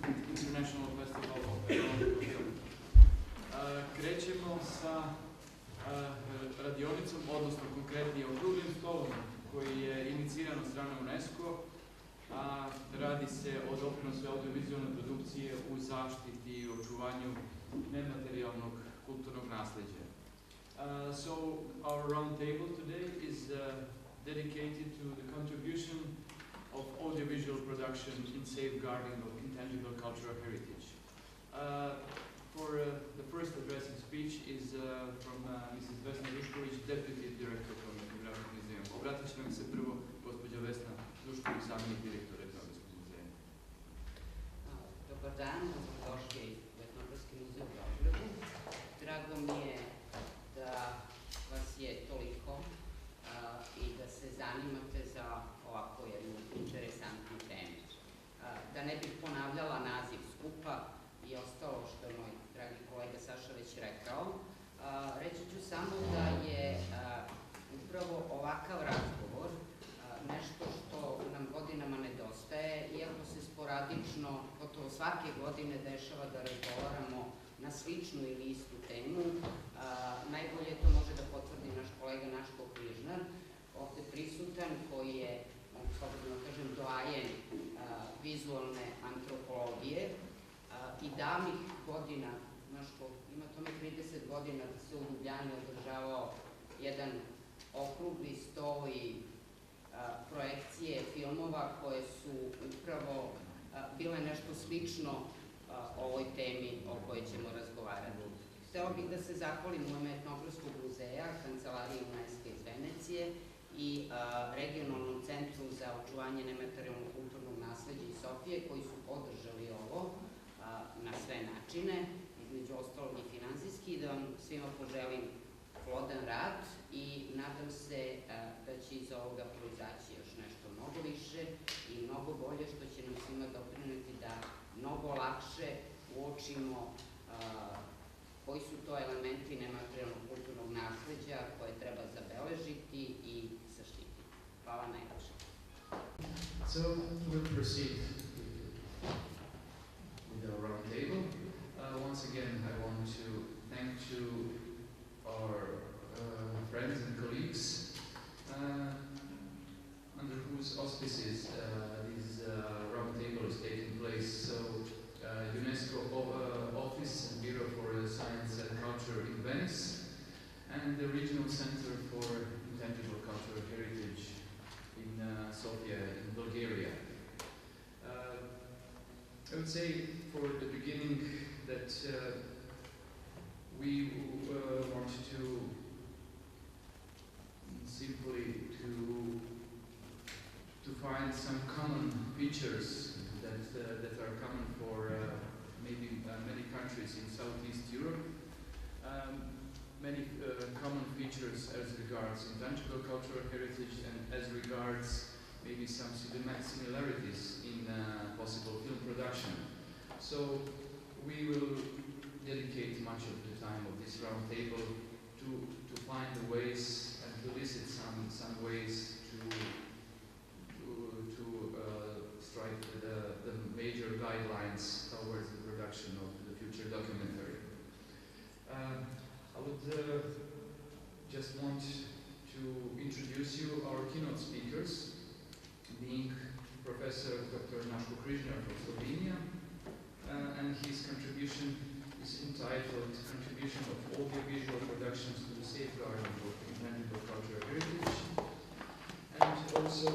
International Festival of Ethnographic Film. Krećemo sa radionicom, odnosno konkretnije Okruglim stolom, koji je iniciran od strane Unesco, a radi se o doprinosu audiovizualne produkcije u zaštiti i očuvanju nematerijalnog kulturnog nasleđa. So our roundtable today is dedicated to the contribution of audiovisual production in safeguarding of intangible cultural heritage. The first address and speech is from Mrs. Vesna Dušković, Deputy Director from the Ethnographic Museum. Obratit će nam se prvo gospođa Vesna Dušković, zamjenik direktora Etnografskog muzeja. Dobar dan, dobrodošli u Etnografski muzej u Beogradu. Drago mi je da vas je toliko i da se zanimate za ovako jednu interesantnu temu. Da ne bih ponavljala naziv skupa i ostalo što je moj dragi kolega Saša već rekao, reći ću samo da je upravo ovakav razgovor nešto što nam godinama nedostaje, iako se sporadično, gotovo svake godine dešava da razgovaramo na sličnu ili istu temu. Najbolje to može da potvrdi naš kolega Naško Križnar, ovde prisutan, koji je, slobodno kažem, doajen vizualne antropologije i davnih godina, Naško, ima tome 30 godina da se u Ljubljani održavao jedan okrugli sto i projekcije filmova koje su upravo bile nešto slično ovoj temi o kojoj ćemo razgovarati. Htela bih da se zahvalim u ime Etnografskog muzeja, kancelarije Unesco iz Venecije i Regionalnom centru za očuvanje nematerijalnog kulturnog nasleđa iz Sofije, koji su podržali ovo na sve načine, između ostalog i finansijski, da vam svima poželim plodan rad i nadam se da će iz ovoga proizaći još nešto mnogo više i mnogo bolje, što će nam svima doprineti da mnogo lakše uočimo koji su to elementi nematerijalnog kulturnog nasleđa koje treba zabeležiti i zaštititi. Hvala najlepše. So we'll proceed with our roundtable. Once again, I want to thank our friends and colleagues under whose auspices this roundtable is taking place. So, UNESCO Office and Bureau for Science and Culture in Venice, and the Regional Center for Intangible Cultural Heritage in Sofia, in Bulgaria. I would say for the beginning that we want to simply to find some common features that are common for maybe many countries in Southeast Europe. Many common features as regards intangible cultural heritage and as regards maybe some similarities in possible film production. So we will dedicate much of the time of this roundtable to find the ways and to elicit some ways to strike the major guidelines towards the production of the future documentary. I would just want to introduce you our keynote speakers, being Professor Dr. Naško Križnar from Slovenia, and his contribution is entitled Contribution of Audiovisual Productions to the Safeguarding of Intangible Cultural Heritage, and also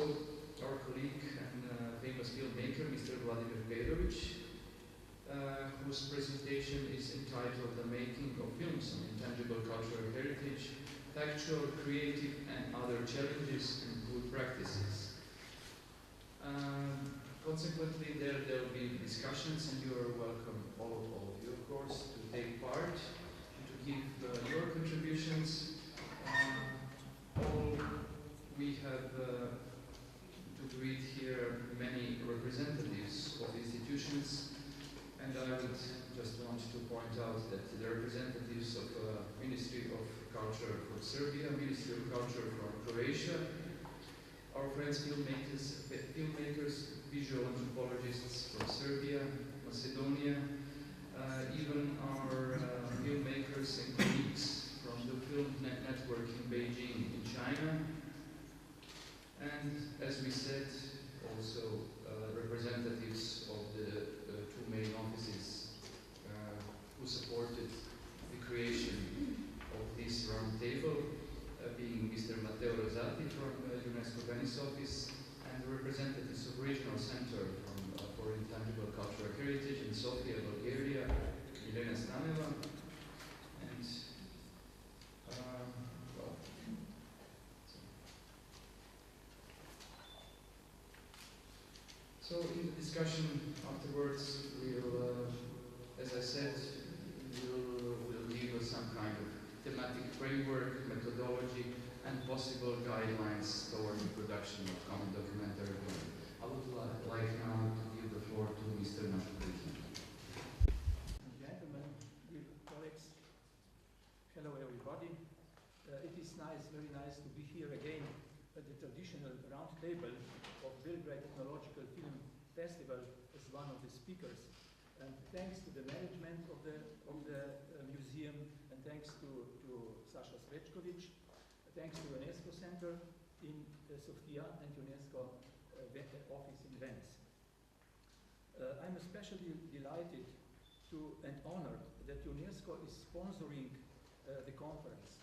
our colleague and famous filmmaker, Mr. Vladimir Perović, whose presentation is entitled The Making of Films on Intangible Cultural Heritage, Factual, Creative and Other Challenges and Good Practices. Consequently, there will be discussions, and you are welcome, all of you, of course, to take part, to give your contributions. We have to greet here many representatives of institutions, and I would just want to point out that the representatives of Ministry of Culture from Serbia, Ministry of Culture from Croatia, our friends filmmakers, visual anthropologists from Serbia, discussion afterwards will, as I said, will give us some kind of thematic framework, methodology, and possible guidelines towards the production of common documentary film. I would like now to give the floor to Mr. Mfef. Gentlemen, dear colleagues, hello everybody. It is very nice to be here again at the traditional Roundtable of Belgrade Ethnological Film Festival as one of the speakers. And thanks to the management of the museum, and thanks to Sasha Srečković, thanks to Unesco Center in Sofia and Unesco office in Venice. I'm especially delighted and honored that Unesco is sponsoring the conference.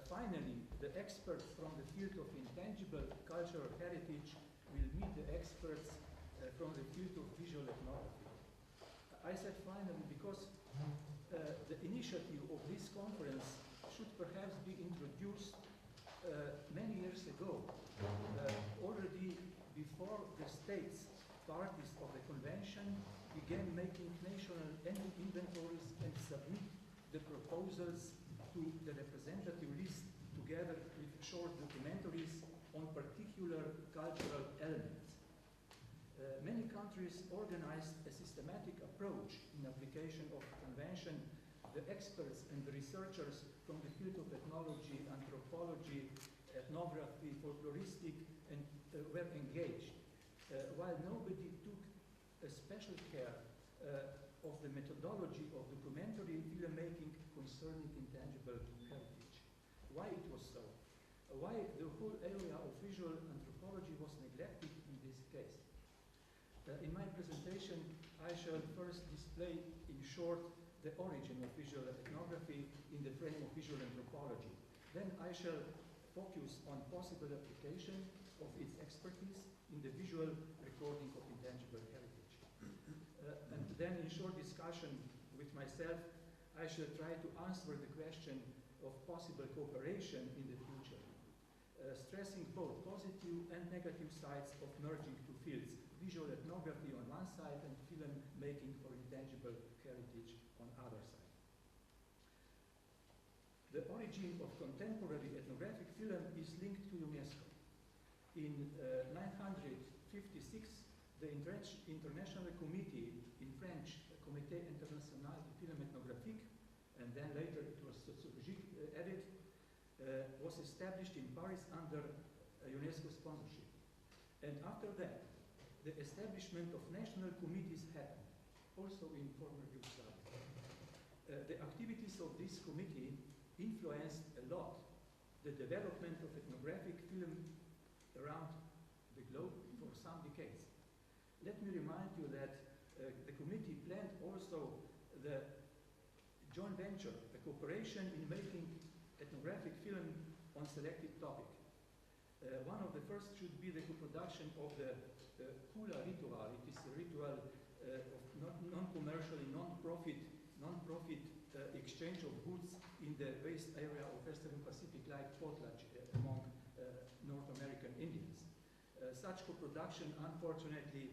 Finally, the experts from the field of intangible cultural heritage will meet the experts from the field of visual ethnography. I said finally because the initiative of this conference should perhaps be introduced many years ago, already before the states parties of the convention began making national inventories and submit the proposals to the representative list together with short documentaries on particular cultural elements. Many countries organized a systematic approach in application of the convention. The experts and the researchers from the field of ethnology, anthropology, ethnography, folkloristic, and were engaged, while nobody took a special care of the methodology of documentary filmmaking concerning intangible heritage. Why it was so? Why the whole area of visual anthropology was neglected in this case? In my presentation, I shall first display in short the origin of visual ethnography in the frame of visual anthropology. Then I shall focus on possible application of its expertise in the visual recording of intangible heritage. And then in short discussion with myself, I shall try to answer the question of possible cooperation in the future, stressing both positive and negative sides of merging two fields, visual ethnography on one side and film making for intangible heritage on other side. The origin of contemporary ethnographic film is linked to UNESCO. In 956, the International Committee, in French, Comité International de Film Ethnographique, and then later it was sociologique added, was established in Paris under UNESCO sponsorship. And after that, the establishment of national committees happened, also in former Yugoslavia. The activities of this committee influenced a lot the development of ethnographic film around the globe for some decades. Let me remind you that the committee planned also the joint venture, the cooperation in making ethnographic film on selected topic. One of the first should be the co-production of the Kula ritual. It is a ritual of non-commercial, non-profit exchange of goods in the vast area of Western Pacific, like potlatch among North American Indians. Such co-production, unfortunately,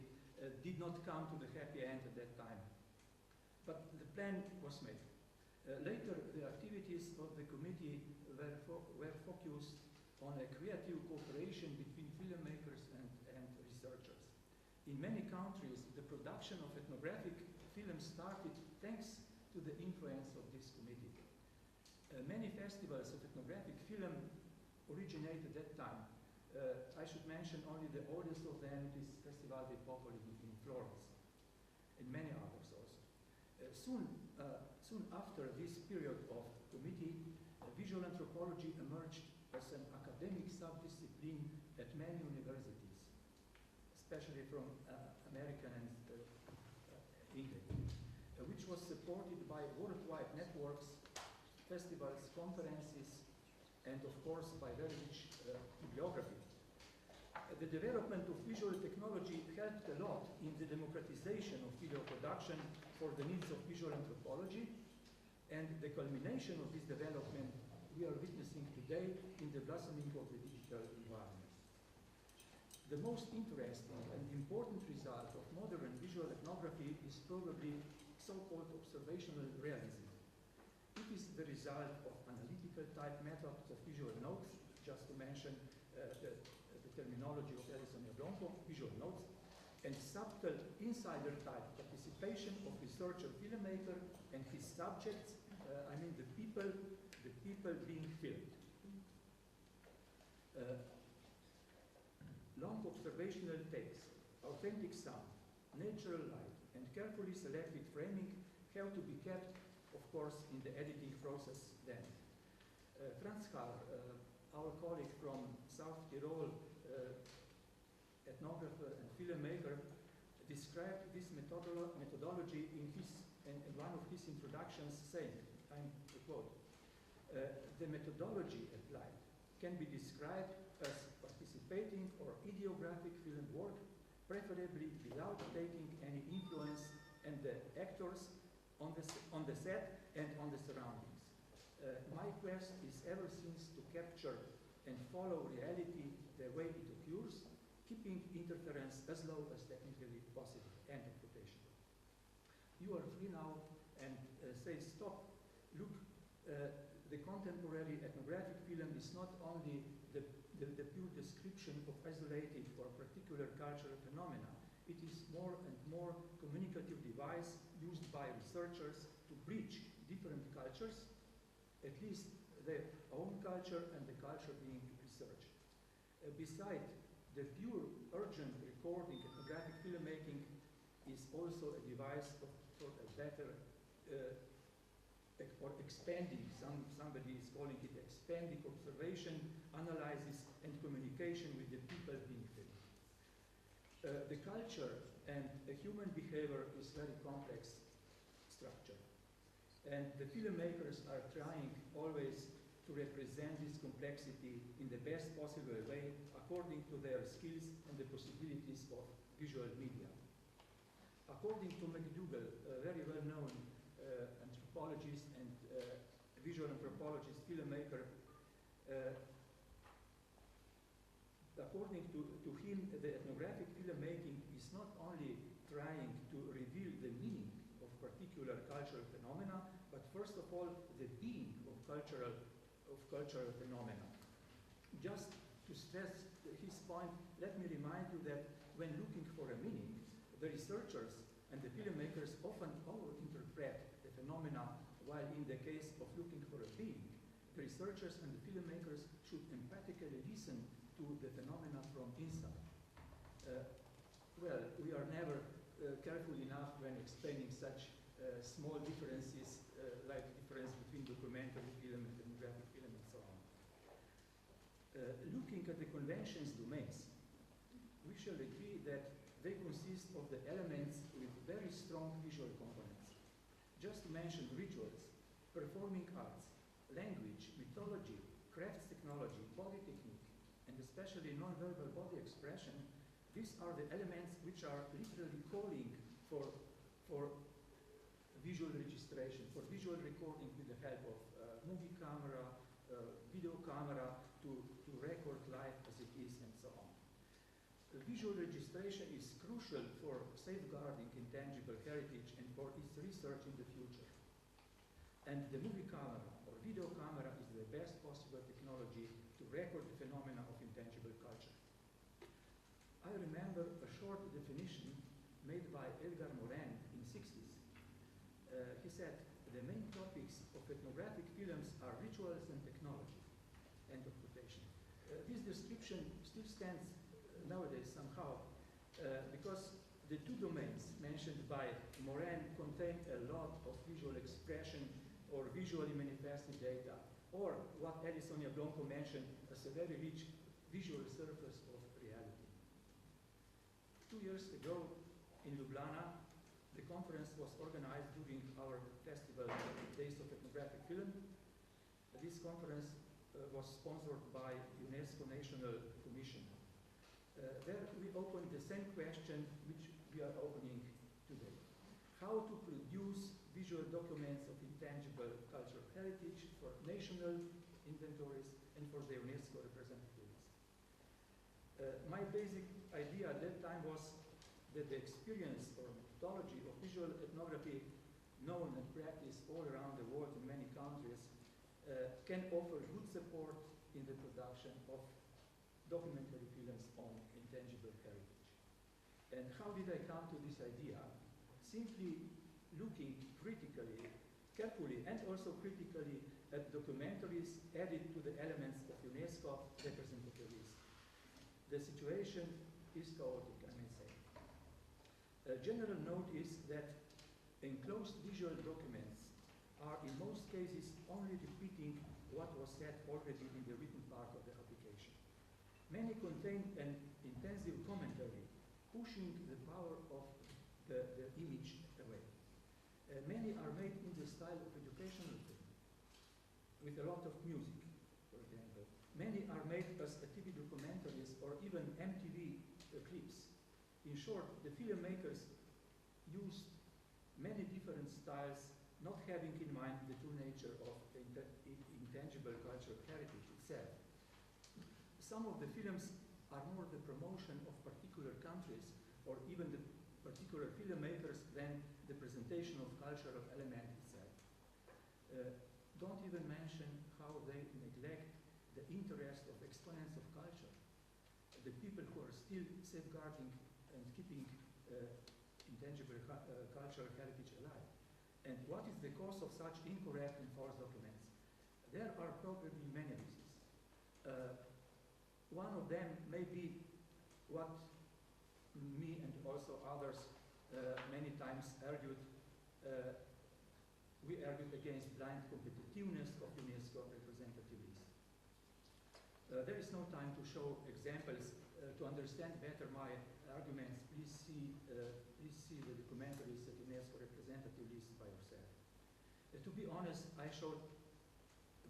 did not come to the happy end at that time. But the plan was made. Later, the activities of the committee were focused on a creative cooperation between filmmakers and researchers. In many countries, the production of ethnographic film started thanks to the influence of this committee. Many festivals of ethnographic film originated at that time. I should mention only the oldest of them, it is Festival dei Popoli in Florence, and many others also. Soon after this period of committee, visual anthropology emerged as an academic subdiscipline at many universities, especially from American and England, which was supported by worldwide networks, festivals, conferences, and of course by very rich bibliography. The development of visual technology helped a lot in the democratization of video production for the needs of visual anthropology, and the culmination of this development we are witnessing today in the blossoming of the digital environment. The most interesting and important result of modern visual ethnography is probably so-called observational realism. It is the result of analytical type method of visual notes, just to mention the terminology of Edison Jablonko, visual notes, and subtle insider type participation of researcher filmmaker and his subjects, I mean the people being filmed. Long observational takes, authentic sound, natural light, and carefully selected framing have to be kept, of course, in the editing process then. Franz Haller, our colleague from South Tyrol, ethnographer and filmmaker, described this methodology in one of his introductions, saying, I quote, the methodology applied can be described as participating or ideographic film work, preferably without taking any influence on the actors on the set and on the surroundings. My quest is ever since to capture and follow reality the way it occurs, keeping interference as low as technically possible. End of quotation. You are free now and say stop. Look, the contemporary ethnographic film is not only the pure description of isolated or particular cultural phenomena. It is more and more communicative device used by researchers to bridge different cultures, at least their own culture and the culture being researched. Besides, the pure urgent recording ethnographic filmmaking is also a device for a better or expanding, somebody is calling it expanding observation, analysis, and communication with the people being filmed. The culture and the human behavior is very complex structure. And the filmmakers are trying always to represent this complexity in the best possible way according to their skills and the possibilities of visual media. According to McDougall, a very well-known anthropologist and visual anthropologist, filmmaker, according to him, the ethnographic filmmaking is not only trying to reveal the meaning of particular cultural phenomena, but first of all, the being of cultural phenomena. Just to stress his point, let me remind you that when looking for a meaning, the researchers and the filmmakers often overinterpret the phenomena, while in the case of looking for a being, the researchers and the filmmakers should empathically listen to the phenomena from inside. Well, we are never careful enough when explaining such small differences, like the difference between documentary film and ethnographic film and so on. Looking at the conventions domains, we shall agree that they consist of the elements with very strong visual components. Just to mention rituals, performing arts, language, mythology, crafts technology, body technique, and especially non-verbal body expression, these are the elements which are literally calling for visual registration, for visual recording with the help of movie camera, video camera to record life as it is and so on. Visual registration is crucial for safeguarding intangible heritage and for its research in the future. And the movie camera or video camera is the best possible technology to record the phenomena of intangible culture. I remember a short definition made by Edgar Morin in the 60s. He said, the main topics of ethnographic films are rituals and technology. End of quotation. This description still stands nowadays somehow, because the two domains mentioned by Morin contain a lot of visual expression or visually manifested data, or what Edison Jablonko mentioned as a very rich visual surface of reality. 2 years ago in Ljubljana, the conference was organized during our festival, Days of Ethnographic Film. This conference was sponsored by UNESCO National Commission. There we opened the same question which we are opening today. How to produce visual documents of intangible cultural heritage for national inventories and for the UNESCO representatives. My basic idea at that time was that the experience or methodology of visual ethnography, known and practiced all around the world in many countries, can offer good support in the production of documentary films on intangible heritage. And how did I come to this idea? Simply looking critically, carefully, and also critically at documentaries added to the elements of UNESCO representative list. The situation is chaotic, I may say. A general note is that enclosed visual documents are in most cases only repeating what was said already in the written part of the application. Many contain an intensive commentary, pushing the power of the image away. Many are made in the style of educational film, with a lot of music, for example. Many are made as TV documentaries or even MTV clips. In short, the filmmakers used many different styles, not having in mind the true nature of the intangible cultural heritage itself. Some of the films are more the promotion of particular countries or even the particular filmmakers than the presentation of cultural element itself. Don't even mention how they neglect the interest of exponents of culture, the people who are still safeguarding and keeping intangible cultural heritage alive. And what is the cause of such incorrect and false documents? There are probably many reasons. One of them may be what me and also others many times argued. We argued against blind competitiveness of UNESCO representative list. There is no time to show examples. To understand better my arguments, please see the documentaries at UNESCO representative list by yourself. To be honest, I showed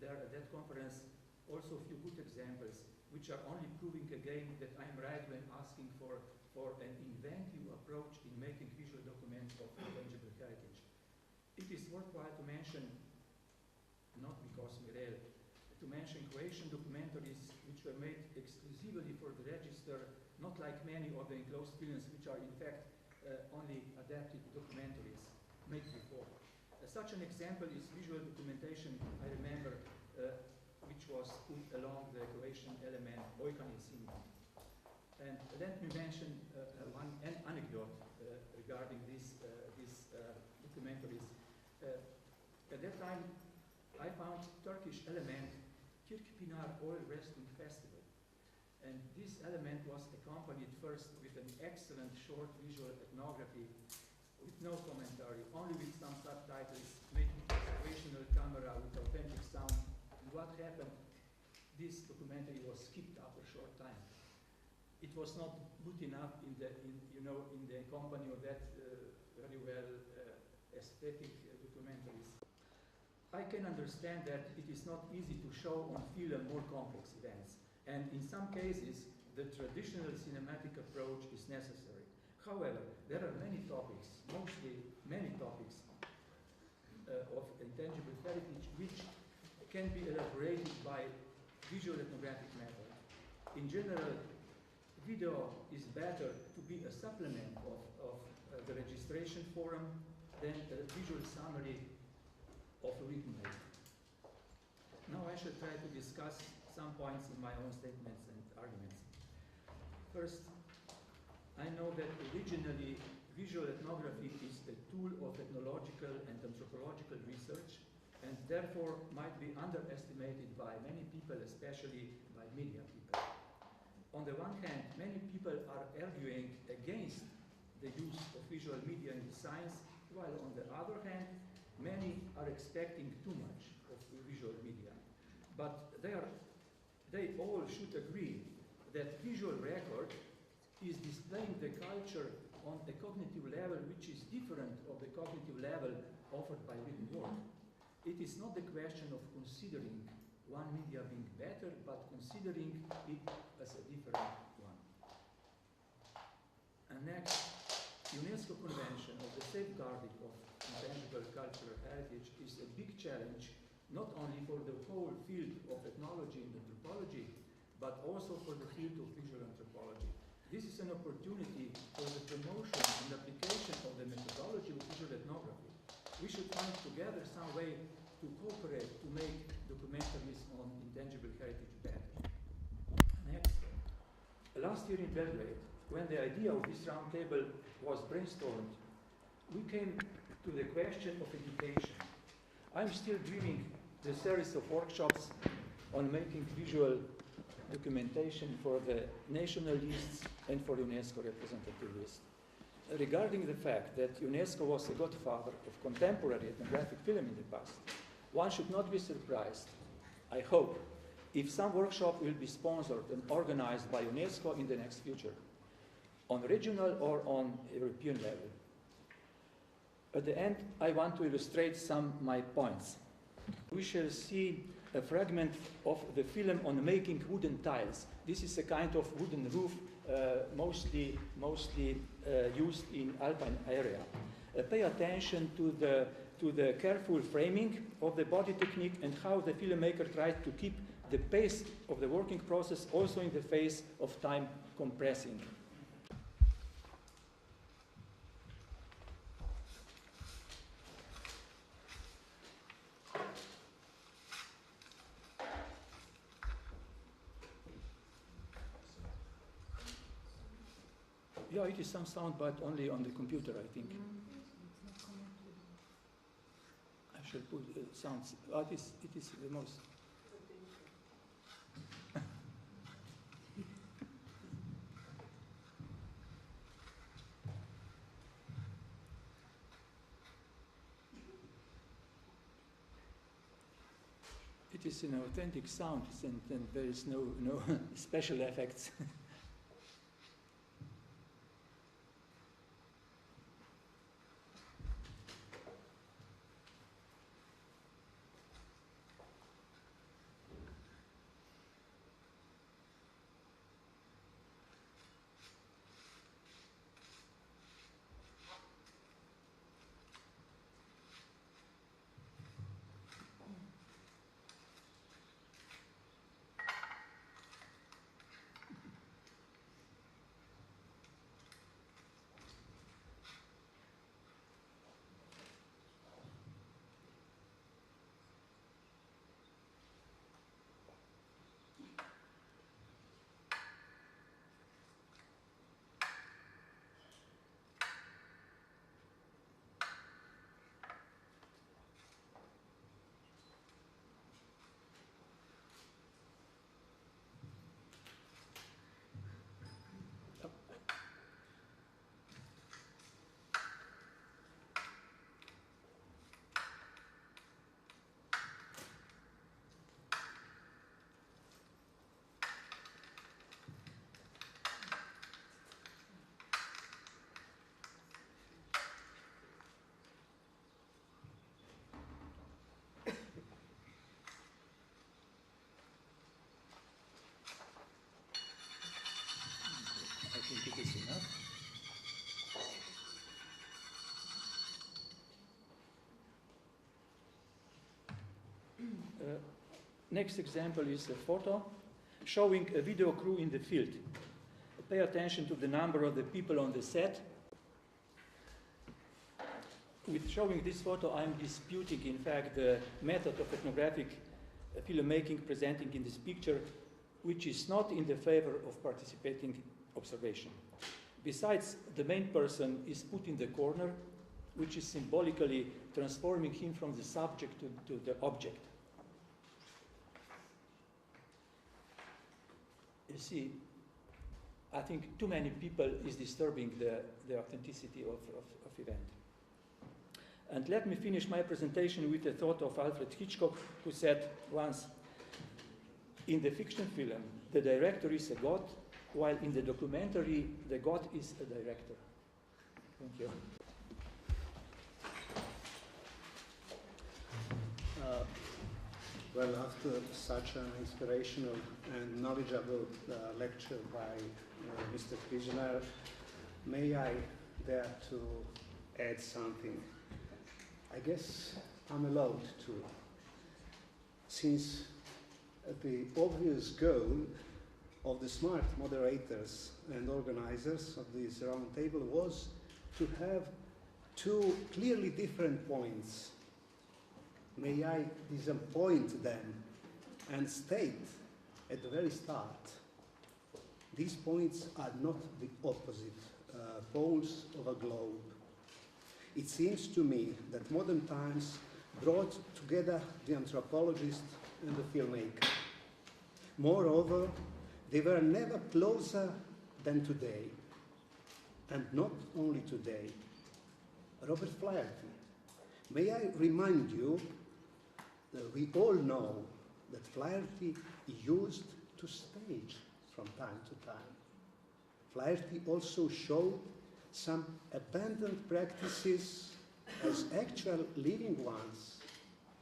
there at that conference also a few good examples, which are only proving again that I am right when asking for an inventive approach in making visual documents of intangible heritage. It is worthwhile to mention, not because Mirel, to mention Croatian documentaries which were made exclusively for the register, not like many of the enclosed films which are in fact only adapted documentaries made before. Such an example is visual documentation, I remember, which was put along the Croatian element Nkns. And let me mention one anecdote regarding these documentaries. At that time, I found Turkish element Kirkpinar Oil Wrestling Festival. And this element was accompanied first with an excellent short visual ethnography with no commentary, only with some subtitles made with operational camera with authentic sound. And what happened? This documentary was skipped after a short time. It was not good enough in the company of that very well aesthetic documentaries. I can understand that it is not easy to show on film more complex events, and in some cases, the traditional cinematic approach is necessary. However, there are many topics, mostly many topics of intangible heritage which can be elaborated by visual ethnographic method. In general, video is better to be a supplement of the registration forum than a visual summary of a written paper. Now I shall try to discuss some points in my own statements and arguments. First, I know that originally visual ethnography is a tool of ethnological and anthropological research, and therefore might be underestimated by many people, especially by media people. On the one hand, many people are arguing against the use of visual media in the science, while on the other hand, many are expecting too much of visual media. But they all should agree that visual record is displaying the culture on a cognitive level which is different of the cognitive level offered by written word. It is not the question of considering one media being better, but considering it as a different one. And next, UNESCO Convention of the Safeguarding of Intangible Cultural Heritage is a big challenge, not only for the whole field of ethnology and anthropology, but also for the field of visual anthropology. This is an opportunity for the promotion and application of the methodology of visual ethnography. We should find together some way to cooperate to make documentaries on intangible heritage better. Next, last year in Belgrade, when the idea of this roundtable was brainstormed, we came to the question of education. I'm still dreaming the series of workshops on making visual documentation for the national lists and for UNESCO representative lists. Regarding the fact that UNESCO was a godfather of contemporary ethnographic film in the past, one should not be surprised, I hope, if some workshop will be sponsored and organized by UNESCO in the next future, on regional or on European level. At the end, I want to illustrate some of my points. We shall see a fragment of the film on making wooden tiles. This is a kind of wooden roof, mostly used in alpine area. Pay attention to the careful framing of the body technique and how the filmmaker tried to keep the pace of the working process also in the face of time compressing. Yeah, it is some sound, but only on the computer, I think. I shall put sounds. It is the most. It is an authentic sound, and there is no special effects. I think it is enough. Next example is a photo showing a video crew in the field. Pay attention to the number of the people on the set. With showing this photo, I'm disputing, in fact, the method of ethnographic filmmaking presenting in this picture, which is not in the favor of participating observation. Besides, the main person is put in the corner, which is symbolically transforming him from the subject to the object. You see, I think too many people is disturbing the authenticity of event. And let me finish my presentation with a thought of Alfred Hitchcock, who said once, in the fiction film, the director is a god, while in the documentary, the god is a director. Thank you. Well, after such an inspirational and knowledgeable lecture by Mr. Križnar, may I dare to add something? I guess I'm allowed to, since the obvious goal of the smart moderators and organizers of this roundtable was to have two clearly different points. May I disappoint them and state at the very start, these points are not the opposite poles of a globe. It seems to me that modern times brought together the anthropologist and the filmmaker. Moreover, they were never closer than today, and not only today. Robert Flaherty, may I remind you that we all know that Flaherty used to stage from time to time. Flaherty also showed some abandoned practices as actual living ones.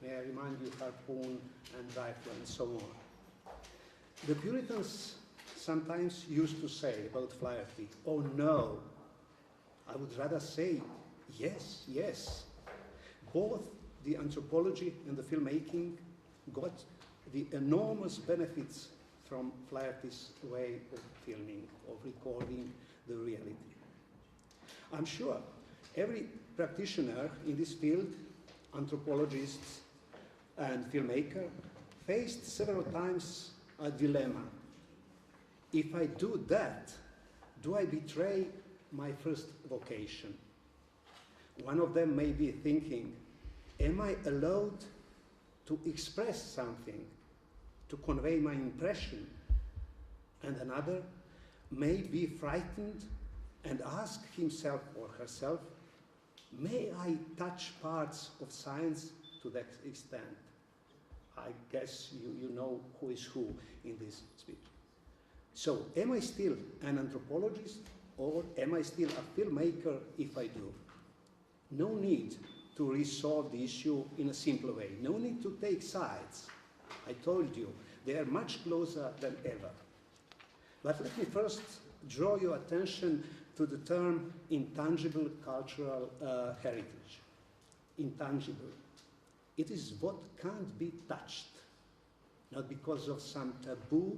May I remind you, harpoon and rifle and so on. The Puritans sometimes used to say about Flaherty, oh no, I would rather say yes, yes. Both the anthropology and the filmmaking got the enormous benefits from Flaherty's way of filming, of recording the reality. I'm sure every practitioner in this field, anthropologists and filmmaker, faced several times a dilemma. If I do that, do I betray my first vocation? One of them may be thinking, am I allowed to express something, to convey my impression? And another may be frightened and ask himself or herself, may I touch parts of science to that extent? I guess you know who is who in this speech. So, am I still an anthropologist or am I still a filmmaker if I do? No need to resolve the issue in a simple way. No need to take sides. I told you, they are much closer than ever. But let me first draw your attention to the term intangible cultural heritage. Intangible. It is what can't be touched, not because of some taboo,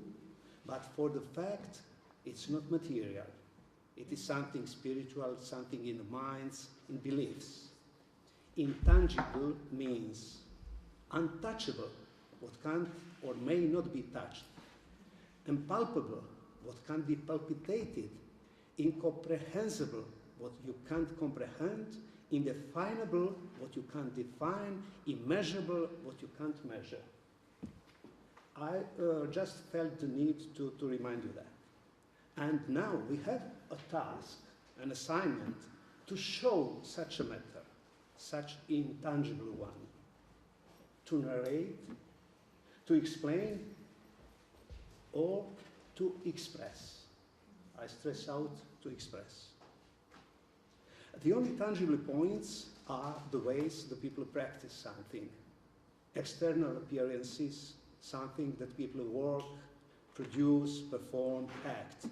but for the fact it's not material. It is something spiritual, something in the minds, in beliefs. Intangible means untouchable, what can't or may not be touched. Impalpable, what can't be palpitated. Incomprehensible, what you can't comprehend. Indefinable, what you can't define. Immeasurable, what you can't measure. I just felt the need to remind you that. And now we have a task, an assignment, to show such a matter, such intangible one. To narrate, to explain, or to express. I stress out to express. The only tangible points are the ways the people practice something. External appearances, something that people work, produce, perform, act.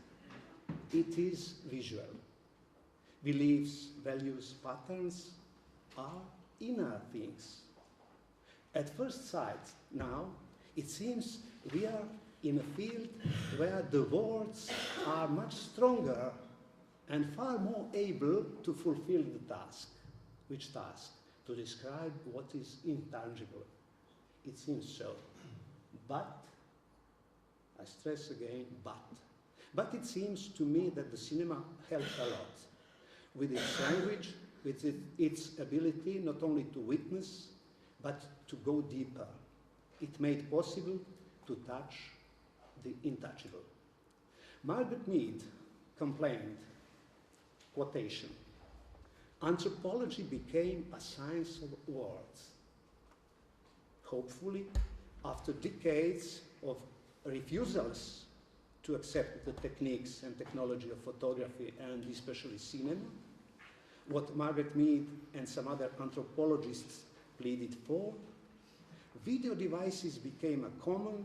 It is visual. Beliefs, values, patterns are inner things. At first sight, now, it seems we are in a field where the words are much stronger and far more able to fulfill the task. Which task? To describe what is intangible. It seems so. But, I stress again, but it seems to me that the cinema helped a lot with its language, with its ability not only to witness, but to go deeper. It made possible to touch the untouchable. Margaret Mead complained, quotation, anthropology became a science of words. Hopefully, after decades of refusals to accept the techniques and technology of photography and especially cinema, what Margaret Mead and some other anthropologists pleaded for, video devices became a common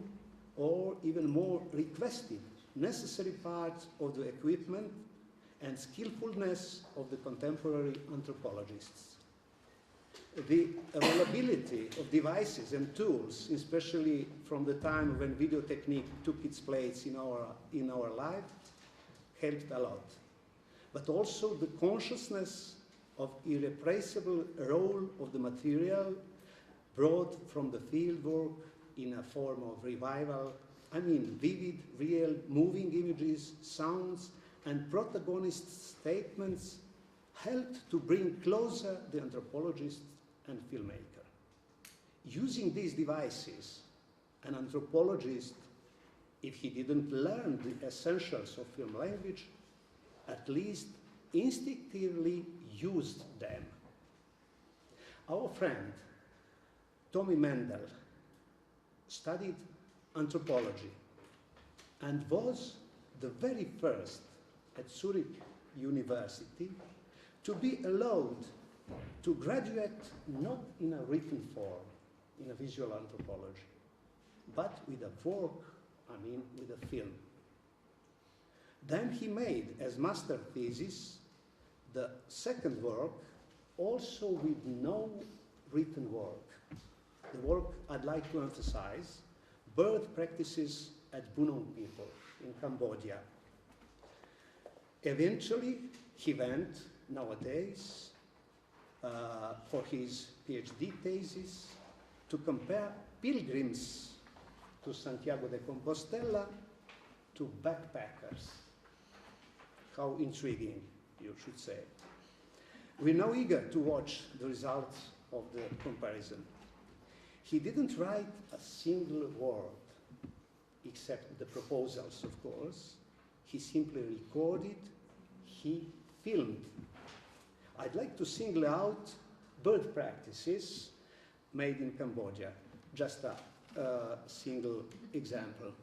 or even more requested, necessary part of the equipment and skillfulness of the contemporary anthropologists. the availability of devices and tools, especially from the time when video technique took its place in our life, helped a lot. But also the consciousness of irreplaceable role of the material brought from the field work in a form of revival. I mean, vivid, real, moving images, sounds, and protagonist statements helped to bring closer the anthropologist and filmmaker. Using these devices, an anthropologist, if he didn't learn the essentials of film language, at least instinctively used them. Our friend, Tommy Mendel, studied anthropology and was the very first at Zurich University to be allowed to graduate not in a written form, in a visual anthropology, but with a work, with a film. Then he made as master thesis the second work, also with no written work. The work I'd like to emphasize, birth practices at Bunong people in Cambodia. Eventually, he went, nowadays, for his PhD thesis to compare pilgrims to Santiago de Compostela to backpackers. How intriguing, you should say. We're now eager to watch the results of the comparison. He didn't write a single word, except the proposals, of course. He simply recorded, he filmed. I'd like to single out bird practices made in Cambodia. Just a single example.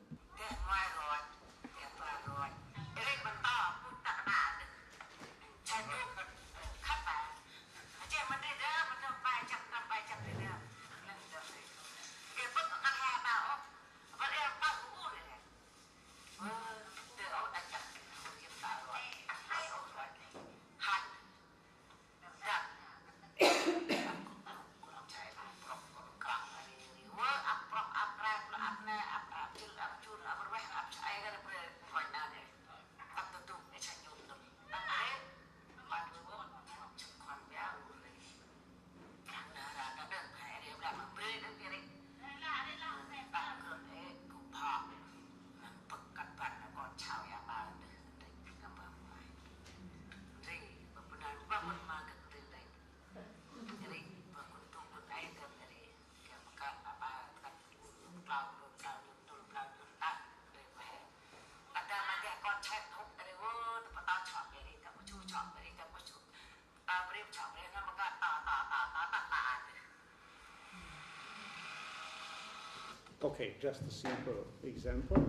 Okay, just a simple example.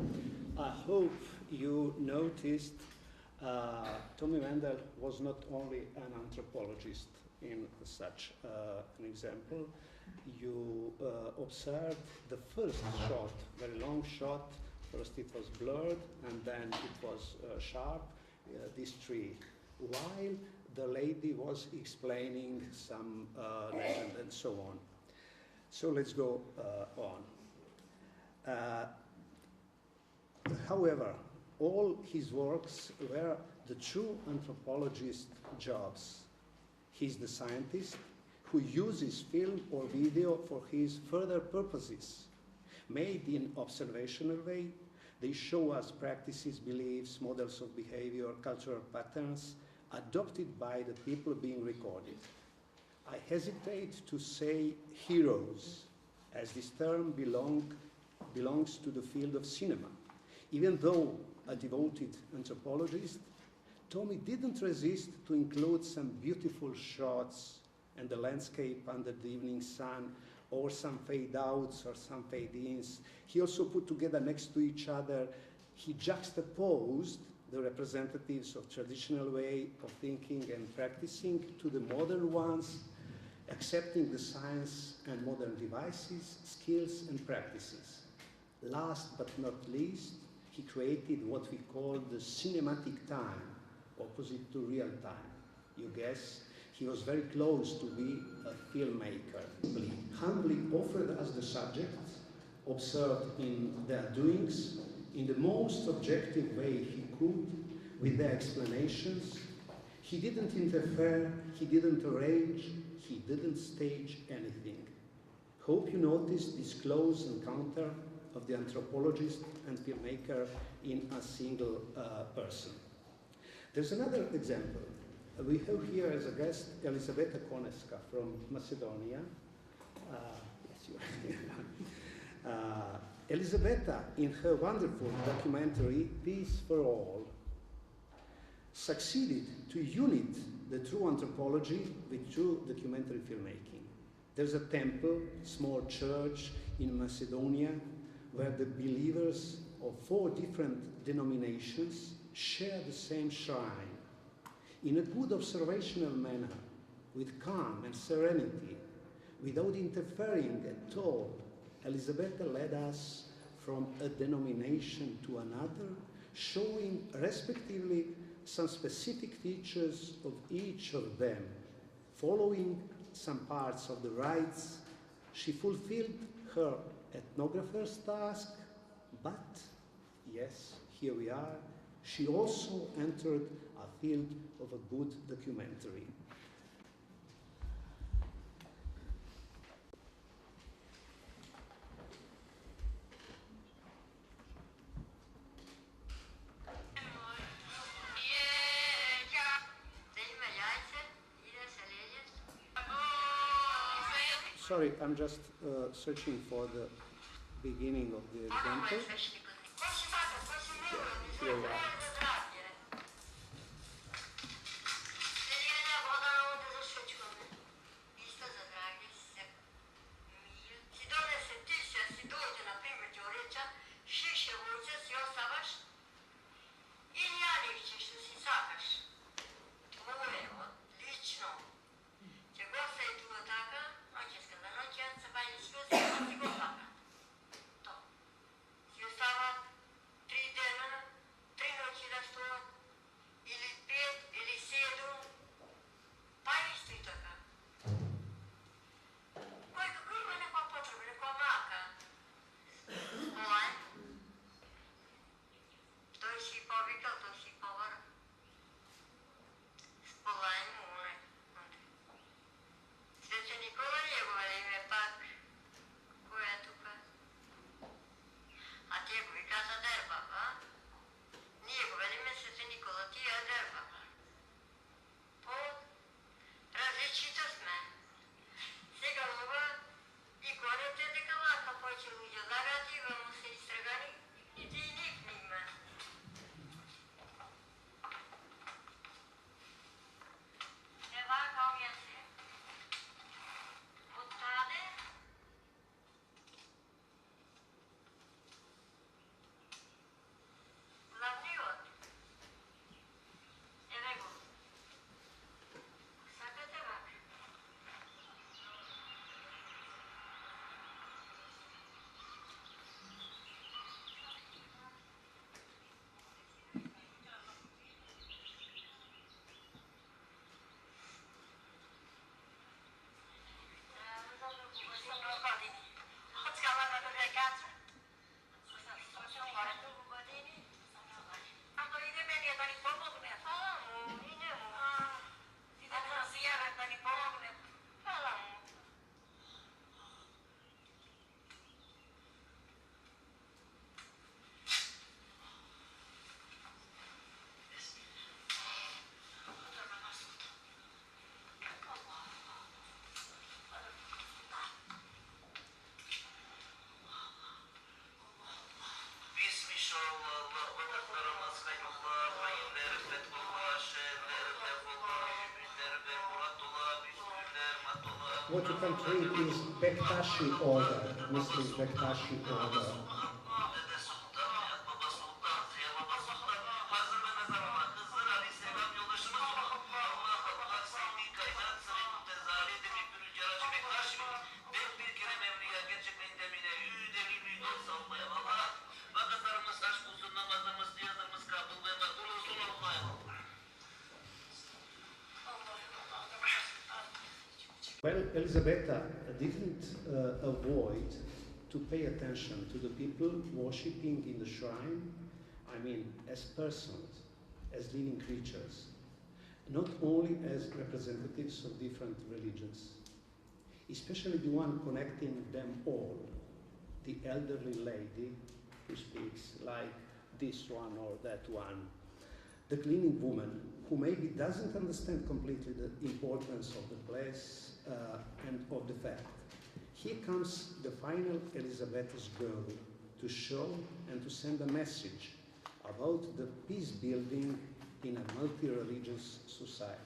I hope you noticed Tommy Mendel was not only an anthropologist in such an example. You observed the first shot, very long shot. First it was blurred and then it was sharp, this tree, while the lady was explaining some legend and so on. So let's go on. However, all his works were the true anthropologist jobs. He's the scientist who uses film or video for his further purposes. Made in observational way, they show us practices, beliefs, models of behavior, cultural patterns adopted by the people being recorded. I hesitate to say heroes, as this term belongs to the field of cinema. Even though a devoted anthropologist, Tommy didn't resist to include some beautiful shots and the landscape under the evening sun, or some fade-outs or some fade-ins. He also put together next to each other, he juxtaposed the representatives of traditional way of thinking and practicing to the modern ones, accepting the science and modern devices, skills and practices. Last but not least, he created what we call the cinematic time, opposite to real time. You guess, he was very close to be a filmmaker humbly offered us the subjects, observed in their doings, in the most objective way he could, with their explanations. He didn't interfere, he didn't arrange, he didn't stage anything. Hope you noticed this close encounter of the anthropologist and filmmaker in a single person. There's another example. We have here as a guest Elisabeta Koneska from Macedonia. Yes, you are here. Elisabeta, in her wonderful documentary, Peace for All, succeeded to unite the true anthropology with true documentary filmmaking. There's a temple, small church in Macedonia, where the believers of 4 different denominations share the same shrine. In a good observational manner, with calm and serenity, without interfering at all, Elisabeta led us from a denomination to another, showing respectively some specific features of each of them. Following some parts of the rites, she fulfilled her ethnographer's task, but, yes, here we are, she also entered a field of a good documentary. Sorry, I'm just searching for the beginning of the example. Here we are. What you can treat is Bektashi order, Muslim Bektashi order. Well, Elisabetta didn't avoid to pay attention to the people worshipping in the shrine, I mean, as persons, as living creatures, not only as representatives of different religions, especially the one connecting them all, the elderly lady who speaks like this one or that one, the cleaning woman who maybe doesn't understand completely the importance of the place and of the fact. Here comes the final Elisabetta's girl to show and to send a message about the peace building in a multi-religious society.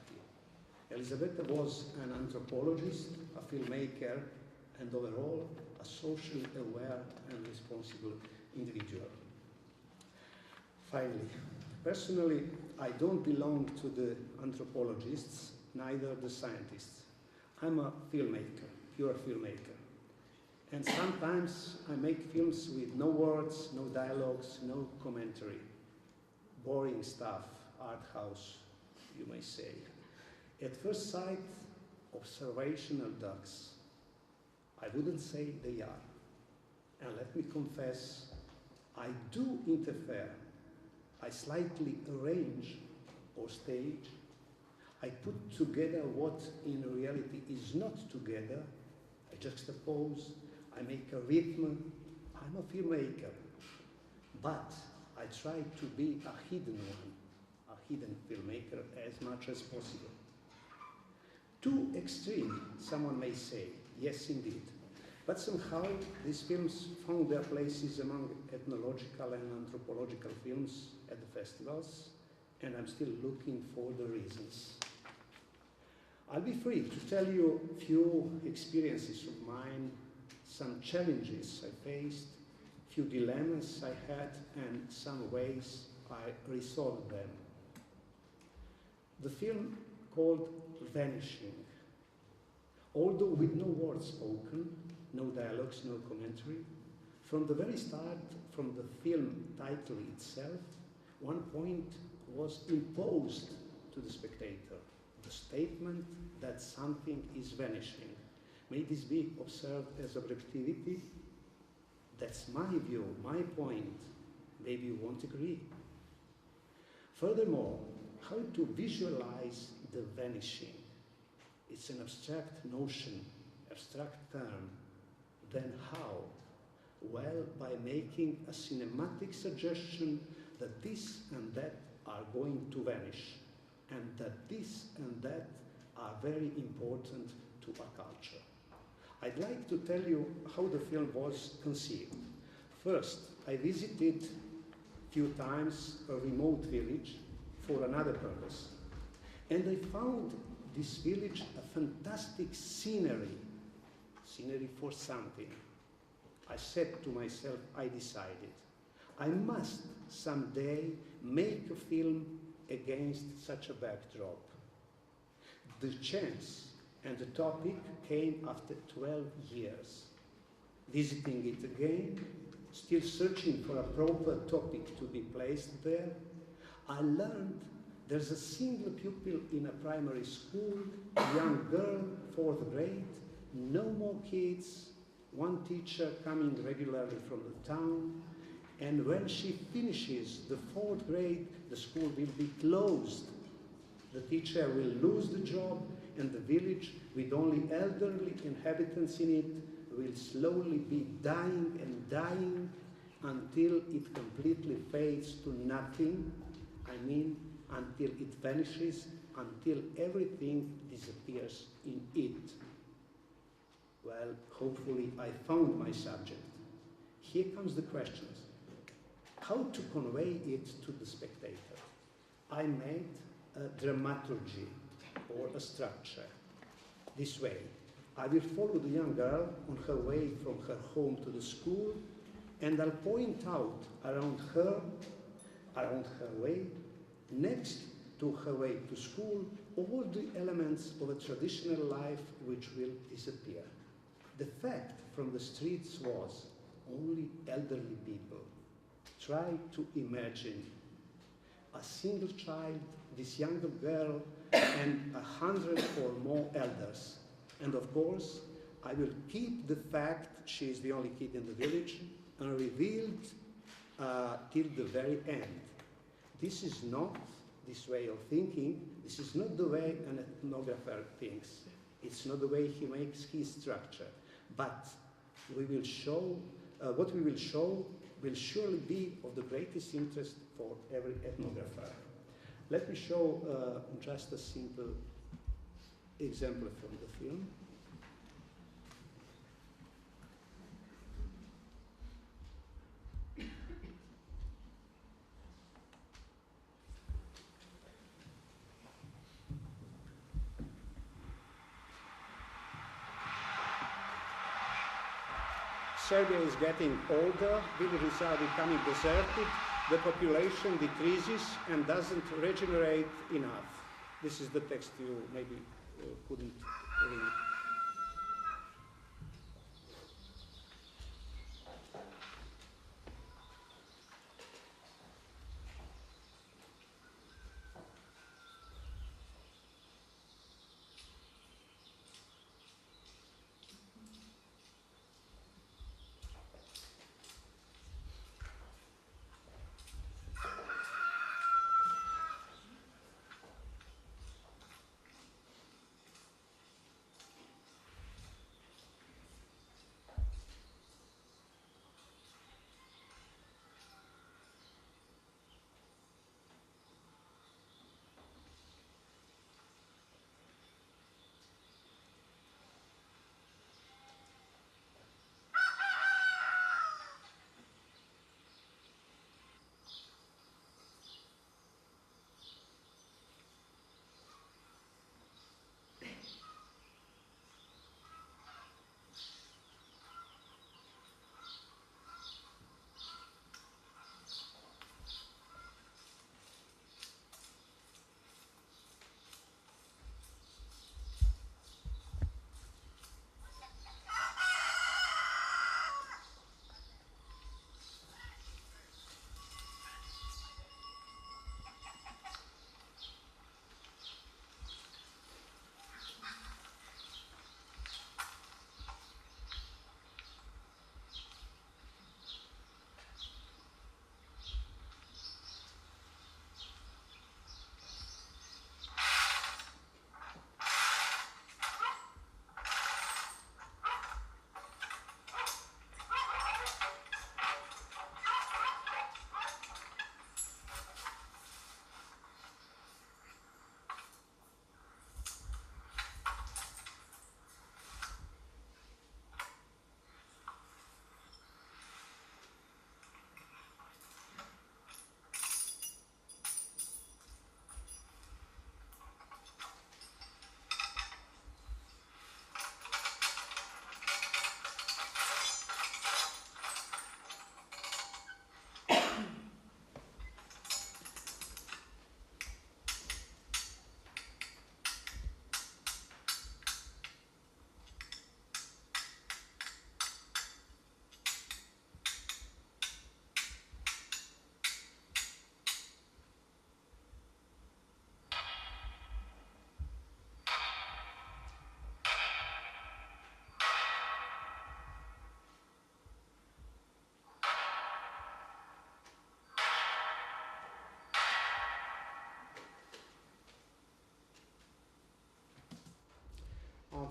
Elisabetta was an anthropologist, a filmmaker, and overall a socially aware and responsible individual. Finally, personally, I don't belong to the anthropologists, neither the scientists. I'm a filmmaker, pure filmmaker. And sometimes I make films with no words, no dialogues, no commentary. Boring stuff, art house, you may say. At first sight, observational ducks. I wouldn't say they are. And let me confess, I do interfere. I slightly arrange or stage. I put together what in reality is not together. I juxtapose, I make a rhythm. I'm a filmmaker. But I try to be a hidden one, a hidden filmmaker as much as possible. Too extreme, someone may say. Yes, indeed. But somehow these films found their places among ethnological and anthropological films at the festivals, and I'm still looking for the reasons. I'll be free to tell you a few experiences of mine, some challenges I faced, few dilemmas I had, and some ways I resolved them. The film called Vanishing. Although with no words spoken, no dialogues, no commentary, from the very start, from the film title itself, one point was imposed to the spectator, the statement that something is vanishing. May this be observed as objectivity? That's my view, my point. Maybe you won't agree. Furthermore, how to visualize the vanishing? It's an abstract notion, abstract term. Then how? Well, by making a cinematic suggestion that this and that are going to vanish, and that this and that are very important to a culture. I'd like to tell you how the film was conceived. First, I visited a few times a remote village for another purpose. And I found this village a fantastic scenery for something. I said to myself, I decided, I must someday make a film against such a backdrop. The chance and the topic came after 12 years. Visiting it again, still searching for a proper topic to be placed there, I learned there's a single pupil in a primary school, a young girl, 4th grade, no more kids, one teacher coming regularly from the town, and when she finishes the 4th grade, the school will be closed. The teacher will lose the job, and the village, with only elderly inhabitants in it, will slowly be dying and dying until it completely fades to nothing. I mean, until it vanishes, until everything disappears in it. Well, hopefully I found my subject. Here comes the questions. How to convey it to the spectator? I made a dramaturgy, or a structure. This way, I will follow the young girl on her way from her home to the school, and I'll point out around her way, next to her way to school, all the elements of a traditional life which will disappear. The fact from the streets was only elderly people. Try to imagine a single child, this younger girl, and 100 or more elders. And of course, I will keep the fact she is the only kid in the village unrevealed till the very end. This is not this way of thinking. This is not the way an ethnographer thinks. It's not the way he makes his structure. But we will show, what we will show will surely be of the greatest interest for every ethnographer. Let me show just a simple example from the film. Serbia is getting older, villages are becoming deserted, the population decreases and doesn't regenerate enough. This is the text you maybe couldn't read.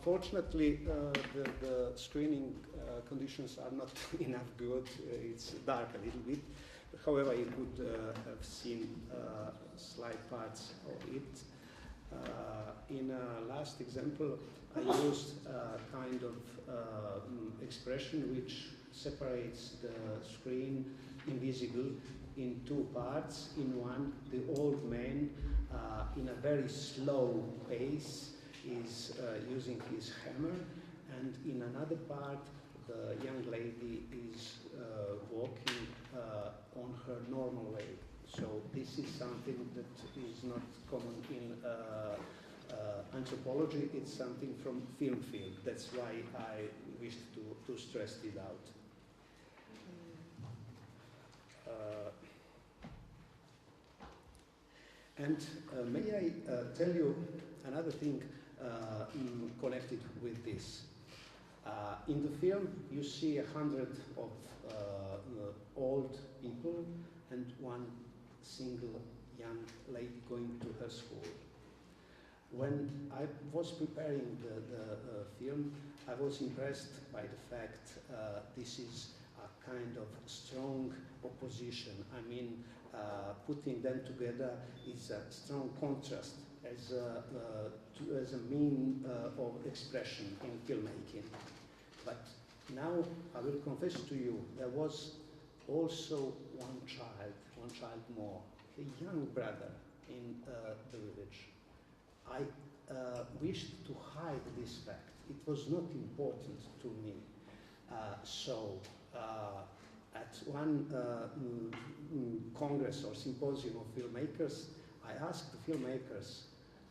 Unfortunately, the screening conditions are not enough good. It's dark a little bit. However, you could have seen slight parts of it. In a last example, I used a kind of expression which separates the screen invisible in two parts. In one, the old man, in a very slow pace, is using his hammer, and in another part, the young lady is walking on her normal way. So this is something that is not common in anthropology. It's something from film field. That's why I wished to stress it out. And may I tell you another thing? connected with this. In the film, you see 100 of old people and one single young lady going to her school. When I was preparing the film, I was impressed by the fact this is a kind of strong opposition. I mean, putting them together is a strong contrast as a mean of expression in filmmaking. But now I will confess to you, there was also one child more, a young brother in the village. I wished to hide this fact. It was not important to me. So at one congress or symposium of filmmakers, I asked the filmmakers,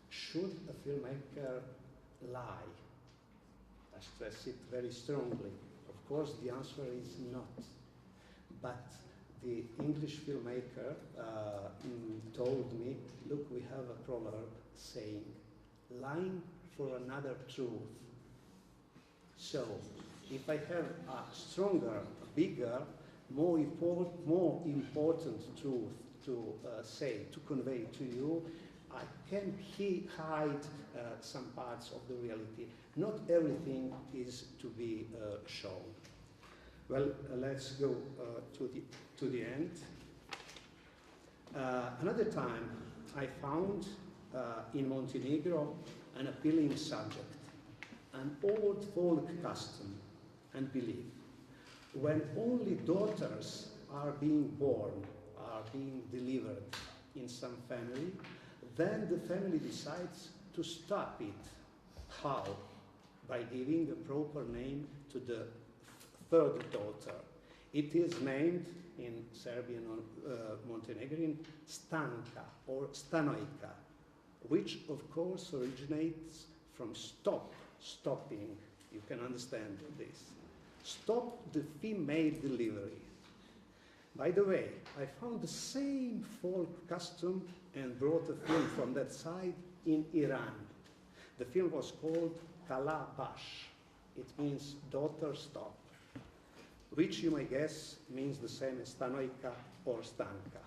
should a filmmaker lie? I stress it very strongly. Of course, the answer is not. But the English filmmaker told me, look, we have a proverb saying, lying for another truth. So, if I have a stronger, bigger, more important truth to say, to convey to you, I can hide some parts of the reality. Not everything is to be shown. Well, let's go to the end. Another time, I found in Montenegro an appealing subject, an old folk custom and belief. When only daughters are being born, are being delivered in some family, then the family decides to stop it. How? By giving a proper name to the third daughter. It is named in Serbian or Montenegrin Stanka or Stanojka, which of course originates from stopping. You can understand this. Stop the female delivery. By the way, I found the same folk custom and brought a film from that side in Iran. The film was called Kala Bash. It means daughter stop, which you may guess means the same as Stanojka or Stanka.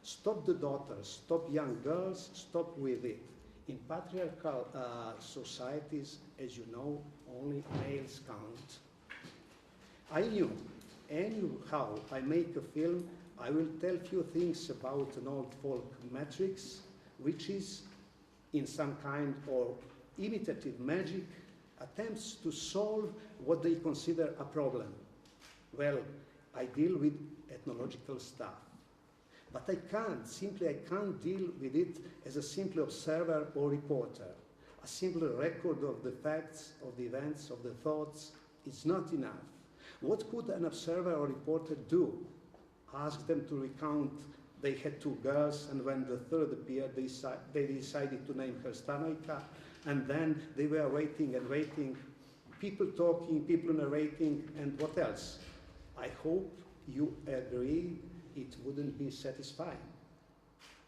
Stop the daughters, stop young girls, stop with it. In patriarchal societies, as you know, only males count. I knew, anyhow I make a film, I will tell few things about an old folk matrix, which is in some kind of imitative magic, attempts to solve what they consider a problem. Well, I deal with ethnological stuff. But I can't deal with it as a simple observer or reporter. A simple record of the facts, of the events, of the thoughts is not enough. What could an observer or reporter do? Ask them to recount they had two girls, and when the third appeared, they decided to name her Stanojka, and then they were waiting and waiting, people talking, people narrating, and what else? I hope you agree it wouldn't be satisfying.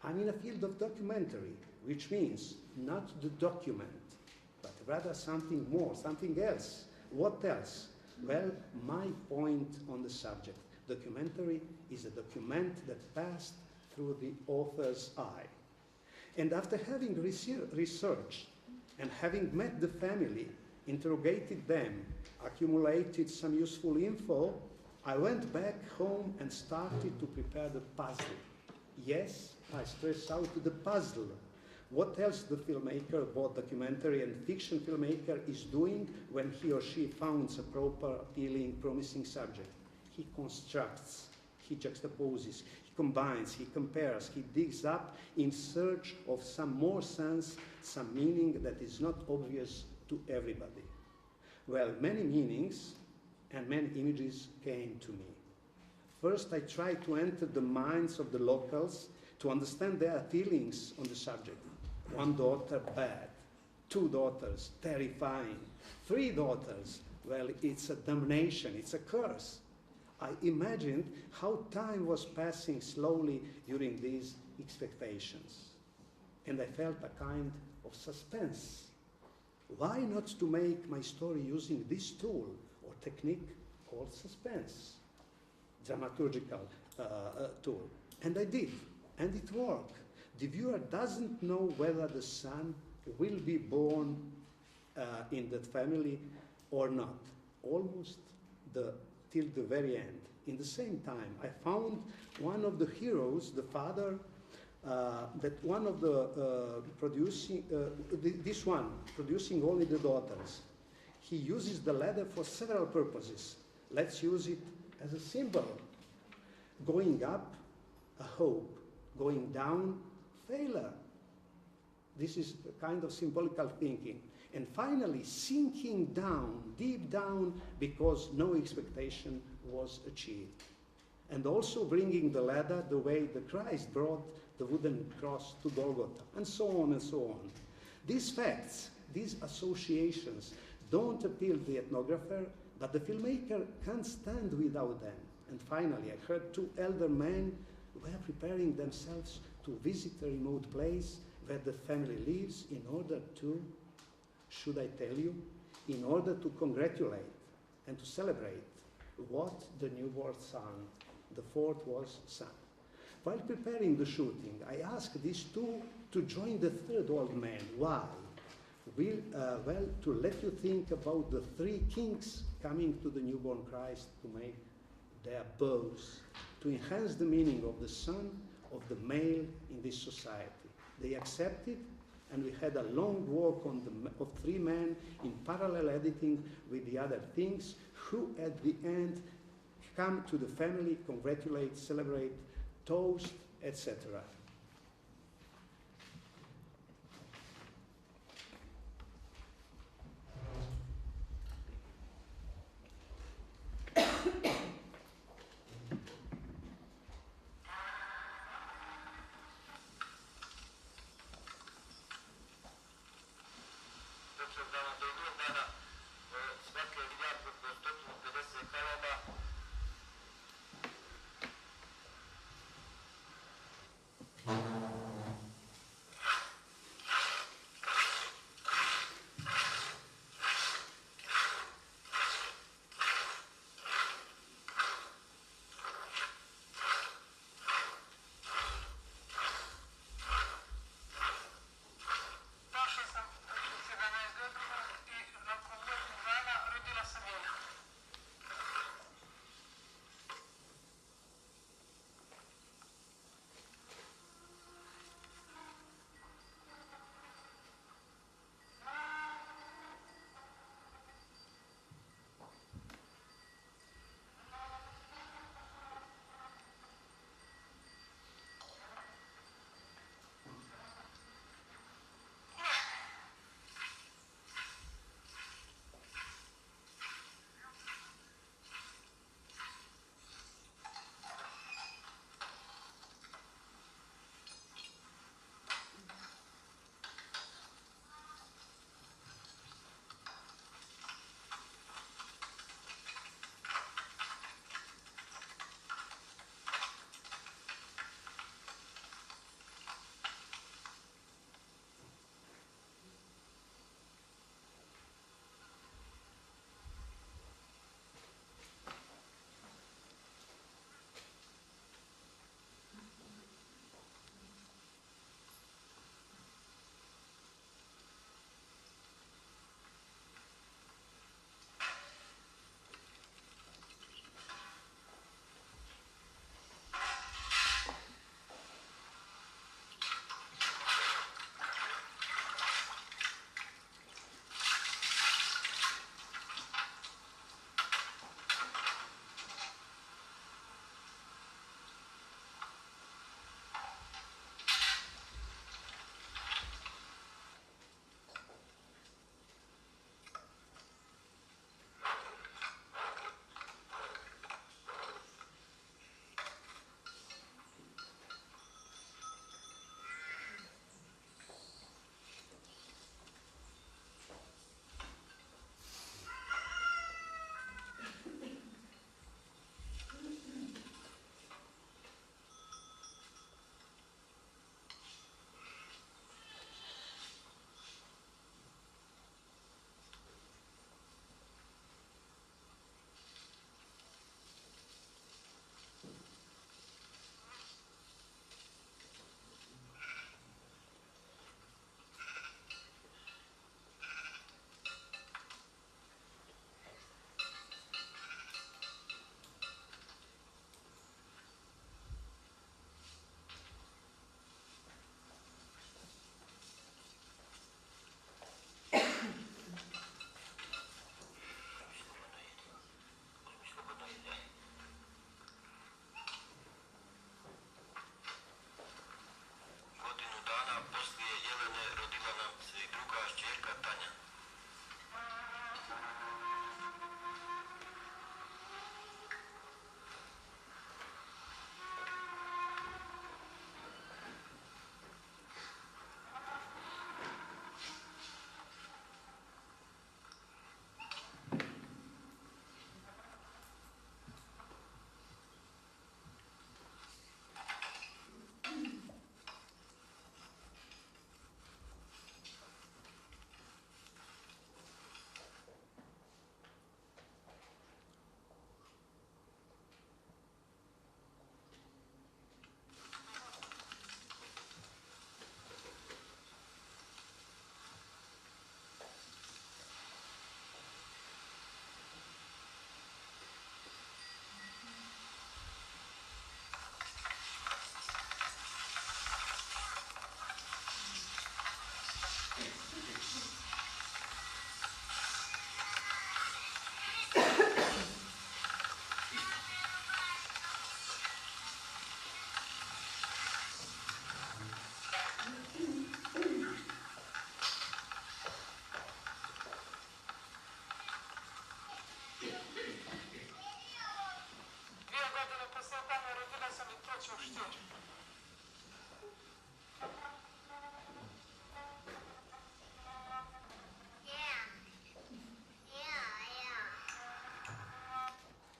I'm in a field of documentary, which means not the document, but rather something more, something else. What else? Well, my point on the subject, documentary is a document that passed through the author's eye. And after having researched and having met the family, interrogated them, accumulated some useful info, I went back home and started to prepare the puzzle. Yes, I stress out the puzzle. What else the filmmaker, both documentary and fiction filmmaker, is doing when he or she finds a proper, appealing, promising subject? He constructs, he juxtaposes, he combines, he compares, he digs up in search of some more sense, some meaning that is not obvious to everybody. Well, many meanings and many images came to me. First, I tried to enter the minds of the locals to understand their feelings on the subject. One daughter, bad. Two daughters, terrifying. Three daughters, well, it's a damnation, it's a curse. I imagined how time was passing slowly during these expectations. And I felt a kind of suspense. Why not to make my story using this tool or technique called suspense, dramaturgical tool? And I did, and it worked. The viewer doesn't know whether the son will be born in that family or not, almost till the very end. In the same time, I found one of the heroes, the father, that one of the this one, producing only the daughters. He uses the ladder for several purposes. Let's use it as a symbol. Going up, a hope. Going down, failure. This is a kind of symbolical thinking. And finally, sinking down, deep down, because no expectation was achieved. And also bringing the ladder the way the Christ brought the wooden cross to Golgotha, and so on and so on. These facts, these associations, don't appeal to the ethnographer, but the filmmaker can't stand without them. And finally, I heard two elder men were preparing themselves to visit a remote place where the family lives in order to, should I tell you, in order to congratulate and to celebrate what the newborn son, the fourth was son. While preparing the shooting, I asked these two to join the third old man. Why? Well, to let you think about the three kings coming to the newborn Christ to make their bows, to enhance the meaning of the son, of the male in this society. They accepted, and we had a long walk of three men in parallel editing with the other things, who at the end come to the family, congratulate, celebrate, toast, etc.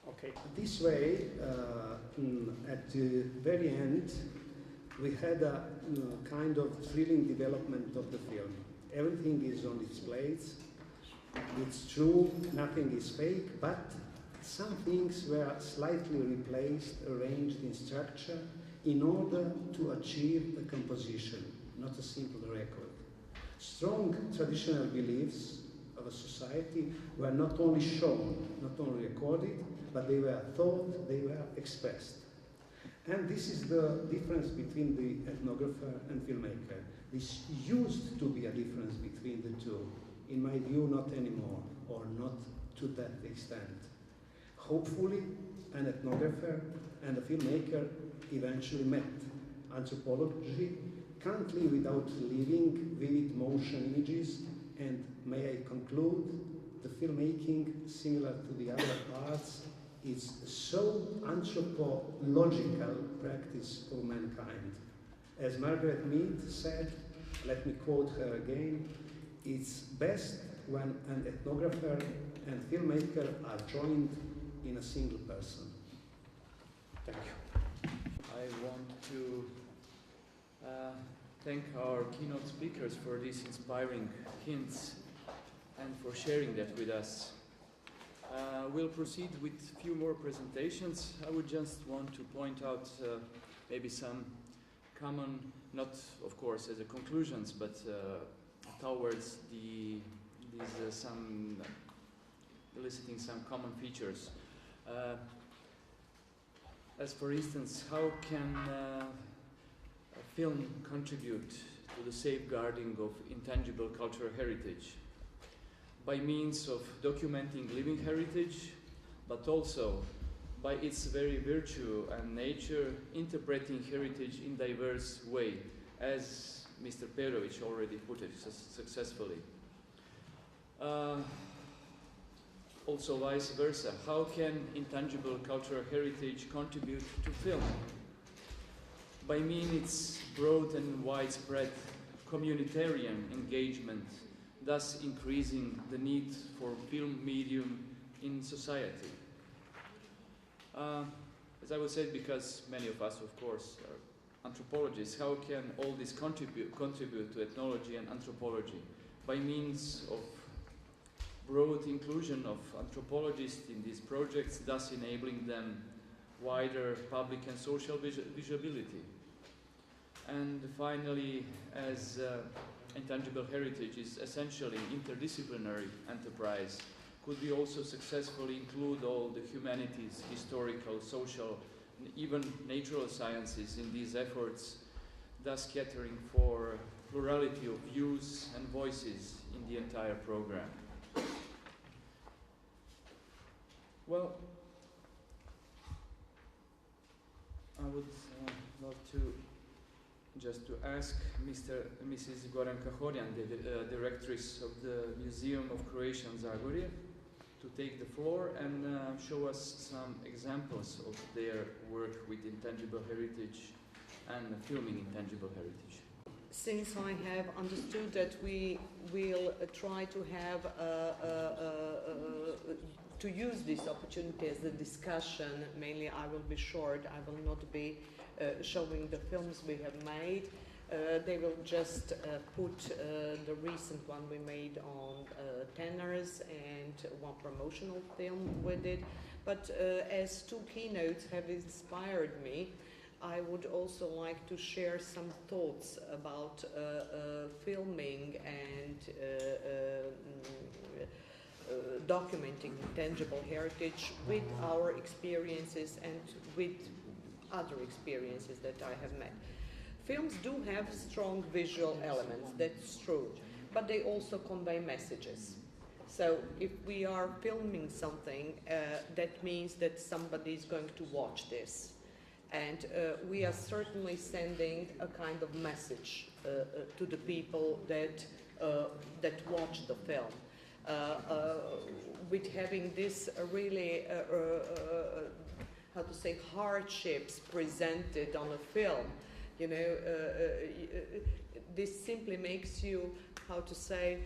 Okay, this way, at the very end, we had a kind of thrilling development of the film. Everything is on its place. It's true, nothing is fake, but some things were slightly replaced, arranged in structure in order to achieve a composition, not a simple record. Strong traditional beliefs of a society were not only shown, not only recorded, but they were thought, they were expressed. And this is the difference between the ethnographer and filmmaker. This used to be a difference between the two. In my view, not anymore, or not to that extent. Hopefully, an ethnographer and a filmmaker eventually met. Anthropology can't live without living, vivid motion images, and may I conclude, the filmmaking, similar to the other arts, is so anthropological practice for mankind. As Margaret Mead said, let me quote her again, it's best when an ethnographer and filmmaker are joined in a single person. Thank you. I want to thank our keynote speakers for these inspiring hints and for sharing that with us. We'll proceed with a few more presentations. I would just want to point out maybe some common, not of course as a conclusions, but towards some eliciting some common features. As for instance, how can a film contribute to the safeguarding of intangible cultural heritage? By means of documenting living heritage, but also by its very virtue and nature, interpreting heritage in diverse way, as Mr. Perovic already put it successfully. Also vice versa, how can intangible cultural heritage contribute to film? By means its broad and widespread communitarian engagement, thus increasing the need for film medium in society. As I would say, because many of us, of course, are anthropologists, how can all this contribute to ethnology and anthropology? By means of broad inclusion of anthropologists in these projects, thus enabling them wider public and social visibility. And finally, as intangible heritage is essentially interdisciplinary enterprise, could we also successfully include all the humanities, historical, social, and even natural sciences in these efforts, thus catering for plurality of views and voices in the entire program? Well, I would love to just to ask Mrs. Goranka Horjan, the directress of the Museum of Croatian Zagorje, to take the floor and show us some examples of their work with intangible heritage and filming intangible heritage. Since I have understood that we will try to have to use this opportunity as a discussion, mainly I will be short, I will not be showing the films we have made. They will just put the recent one we made on tenors and one promotional film with it. But as two keynotes have inspired me, I would also like to share some thoughts about filming and documenting intangible heritage with our experiences and with other experiences that I have met. Films do have strong visual elements, that's true, but they also convey messages. So if we are filming something, that means that somebody is going to watch this. And we are certainly sending a kind of message to the people that watch the film. With having this really how to say, hardships presented on a film. You know, this simply makes you, how to say,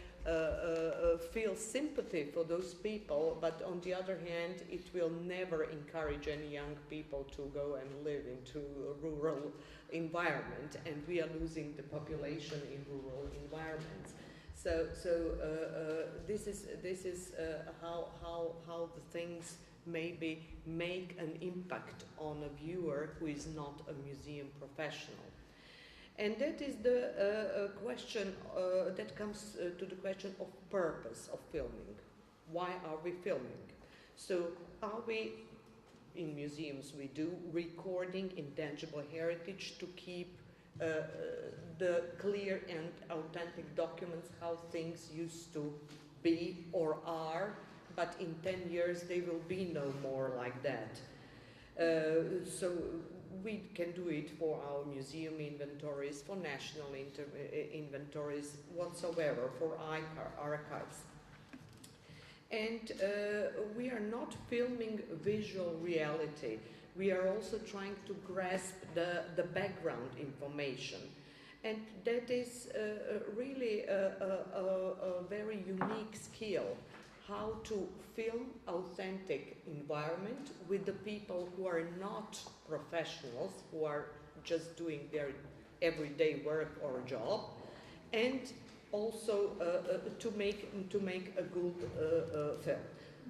feel sympathy for those people, but on the other hand, it will never encourage any young people to go and live into a rural environment, and we are losing the population in rural environments. So this is how the things maybe make an impact on a viewer who is not a museum professional. And that is the question that comes to the question of purpose of filming. Why are we filming? So are we, in museums we do, recording intangible heritage to keep the clear and authentic documents how things used to be or are, but in 10 years they will be no more like that. So we can do it for our museum inventories, for national inventories, whatsoever, for archives. And we are not filming visual reality. We are also trying to grasp the background information. And that is really a very unique skill, how to film authentic environment with the people who are not professionals, who are just doing their everyday work or job, and also to make a good film.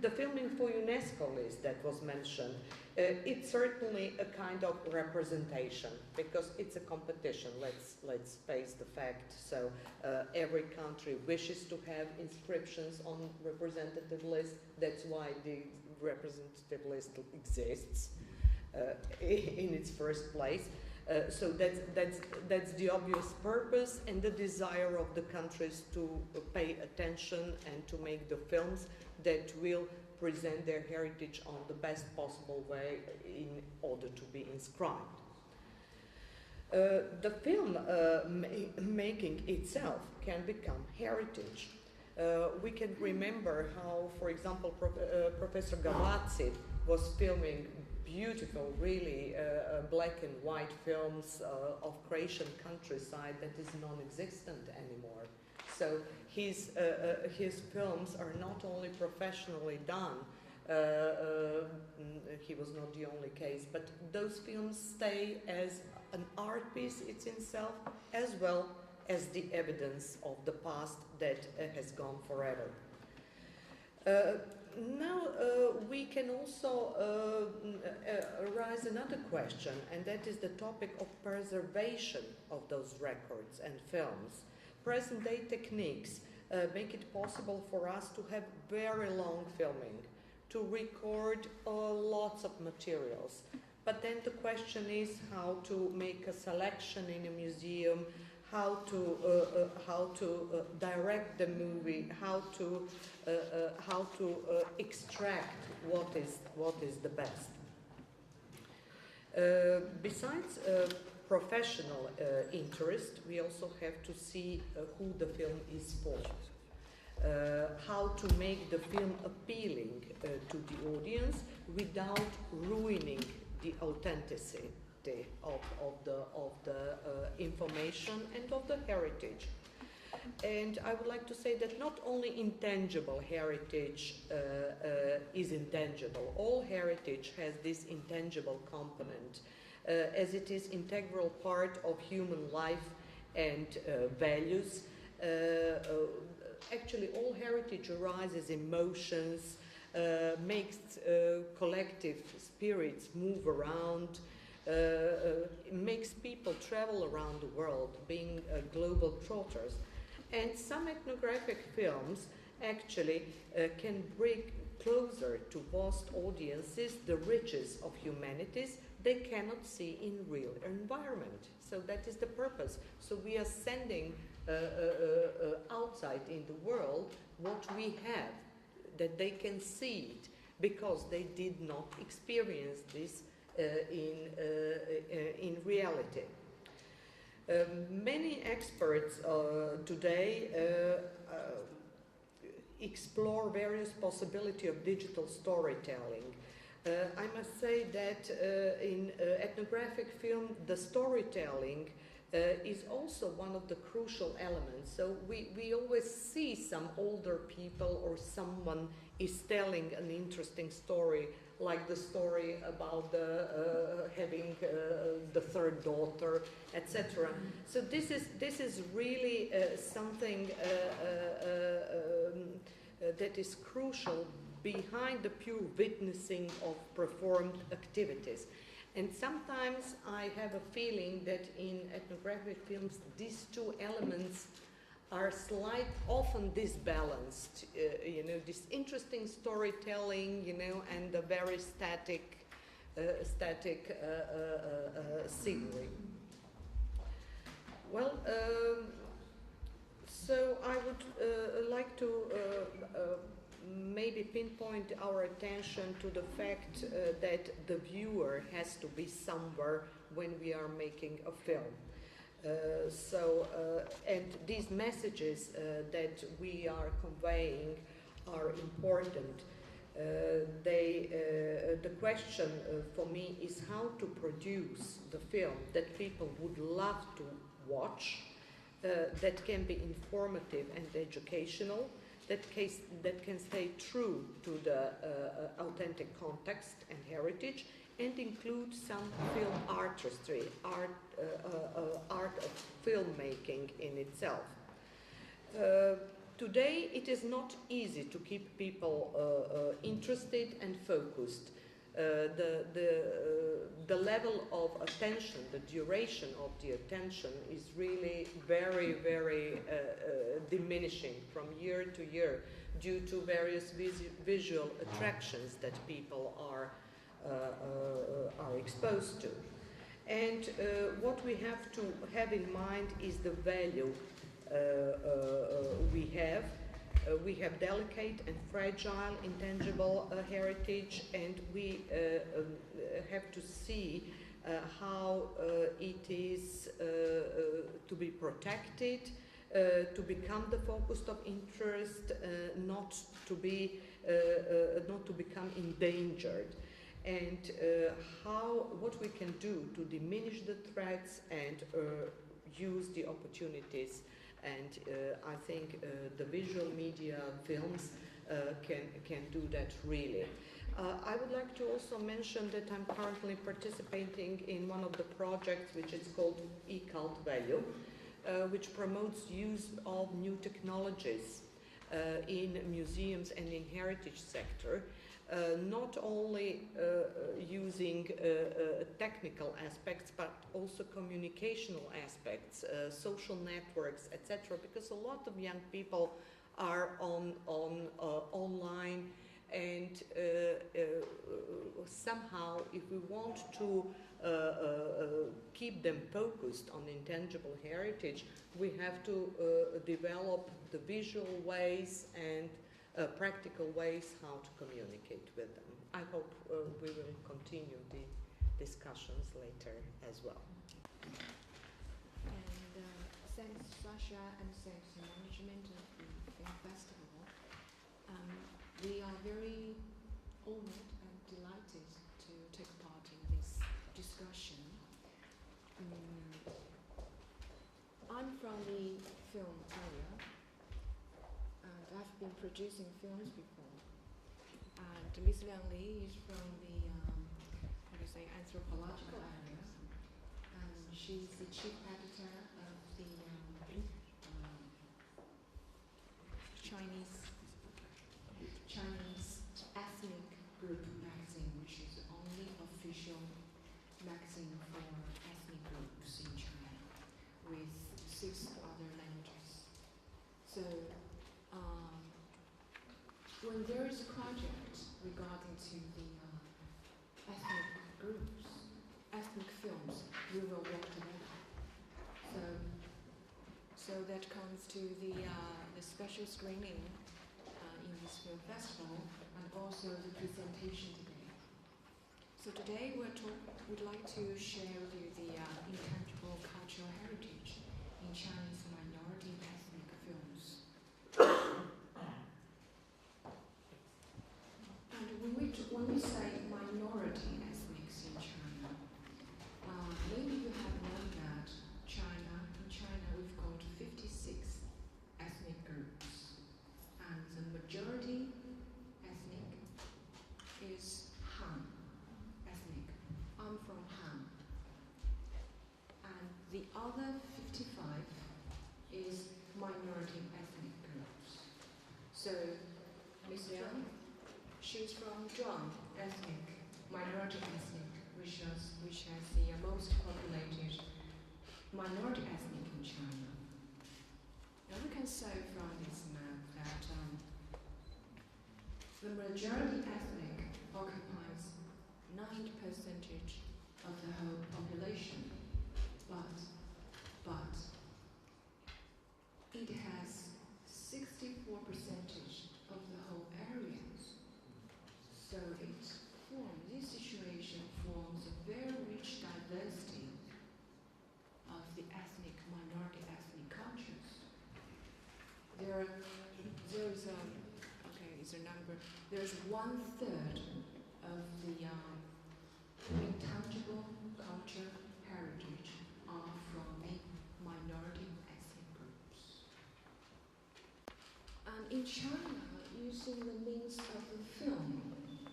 The filming for Unesco list that was mentioned, it's certainly a kind of representation, because it's a competition. Let's face the fact. So every country wishes to have inscriptions on representative list. That's why the representative list exists in its first place. So that's the obvious purpose and the desire of the countries to pay attention and to make the films that will present their heritage on the best possible way in order to be inscribed. The film making itself can become heritage. We can remember how, for example, Professor Gavazzi was filming beautiful, really black and white films of Croatian countryside that is non-existent anymore. So his films are not only professionally done, he was not the only case, but those films stay as an art piece it's itself, as well as the evidence of the past that has gone forever. Now we can also raise another question, and that is the topic of preservation of those records and films. Present-day techniques make it possible for us to have very long filming, to record lots of materials. But then the question is how to make a selection in a museum, how to direct the movie, how to extract what is the best. Besides professional interest, we also have to see who the film is for. How to make the film appealing to the audience without ruining the authenticity of the information and of the heritage. And I would like to say that not only intangible heritage is intangible, all heritage has this intangible component, as it is integral part of human life and values. Actually, all heritage arises emotions, makes collective spirits move around, makes people travel around the world, being global trotters. And some ethnographic films actually can bring closer to vast audiences the riches of humanities they cannot see in real environment. So that is the purpose. So we are sending outside in the world what we have, that they can see it, because they did not experience this in reality. Many experts today explore various possibilities of digital storytelling. I must say that in ethnographic film, the storytelling is also one of the crucial elements. So we always see some older people or someone is telling an interesting story, like the story about having the third daughter, etc. So this is really something that is crucial behind the pure witnessing of performed activities. And sometimes I have a feeling that in ethnographic films these two elements are often disbalanced, this interesting storytelling, and the very static scenery. Well, so I would like to maybe pinpoint our attention to the fact that the viewer has to be somewhere when we are making a film. And these messages that we are conveying are important. The question for me is how to produce the film that people would love to watch, that can be informative and educational, that can stay true to the authentic context and heritage, and include some film artistry, art of filmmaking in itself. Today, it is not easy to keep people interested and focused. The level of attention, the duration of the attention is really very, very diminishing from year to year due to various visual attractions that people are exposed to. And what we have to have in mind is the value we have. We have delicate and fragile, intangible heritage, and we have to see how it is to be protected, to become the focus of interest, not to become endangered, and what we can do to diminish the threats and use the opportunities. And I think the visual media films can do that really. I would like to also mention that I'm currently participating in one of the projects which is called eCult Value, which promotes use of new technologies in museums and in heritage sector. Not only using technical aspects, but also communicational aspects, social networks, etc. Because a lot of young people are online, and somehow, if we want to keep them focused on intangible heritage, we have to develop the visual ways and practical ways how to communicate with them. I hope we will continue the discussions later as well. And thanks Sasha, and thanks the management of the film festival. We are very honored and delighted to take part in this discussion. I'm from the film area. I've been producing films before, and Miss Liang Li is from the anthropological area, and she's the chief editor of the Chinese ethnic group magazine, which is the only official magazine for ethnic groups in China, with 6 other languages. So when there is a project regarding to the ethnic groups, ethnic films, we will work together. So that comes to the special screening in this film festival, and also the presentation today. So today we'd like to share with you the intangible cultural heritage in Chinese minority ethnic films. And when we say minority the other 55 is minority ethnic groups. So, Ms. Zhang, she's from Zhuang ethnic, minority ethnic, which has the most populated minority ethnic in China. Now we can say from this map that the majority ethnic occupies 9% of the whole population, but it has 64% of the whole area. So this situation forms a very rich diversity of the ethnic, minority ethnic cultures. There's 1/3 of the intangible culture heritage are from minority ethnic groups. And in China, using the means of the film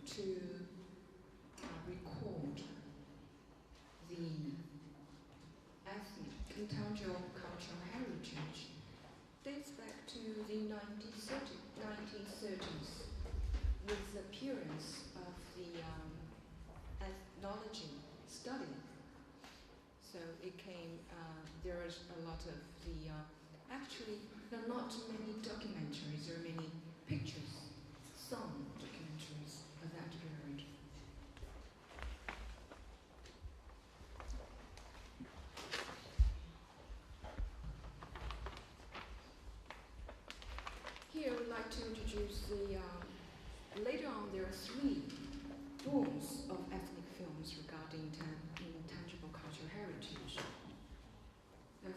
to record the ethnic intangible cultural heritage dates back to the 1930s with the appearance of the ethnology study. So it came, there is a lot of the, actually there are not many documentaries, there are many pictures, some documentaries of that period. Here I would like to introduce the, later on there are 3 booms of ethnic films regarding intangible cultural heritage. The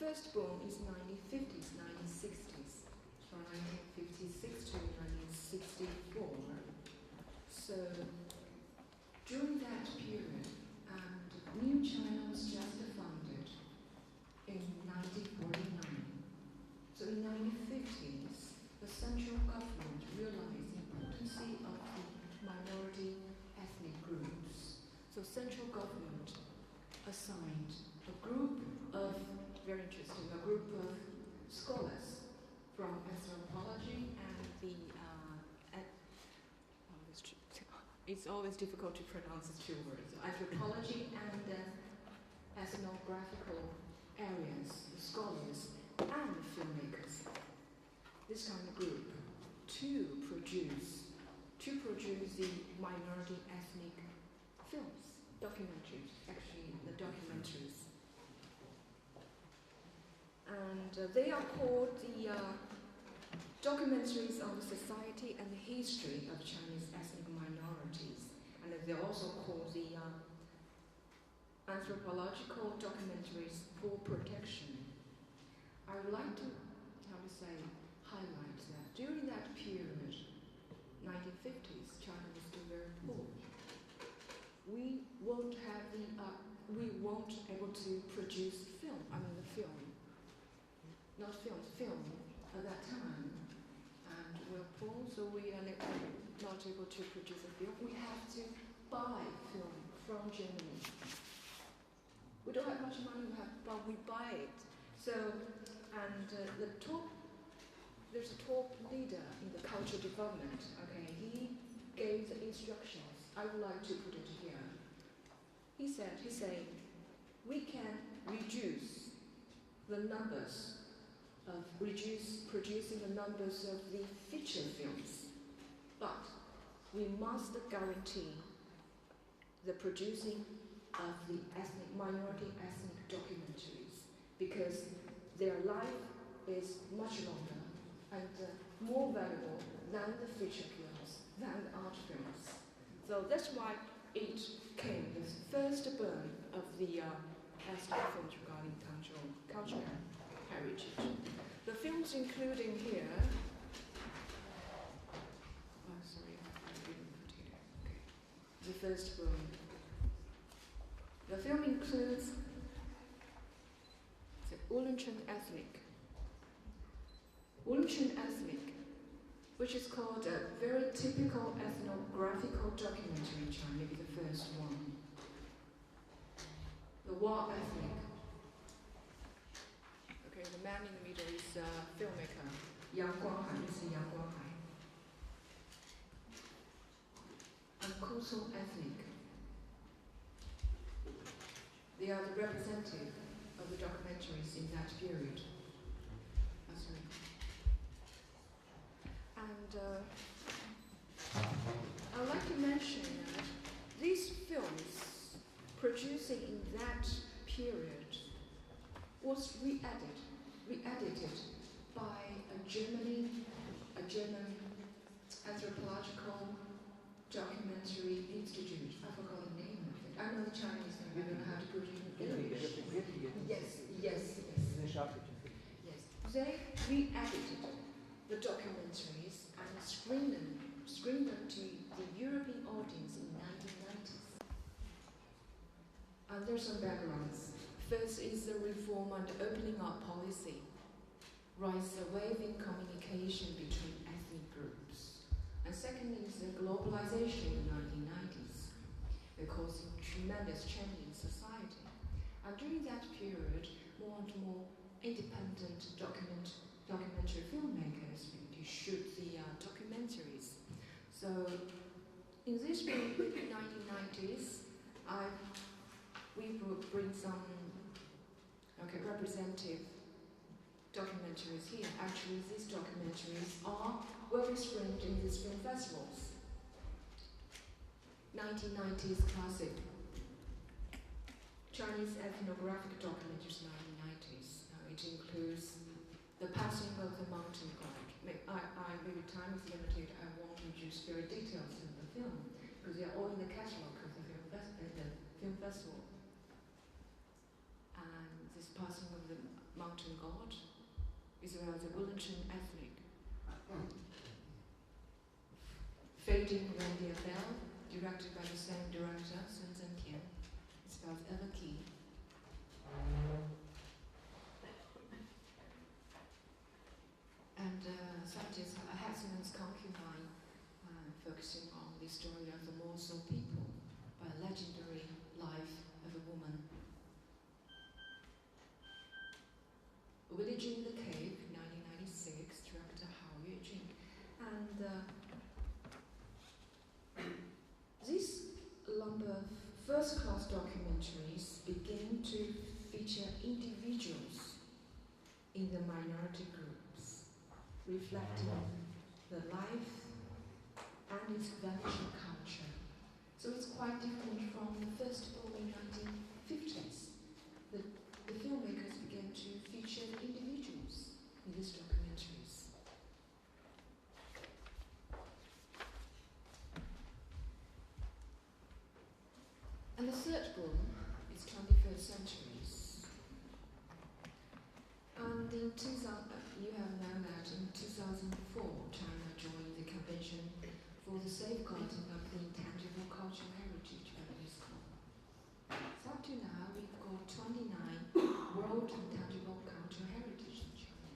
first boom is 1950s, 1960s, from 1956 to 1964. So during that period, New China was just founded in 1949. So in 1950s, the central government realized the importance of the minority ethnic groups. So central government assigned a group of, very interesting, a group of scholars from anthropology and the, it's always difficult to pronounce these 2 words, anthropology and ethnographical areas, the scholars and the filmmakers, this kind of group, to produce the minority ethnic films, documentaries, actually the documentaries. And they are called the documentaries on the society and the history of Chinese ethnic minorities. And they're also called the anthropological documentaries for protection. I would like to, highlight that during that period, 1950s, China was still very poor. We won't able to produce film at that time. And we're poor, so we are not able to produce a film. We have to buy film from Germany. We don't have much money, but we buy it. So, and there's a top leader in the cultural development. Okay, he gave the instructions. I would like to put it here. He said, we can reduce the numbers of producing the numbers of the feature films, but we must guarantee the producing of the minority ethnic documentaries, because their life is much longer and more valuable than the feature films, than the art films. So that's why it came, the first burn of the ethnic films regarding cultural heritage. The films including here, the first boom. The film includes the Ulunchen ethnic, which is called a very typical ethnographical documentary in China, maybe the first one. the Wa ethnic. Okay, the man in the middle is a filmmaker, Yang Guanghai, Mr. Yang Guanghai. And Kusong ethnic. They are the representative of the documentaries in that period. That's right. And I would like to mention that these films producing in that period was re-edited by a German anthropological documentary institute. I forgot the name of it. I know the Chinese name. I don't know how to put it in English. Yes. They re-edited the documentaries and screened them to the European audience in 1990s. And there's some backgrounds. First is the reform and opening up policy, rise the wave in communication between ethnic groups. And second is the globalization in the 1990s, causing tremendous change in society. And during that period, more and more independent documentary filmmakers began to shoot the documentaries. So in this period, 1990s, we bring some representative documentaries here. Actually, these documentaries were screened in these film festivals. 1990s classic Chinese ethnographic documentaries, 1990s. It includes the passing of the mountain god. Maybe time is limited. I won't introduce very details in the film because they are all in the catalogue of the film festival. And this passing of the mountain god is about the Wellington ethnic. Fading when they fell, directed by the same director, Sun Zhentian. It's about Eva Key. And such as a Hatsman's concubine, focusing on the story of the Mosul people by a legendary life of a woman. A Village in the Cave, 1996, director Hao Yuejing. And this number of first-class documentaries begin to feature individuals in the minority groups, reflecting the life and its vanishing culture. So it's quite different from the festival in 1950s. The filmmakers began to feature individuals in these documentaries. And the third boom is 21st centuries. And in you have known that in 2004, China joined the Convention for the Safeguarding of the Intangible Cultural Heritage by Unesco. So up to now, we've got 29 World Intangible Cultural Heritage in China.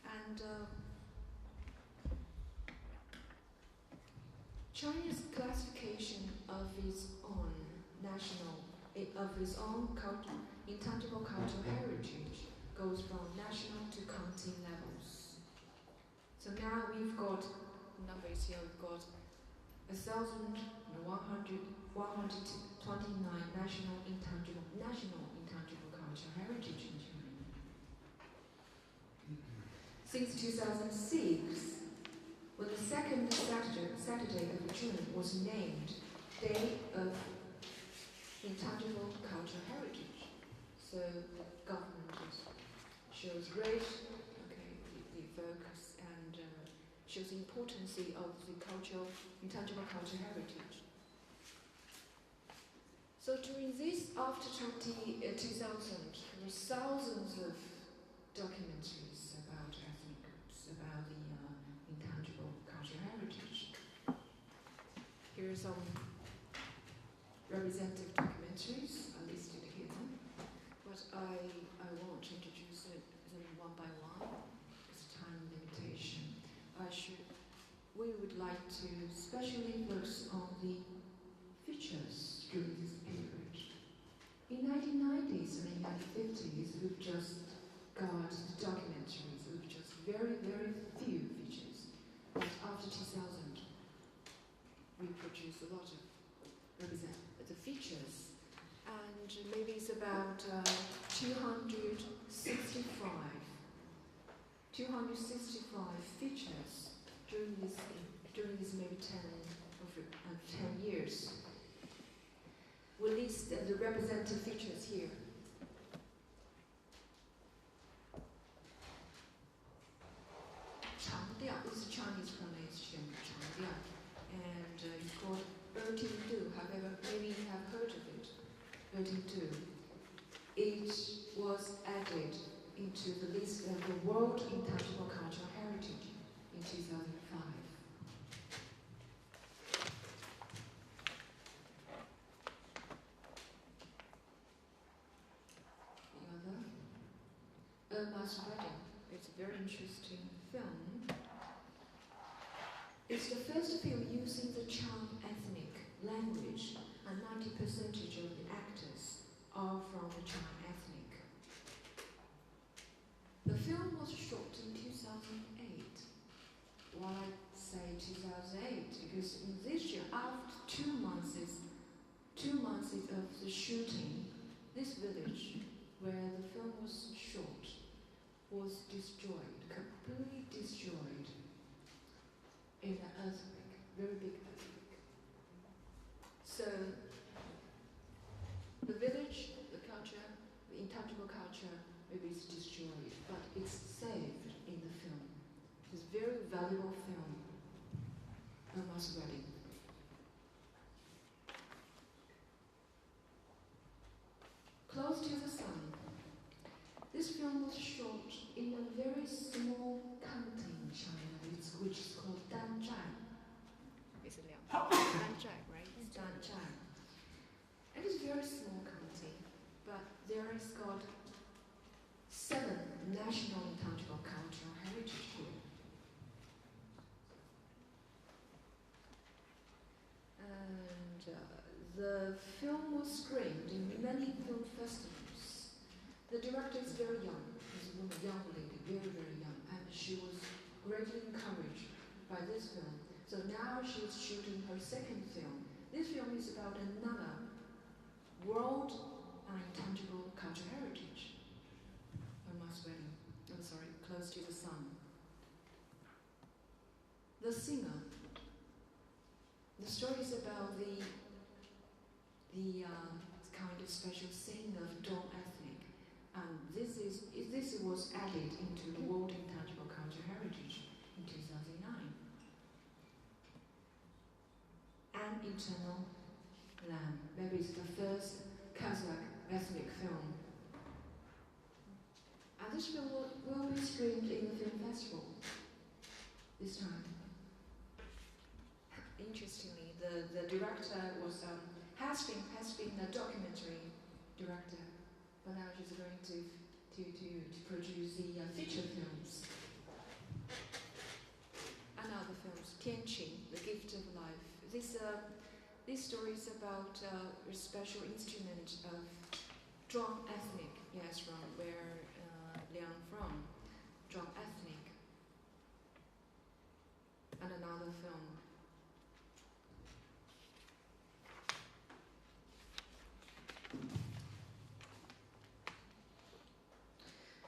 And China's classification of its own intangible cultural heritage goes from national to county levels. So now we've got numbers here. We've got 1,129 national intangible cultural heritage in China. Since 2006, when the second Saturday of June was named Day of Intangible Cultural Heritage, so the government shows great the focus and shows the importance of the intangible cultural heritage. So during this, after 2000, there were thousands of documentaries about ethnic groups, about the intangible cultural heritage. Here are some representative documentaries are listed here, but I won't introduce them one by one because of time limitation. We would like to especially focus on the features during this period. In 1990s and in 1950s, we've just got the documentaries with just very, very few features. But after 2000, we produced a lot of the features, and maybe it's about 265 features during this maybe 10 years. We list the representative features here. Changdiao is a Chinese pronunciation, Changdiao, and it's called Ertingdu. However, maybe you have heard of it, Ertingdu. It was added into the list of the World Intangible Cultural Heritage in 2005. Irma's Wedding. It's a very interesting film. It's the first film using the Chan ethnic language, and 90% of the actors are from the Chan ethnic. The film was shot in 2008. Why I say 2008? Because in this year, after 2 months of the shooting, this village where the film was shot was destroyed, completely destroyed in an earthquake, very big earthquake. So the village, the culture, the intangible culture, maybe it's destroyed, but it's saved in the film. It's a very valuable film, Irma's Wedding. Close to the Sun. This film was shot in a very small county in China, which is called Danzhai. It's Danzhai, right? It's Danzhai. And it's a very small county, but there is got 7 national intangible cultural heritage here. And the film was screened in many film festivals. The director is very young. She's a young lady, very, very young, and she was greatly encouraged by this film. So now she's shooting her second film. This film is about another world and intangible cultural heritage. Irma's Wedding. I'm sorry, Close to the Sun. The Singer. The story is about the kind of special singer of Dong ethnic, and this was added into the World Intangible Cultural Heritage in 2009. An Eternal Lamb. Maybe it's the first Kazakh ethnic film. And this film will be screened in the film festival this time. Interestingly, the director has been a documentary director, but now she's going to produce the feature films and other films. Tianqi, The Gift of Life. This story is about a special instrument of Zhuang ethnic. Yes, from where Liang from, Zhuang ethnic, and another film.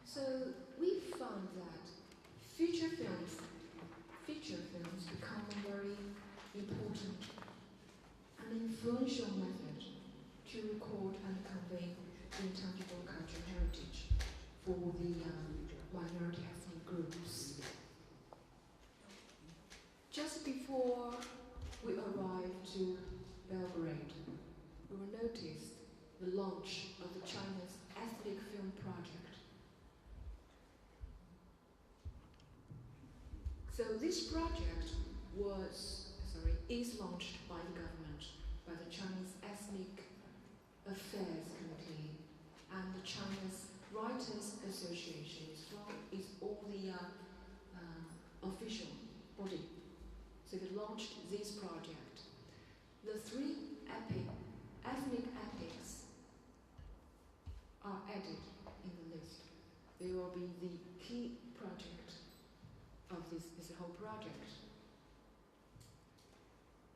So we found that feature films become a very important and influential method to record and convey the intangible cultural heritage for the minority ethnic groups. Just before we arrived to Belgrade, we noticed the launch of the China's Ethnic Film Project. So this project is launched by the government, by the Chinese Ethnic Affairs Committee, and the Chinese Writers Association is all the official body. So they launched this project. The 3 ethnic epics are added in the list. They will be the key project of this whole project.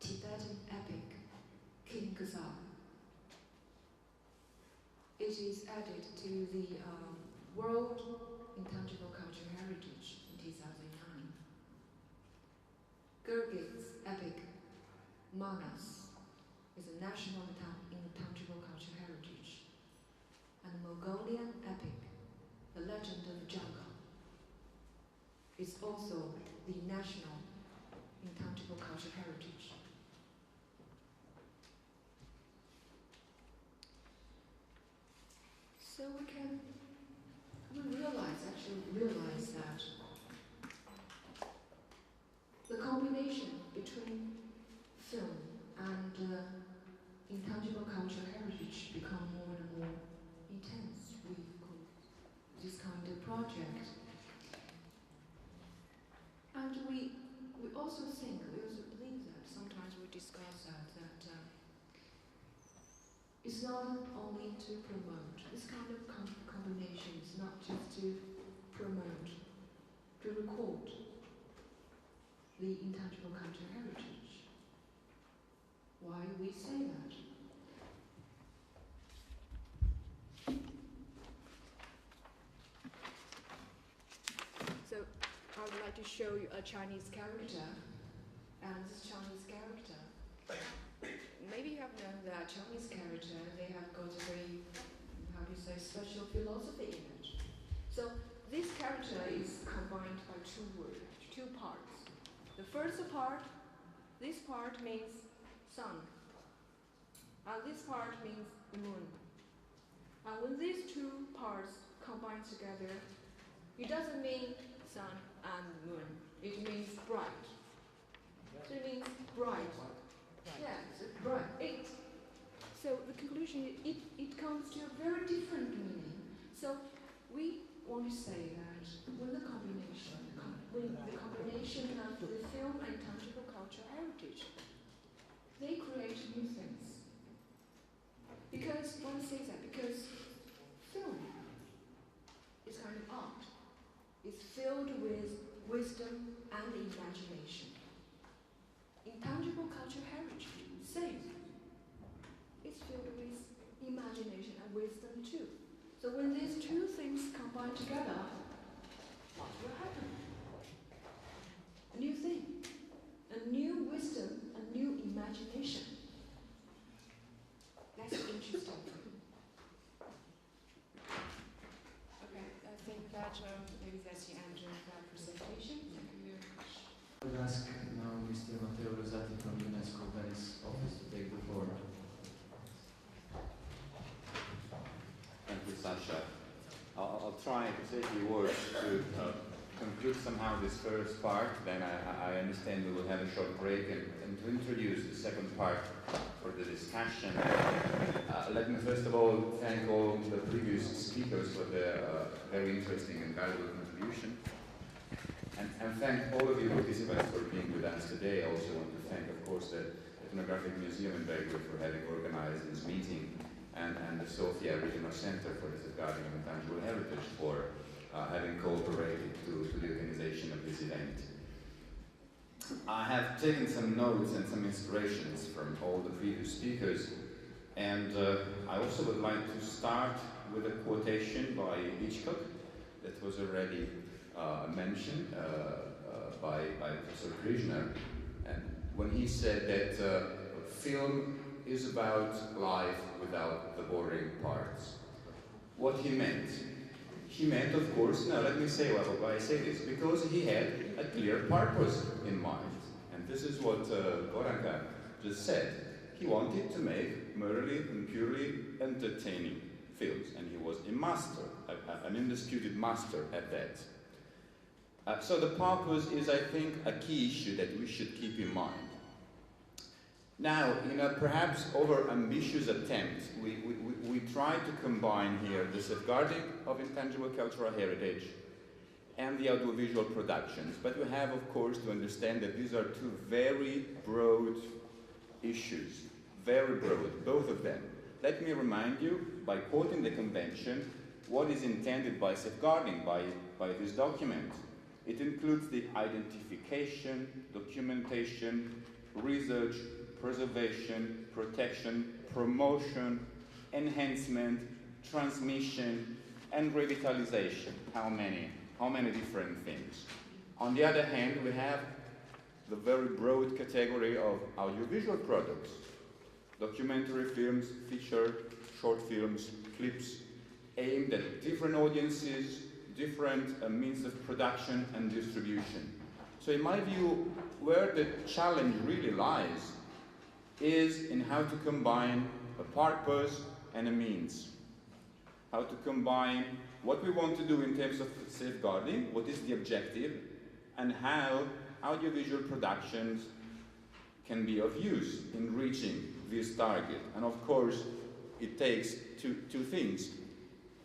Tibetan epic, Nkns. It is added to the World Intangible Cultural Heritage in 2009. Gurgit's epic, Manas, is a national intangible cultural heritage. And Mongolian epic, The Legend of Jungle, is also the national intangible cultural heritage. So we can realize that the combination between film and intangible cultural heritage become more and more intense with this kind of project. And we also believe that sometimes we discuss that it's not only to promote. This kind of combination is not just to promote, to record the intangible cultural heritage. Why we say that? So I would like to show you a Chinese character, and this Chinese character, maybe you have known that Chinese character, they have got a very, special philosophy in it. So this character is combined by two parts. The first part, this part means sun, and this part means moon. And when these two parts combine together, it doesn't mean sun and moon. It means bright. So it means bright. Yeah, it's bright. So the conclusion, it comes to a very different meaning. So we want to say that when the combination of the film and tangible cultural heritage, they create new things. Because one says that because film is kind of art. It's filled with wisdom and imagination. Intangible cultural heritage, same. It's filled with imagination and wisdom too. So when these two things combine together, what will happen? A new thing, a new wisdom, a new imagination. That's interesting. Okay, I think that maybe that's the end of that presentation. Thank you very much. I would ask now Mr. Matteo Rosati from Unesco Venice office to take the floor. Thank you, Sasha. I'll try to say a few words to conclude somehow this first part, then I understand we will have a short break and to introduce the second part for the discussion. Let me first of all thank all the previous speakers for their very interesting and valuable contribution. And thank all of you participants for being with us today. I also want to thank, of course, the Ethnographic Museum in Belgrade for having organized this meeting, and the Sofia Regional Center for the Safeguarding of Intangible Heritage for having cooperated to the organization of this event. I have taken some notes and some inspirations from all the previous speakers, and I also would like to start with a quotation by Hitchcock that was already mentioned by Professor Krishna, and when he said that film is about life without the boring parts. What he meant? He meant, of course, now let me say why I say this, because he had a clear purpose in mind. And this is what Goranka just said. He wanted to make merely and purely entertaining films, and he was a master, an undisputed master at that. So the purpose is, I think, a key issue that we should keep in mind. Now, in a perhaps over-ambitious attempt, we try to combine here the safeguarding of intangible cultural heritage and the audiovisual productions. But we have, of course, to understand that these are two very broad issues, very broad, both of them. let me remind you, by quoting the convention, what is intended by safeguarding by this document. It includes the identification, documentation, research, preservation, protection, promotion, enhancement, transmission, and revitalization. How many? How many different things? On the other hand, we have the very broad category of audiovisual products. Documentary films, feature, short films, clips, aimed at different audiences, different means of production and distribution. So in my view, where the challenge really lies is in how to combine a purpose and a means. How to combine what we want to do in terms of safeguarding, what is the objective, and how audiovisual productions can be of use in reaching this target. And of course, it takes two things.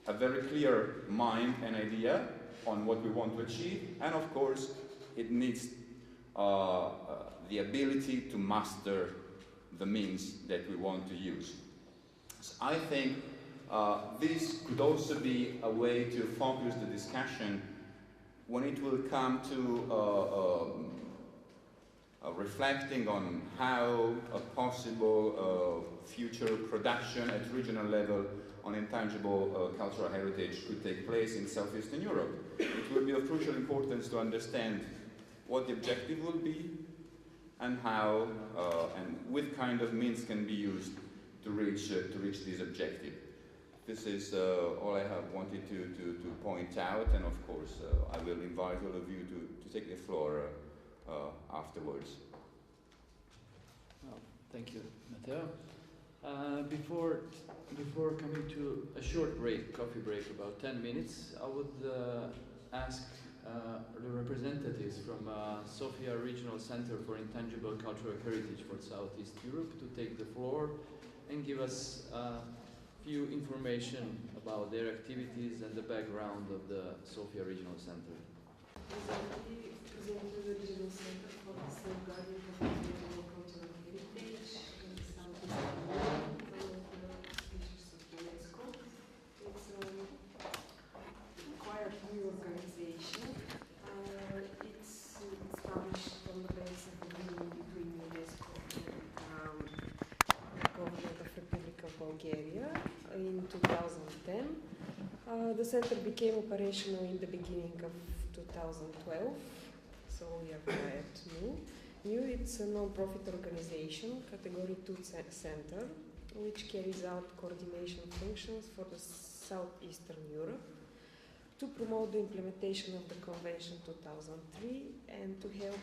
A very clear mind and idea on what we want to achieve, and of course, it needs the ability to master the means that we want to use. So I think this could also be a way to focus the discussion when it will come to reflecting on how a possible future production at regional level on intangible cultural heritage could take place in Southeastern Europe. It will be of crucial importance to understand what the objective will be and how and what kind of means can be used to reach this objective. This is all I have wanted to point out, and of course I will invite all of you to take the floor afterwards. Well, thank you, Matteo. Before coming to a short break, coffee break, about 10 minutes, I would ask the representatives from Sofia Regional Center for Intangible Cultural Heritage for Southeast Europe to take the floor and give us few information about their activities and the background of the Sofia Regional Center. Present the Regional Center for the Safeguarding of Intangible Cultural Heritage in Southeast Europe, one of the species of Unesco. It's quite a new organization. It's established on the basis of the agreement between UNESCO and the government of Republic of Bulgaria in 2010. The center became operational in the beginning of 2012, so we are quite new. It's a non-profit organization, Category 2 center, which carries out coordination functions for the Southeastern Europe to promote the implementation of the Convention 2003 and to help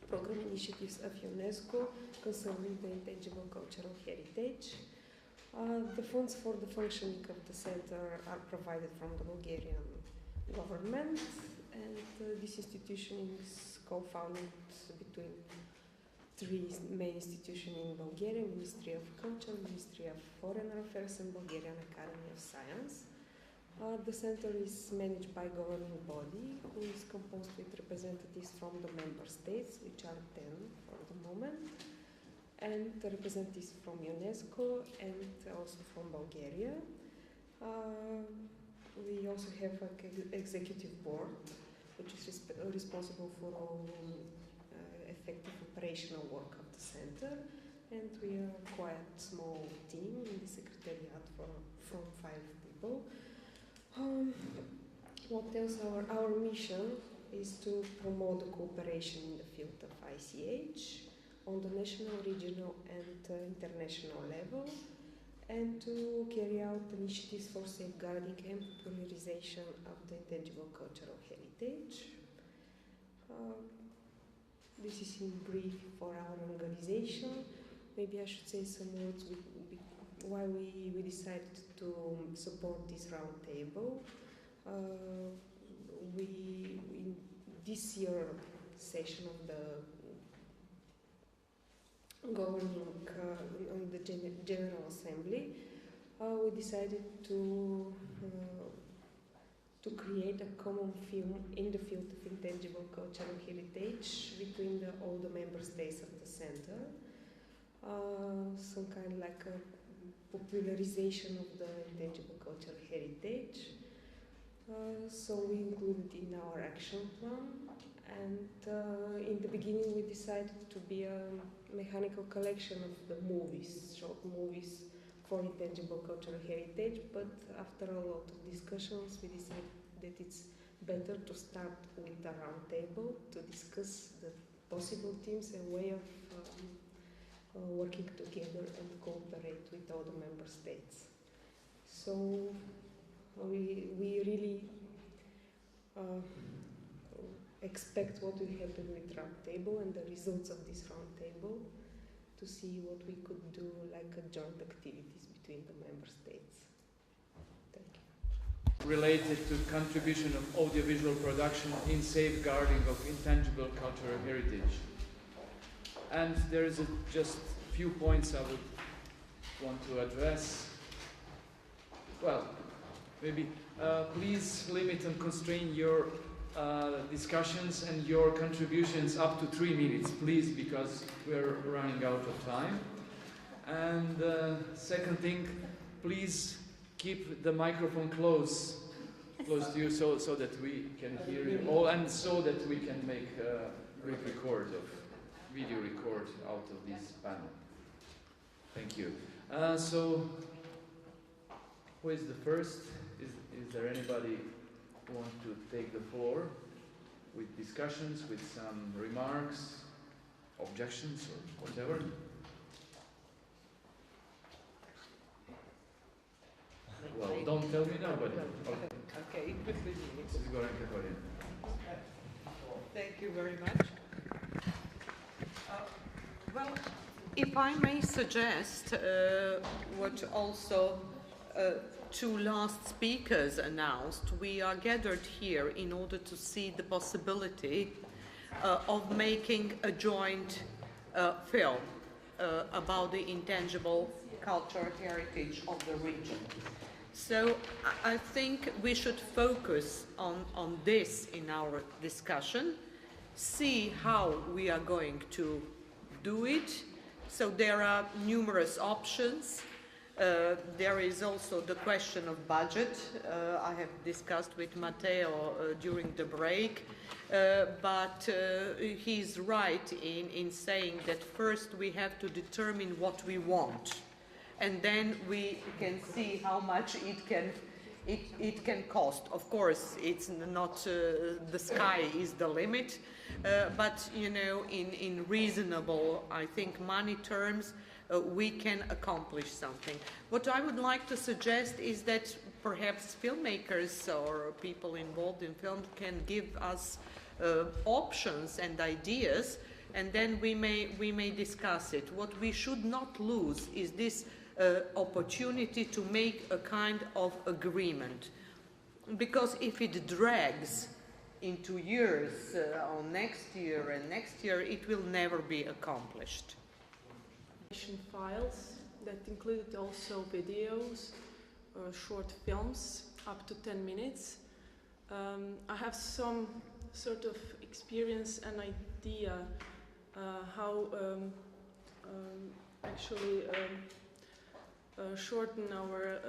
program initiatives of UNESCO concerning the intangible cultural heritage. The funds for the functioning of the center are provided from the Bulgarian government, and this institution is co-founded between three main institutions in Bulgaria: Ministry of Culture, Ministry of Foreign Affairs, and Bulgarian Academy of Science. The center is managed by a governing body who is composed with representatives from the member states, which are 10 for the moment, and the representatives from UNESCO and also from Bulgaria. We also have an executive board, which is responsible for all effective operational work of the center, and we are a quite small team in the secretariat from 5 people. What else? Our mission is to promote the cooperation in the field of ICH on the national, regional, and international level, and to carry out initiatives for safeguarding and popularization of the intangible cultural heritage. This is in brief for our organization. Maybe I should say some words why we decided to support this roundtable. In this year session of the governing on the General Assembly, we decided to create a common film in the field of intangible cultural heritage between all the member states of the center. Some kind of like a popularization of the intangible cultural heritage. So we included in our action plan, and in the beginning we decided to be a mechanical collection of the movies, short movies for intangible cultural heritage, but after a lot of discussions we decided that it's better to start with a roundtable to discuss the possible themes and way of working together and cooperate with all the member states. So we really expect what will happen with Roundtable and the results of this Roundtable to see what we could do like a joint activities between the member states. Thank you. Related to contribution of audiovisual production in safeguarding of intangible cultural heritage. And there is just a few points I would want to address. Well, maybe please limit and constrain your discussions and your contributions up to 3 minutes, please, because we're running out of time. And second thing, please keep the microphone close to you so that we can hear you all, and so that we can make a great video record out of this panel. Thank you. So, who is the first? Is there anybody who wants to take the floor with discussions, with some remarks, objections, or whatever? Well, don't tell me now, but Okay. Thank you very much. Well, if I may suggest what also two last speakers announced, we are gathered here in order to see the possibility of making a joint film about the intangible cultural heritage of the region. So I think we should focus on this in our discussion, see how we are going to do it. So there are numerous options. There is also the question of budget. I have discussed with Matteo during the break, but he's right in saying that first we have to determine what we want, and then we can see how much it can cost. Of course, it's not the sky is the limit, but you know, in reasonable, I think, money terms, we can accomplish something. What I would like to suggest is that perhaps filmmakers or people involved in film can give us options and ideas, and then we may discuss it. What we should not lose is this opportunity to make a kind of agreement, because if it drags into years, on next year and next year, it will never be accomplished. Files that included also videos, short films up to 10 minutes. I have some sort of experience and idea how actually shorten our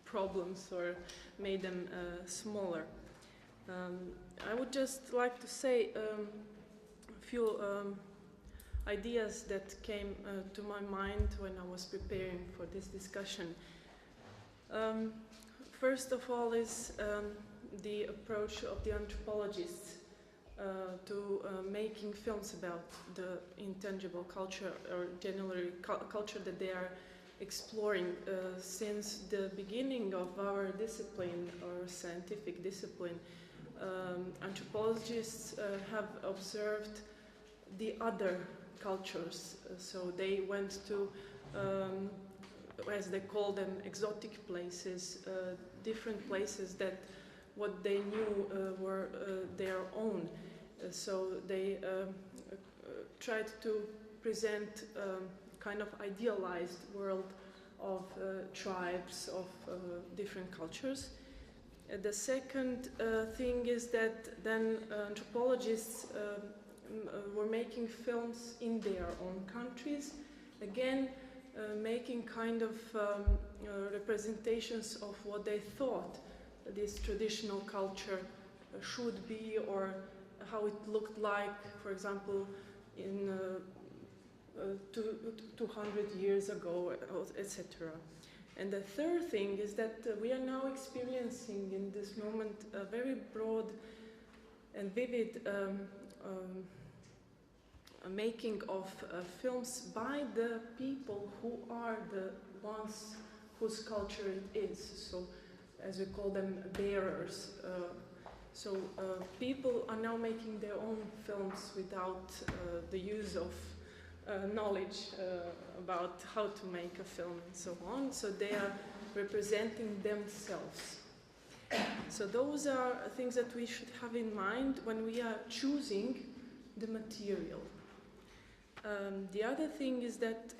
problems or made them smaller. I would just like to say a few ideas that came to my mind when I was preparing for this discussion. First of all is the approach of the anthropologists to making films about the intangible culture, or generally culture that they are exploring. Since the beginning of our discipline, or scientific discipline, anthropologists have observed the other cultures. So they went to, as they call them, exotic places, different places that what they knew were their own. So they tried to present kind of idealized world of tribes, of different cultures. The second thing is that then anthropologists were making films in their own countries, again making kind of representations of what they thought this traditional culture should be, or how it looked like, for example, in 200 years ago, etc. And the third thing is that we are now experiencing in this moment a very broad and vivid making of films by the people who are the ones whose culture it is. So, as we call them, bearers. People are now making their own films without the use of knowledge about how to make a film and so on. So they are representing themselves. So those are things that we should have in mind when we are choosing the material. The other thing is that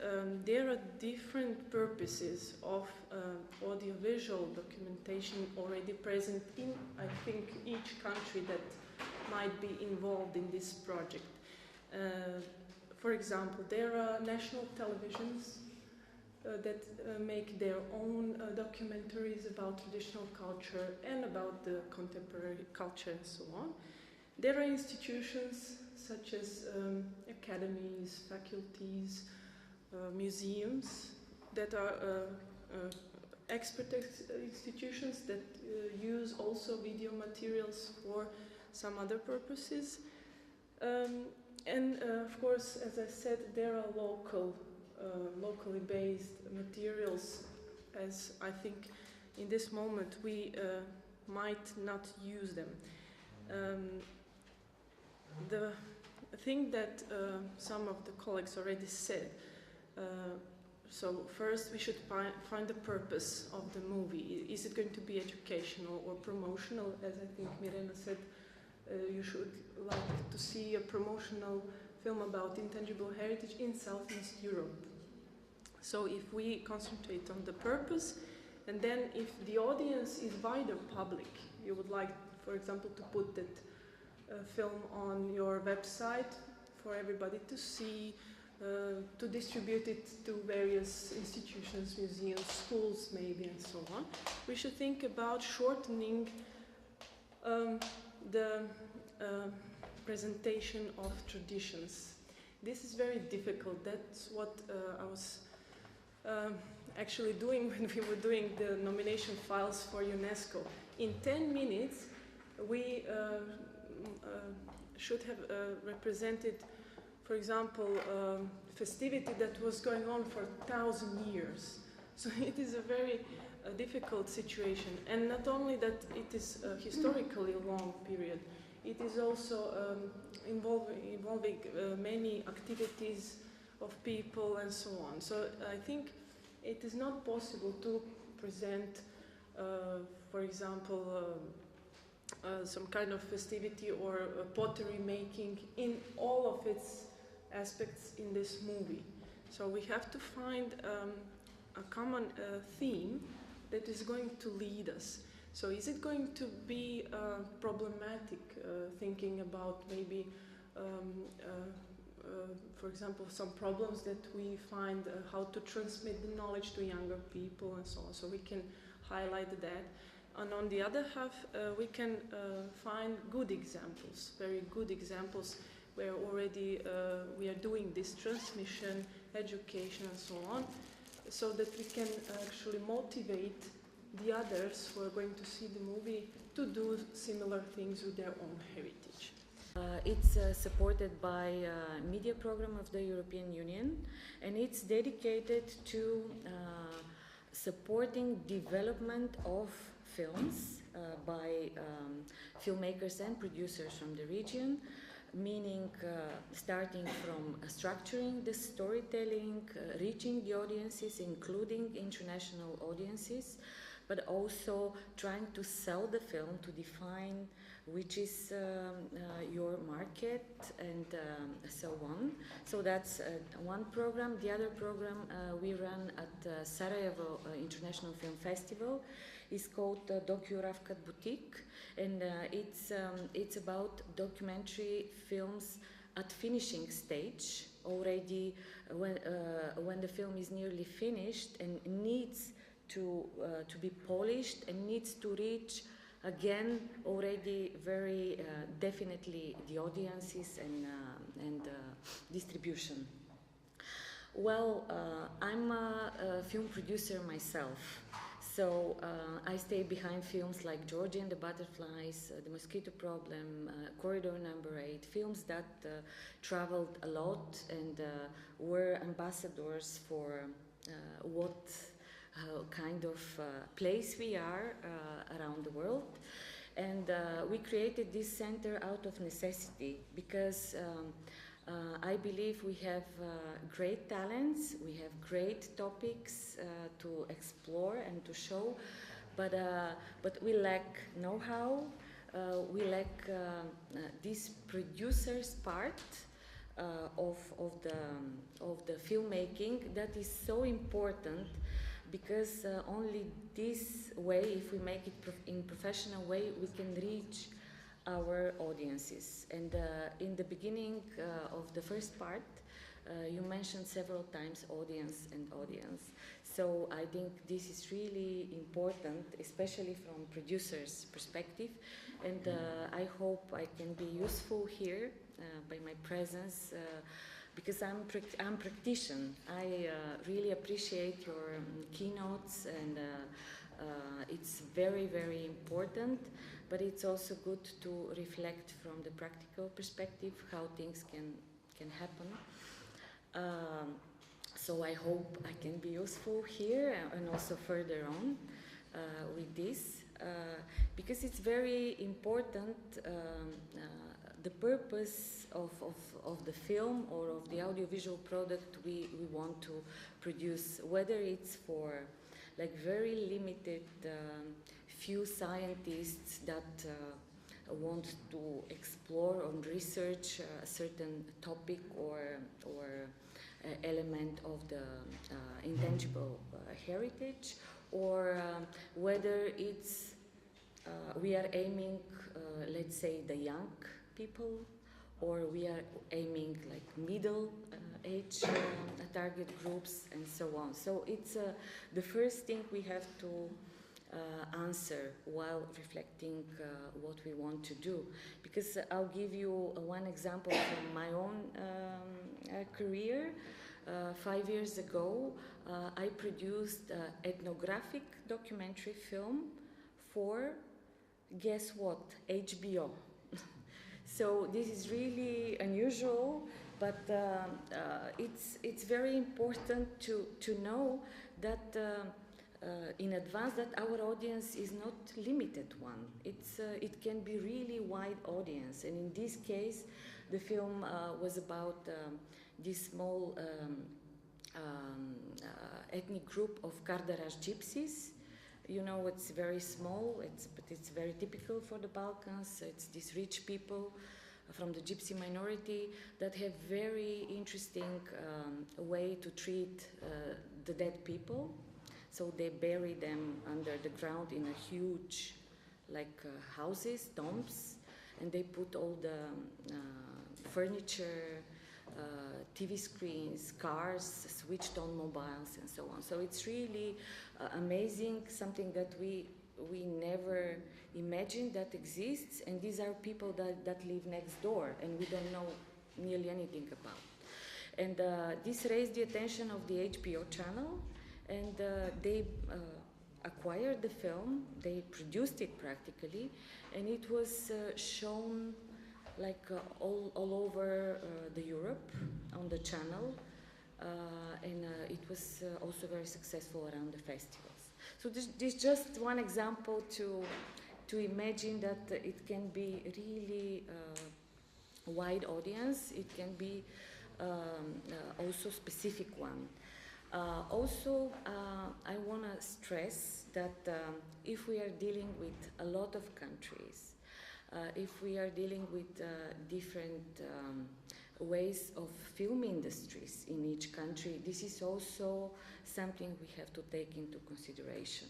there are different purposes of audiovisual documentation already present in, I think, each country that might be involved in this project. For example, there are national televisions that make their own documentaries about traditional culture and about the contemporary culture and so on. There are institutions such as academies, faculties, museums that are expert institutions that use also video materials for some other purposes. And of course, as I said, there are locally based materials, as I think in this moment we might not use them. The thing that some of the colleagues already said, so first we should find the purpose of the movie. Is it going to be educational or promotional? As I think Mirena said, you should like to see a promotional film about intangible heritage in Southeast Europe. So if we concentrate on the purpose, and then if the audience is wider public, you would like, for example, to put that film on your website for everybody to see, to distribute it to various institutions, museums, schools maybe, and so on. We should think about shortening the presentation of traditions. This is very difficult. That's what I was actually doing when we were doing the nomination files for UNESCO. In 10 minutes, we should have represented, for example, festivity that was going on for 1,000 years. So it is a very difficult situation. And not only that it is a historically long period, it is also involving many activities of people and so on. So I think it is not possible to present, for example, some kind of festivity or pottery making in all of its aspects in this movie. So we have to find a common theme that is going to lead us. So is it going to be problematic thinking about maybe, for example, some problems that we find how to transmit the knowledge to younger people and so on. So we can highlight that. And on the other half, we can find good examples, very good examples where already we are doing this transmission, education and so on, so that we can actually motivate the others who are going to see the movie to do similar things with their own heritage. It's supported by a media program of the European Union, and it's dedicated to supporting development of films by filmmakers and producers from the region, meaning starting from structuring the storytelling, reaching the audiences, including international audiences, but also trying to sell the film, to define which is your market and so on. So that's one program. The other program we run at Sarajevo International Film Festival is called Doprinos Boutique, and it's about documentary films at finishing stage already when the film is nearly finished and needs to be polished and needs to reach again already very definitely the audiences and distribution. Well, I'm a film producer myself, so I stay behind films like Georgie and the Butterflies, The Mosquito Problem, Corridor Number 8, films that traveled a lot and were ambassadors for what kind of place we are around the world. And we created this center out of necessity because I believe we have great talents, we have great topics to explore and to show, but we lack know-how, we lack this producer's part of the filmmaking that is so important, because only this way, if we make it in professional way, we can reach our audiences. And in the beginning of the first part, you mentioned several times audience and audience. So I think this is really important, especially from producer's perspective. And I hope I can be useful here by my presence, because I'm practitioner. I really appreciate your keynotes, and it's very, very important, but it's also good to reflect from the practical perspective how things can happen. So I hope I can be useful here and also further on with this, because it's very important. The purpose of the film or of the audiovisual product we want to produce, whether it's for like very limited few scientists that want to explore or research a certain topic or element of the intangible heritage, or whether it's we are aiming, let's say, the young people, or we are aiming like middle age target groups, and so on. So it's the first thing we have to answer while reflecting what we want to do. Because I'll give you one example from my own career. 5 years ago, I produced an ethnographic documentary film for, guess what, HBO. So this is really unusual, but it's very important to know that in advance that our audience is not limited one. It can be really wide audience, and in this case, the film was about this small ethnic group of Kardarash gypsies. You know, it's very small, but it's very typical for the Balkans. It's these rich people from the gypsy minority that have very interesting way to treat the dead people. So they bury them under the ground in a huge, like houses, tombs, and they put all the furniture, TV screens, cars, switched on mobiles, and so on. So it's really amazing, something that we never imagined that exists, and these are people that live next door, and we don't know nearly anything about. And this raised the attention of the HBO channel, and they acquired the film, they produced it practically, and it was shown like all over the Europe on the channel, and it was also very successful around the festivals. So this is just one example to imagine that it can be really wide audience. It can be also specific one. Also, I want to stress that if we are dealing with a lot of countries, if we are dealing with different ways of film industries in each country, this is also something we have to take into consideration.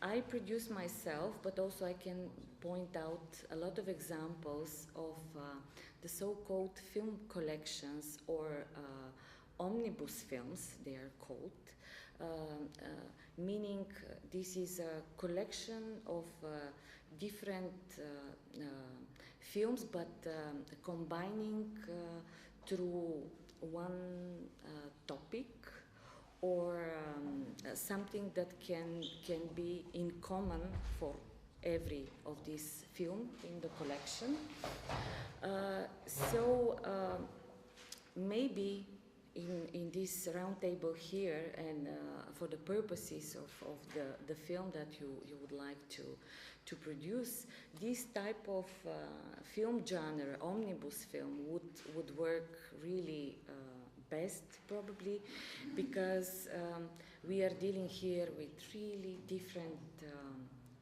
I produce myself, but also I can point out a lot of examples of the so-called film collections or omnibus films, they are called, meaning this is a collection of different films, but combining through one topic or something that can be in common for every of these films in the collection. Maybe in this round table here, and for the purposes of the film that you would like to produce, this type of film genre, omnibus film, would work really best probably, because we are dealing here with really different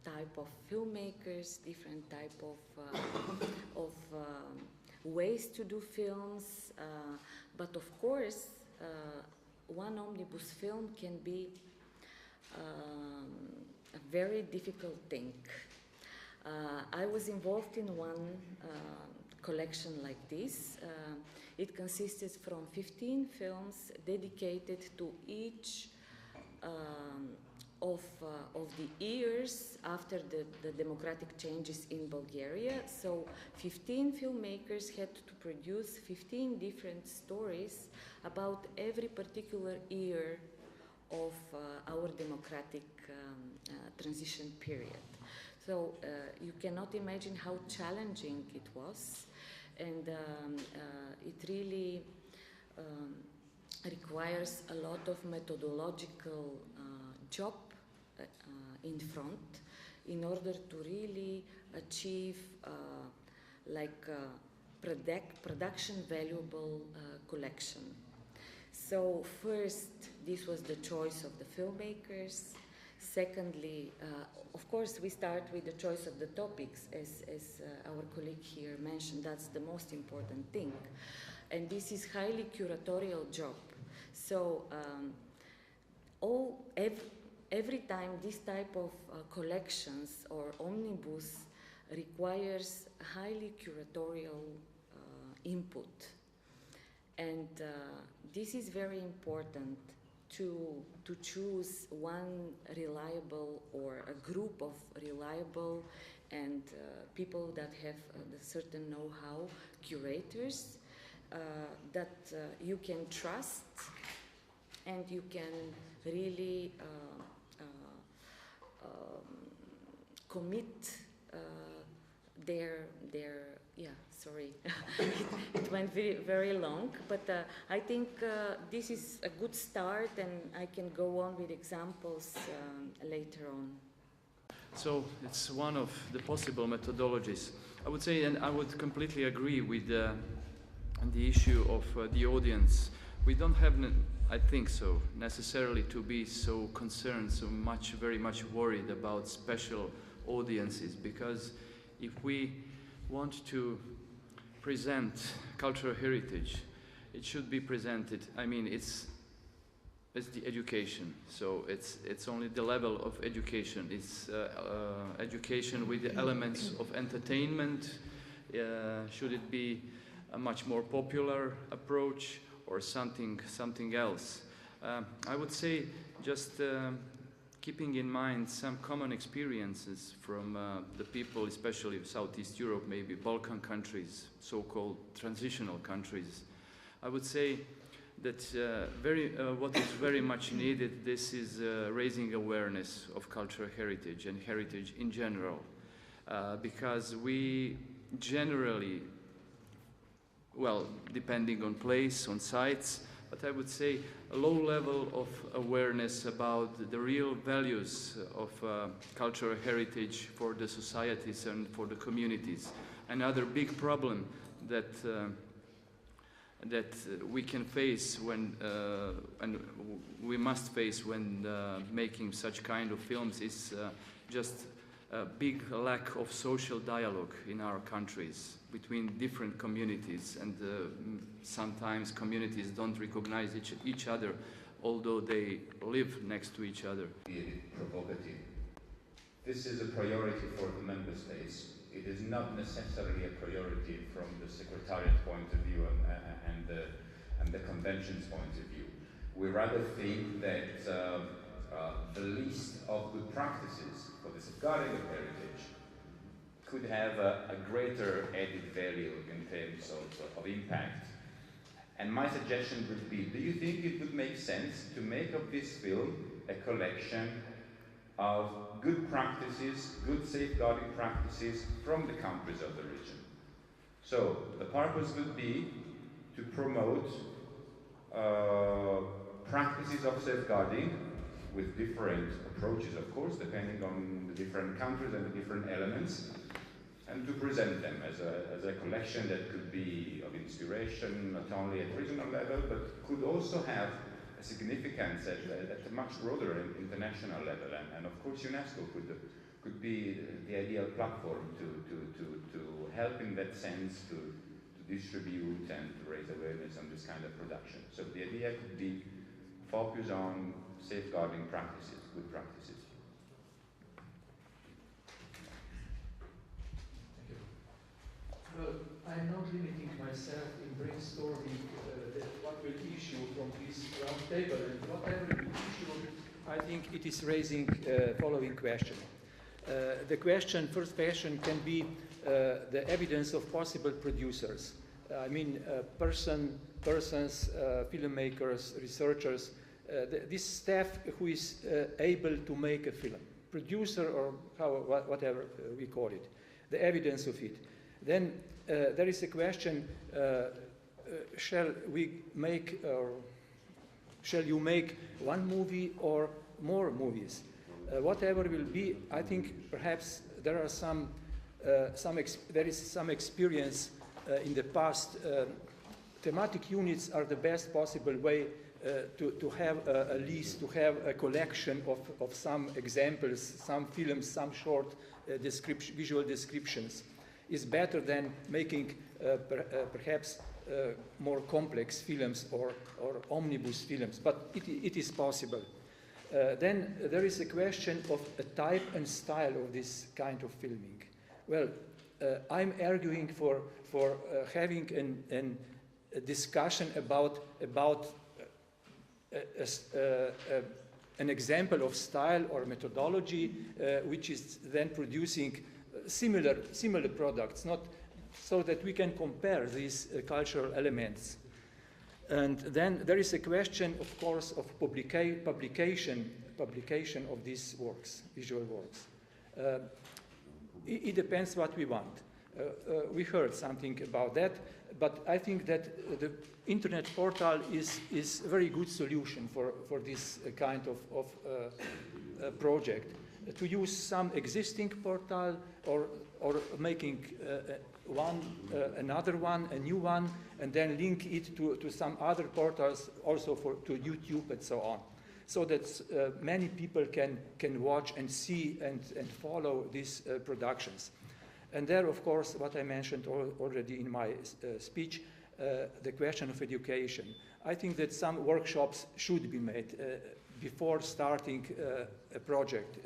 type of filmmakers, different type of ways to do films, but of course one omnibus film can be a very difficult thing. I was involved in one collection like this. It consisted from 15 films dedicated to each of the years after the democratic changes in Bulgaria. So 15 filmmakers had to produce 15 different stories about every particular year of our democratic transition period. So you cannot imagine how challenging it was, and it really requires a lot of methodological job in front in order to really achieve production valuable collection. So first, this was the choice of the filmmakers. Secondly, of course, we start with the choice of the topics, as our colleague here mentioned. That's the most important thing. And this is highly curatorial job. So every time this type of collections or omnibus requires highly curatorial input. And this is very important to choose one reliable or a group of reliable and people that have a certain know-how, curators, that you can trust and you can really commit it went very long, but I think this is a good start, and I can go on with examples later on. So it's one of the possible methodologies. I would say, and I would completely agree with the issue of the audience. We don't have, I think so, necessarily to be so concerned, very much worried about special audiences, because if we want to present cultural heritage, it should be presented, I mean, it's the education, so it's only the level of education. It's education with the elements of entertainment. Should it be a much more popular approach or something else? I would say just keeping in mind some common experiences from the people, especially of Southeast Europe, maybe Balkan countries, so-called transitional countries. I would say that what is very much needed, this is raising awareness of cultural heritage and heritage in general, because we generally, well, depending on place, on sites, but I would say a low level of awareness about the real values of cultural heritage for the societies and for the communities. Another big problem that we can face when, and we must face when making such kind of films is just a big lack of social dialogue in our countries between different communities, and sometimes communities don't recognize each other although they live next to each other. Be a bit provocative. This is a priority for the member states. It is not necessarily a priority from the Secretariat point of view and the Convention's point of view. We rather think that the list of good practices for the safeguarding of heritage could have a greater added value in terms of impact. And my suggestion would be, do you think it would make sense to make of this film a collection of good practices, good safeguarding practices from the countries of the region? So the purpose would be to promote practices of safeguarding with different approaches, of course, depending on the different countries and the different elements, and to present them as a collection that could be of inspiration not only at regional level, but could also have a significance at a much broader international level. And of course UNESCO could be the ideal platform to help in that sense to distribute and to raise awareness on this kind of production. So the idea could be focus on safeguarding practices, good practices. Well, I'm not limiting myself in brainstorming what will issue from this roundtable, and whatever will issue, I think it is raising following question. The first question can be the evidence of possible producers. I mean, persons, filmmakers, researchers, this staff who is able to make a film, producer or whatever we call it, the evidence of it. Then there is a question, shall you make one movie or more movies? Whatever will be, I think perhaps there are there is some experience in the past. Thematic units are the best possible way to have a list, to have a collection of some examples, some films, some short visual descriptions. Is better than making perhaps more complex films or omnibus films, but it is possible. Then there is a question of a type and style of this kind of filming. Well, I'm arguing for having a discussion about an example of style or methodology which is then producing similar products, not so that we can compare these cultural elements. And then there is a question, of course, of publication of these works, visual works. It depends what we want. We heard something about that, but I think that the internet portal is a very good solution for this kind of project. To use some existing portal or making another one, a new one, and then link it to some other portals, also to YouTube and so on, so that many people can watch and see and follow these productions. And there, of course, what I mentioned already in my speech, the question of education. I think that some workshops should be made before starting a project.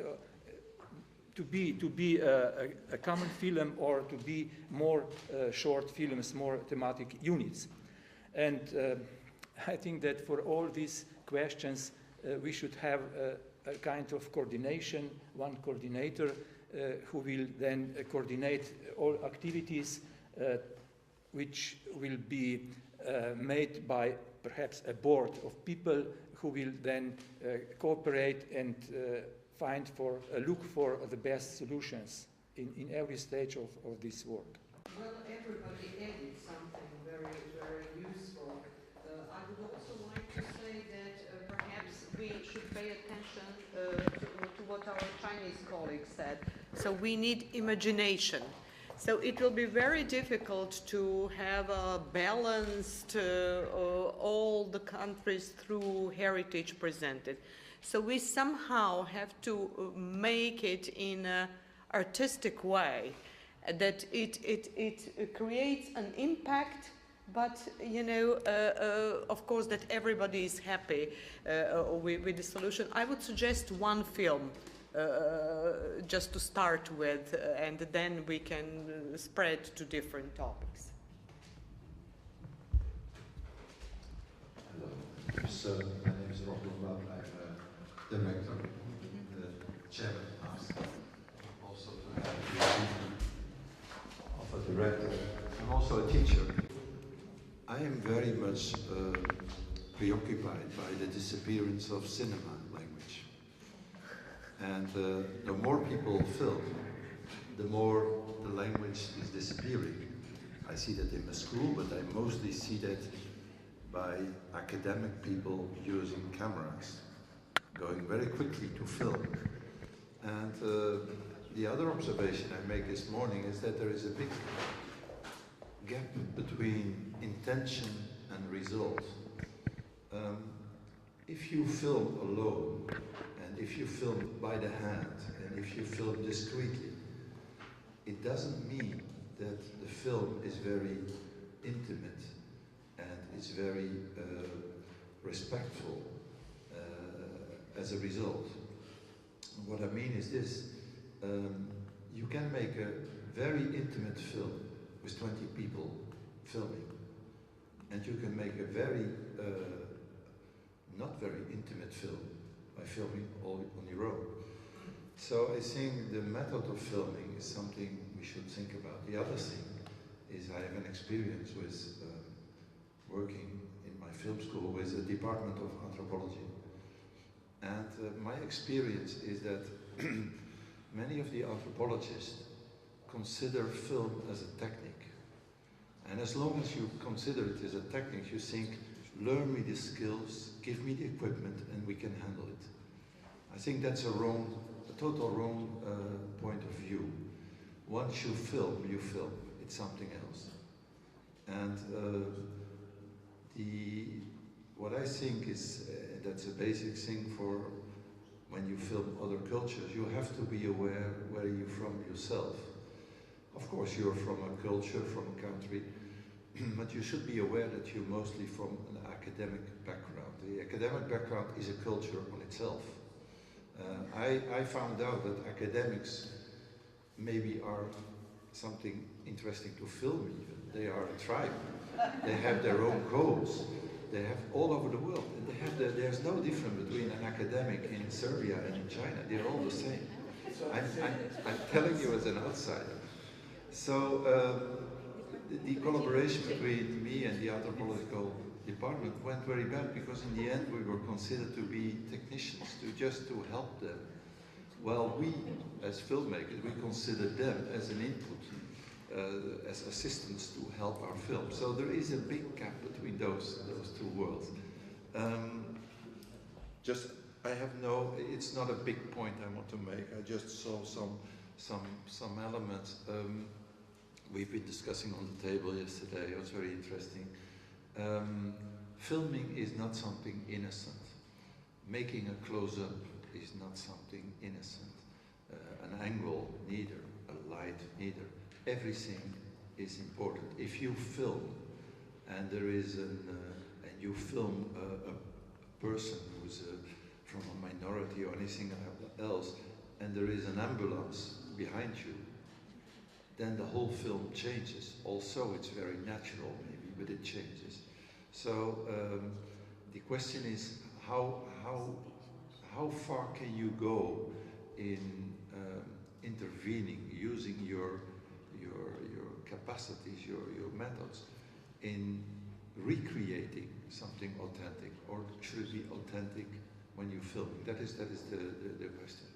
To be a common film or to be more short films, more thematic units. And I think that for all these questions, we should have a kind of coordination, one coordinator who will then coordinate all activities which will be made by perhaps a board of people who will then cooperate and look for the best solutions in every stage of this work. Well, everybody added something very, very useful. I would also like to say that perhaps we should pay attention to what our Chinese colleagues said. So we need imagination. So it will be very difficult to have a balanced all the countries through heritage presented. So we somehow have to make it in an artistic way that it creates an impact But, you know, of course, that everybody is happy with the solution. I would suggest one film just to start with, and then we can spread to different topics. Hello. So, my name is Rob Lundberg. I'm a director, the chairman asked also to have the achievement of a director. I'm also a teacher. I am very much preoccupied by the disappearance of cinema language. And the more people film, the more the language is disappearing. I see that in the school, but I mostly see that by academic people using cameras, going very quickly to film. And the other observation I make this morning is that there is a big gap between intention and result. If you film alone, and if you film by the hand, and if you film discreetly, it doesn't mean that the film is very intimate and is very respectful as a result. What I mean is this, you can make a very intimate film with 20 people filming, and you can make a very not very intimate film by filming all on your own. So I think the method of filming is something we should think about. The other thing is I have an experience with working in my film school with the Department of Anthropology. And my experience is that many of the anthropologists consider film as a technique. And as long as you consider it as a technique, you think, learn me the skills, give me the equipment, and we can handle it. I think that's a total wrong point of view. Once you film, you film. It's something else. And what I think is, that's a basic thing for when you film other cultures, you have to be aware where you're from yourself. Of course, you're from a culture, from a country, but you should be aware that you're mostly from an academic background. The academic background is a culture on itself. I found out that academics maybe are something interesting to film even. They are a tribe. They have their own codes. They have all over the world. And they have there's no difference between an academic in Serbia and in China. They're all the same. I'm telling you as an outsider. So the collaboration between me and the anthropological department went very bad because in the end we were considered to be technicians, to help them. While we, as filmmakers, we considered them as an input, as assistants to help our film. So there is a big gap between those two worlds. It's not a big point I want to make. I just saw some elements. We've been discussing on the table yesterday. It was very interesting. Filming is not something innocent. Making a close-up is not something innocent. An angle, neither. A light, neither. Everything is important. If you film, and there is and you film a person who's from a minority or anything else, and there is an ambulance behind you, then the whole film changes. Also, it's very natural, maybe, but it changes. So the question is, how far can you go in intervening, using your capacities, your methods, in recreating something authentic, or should it be authentic when you film? That is the question.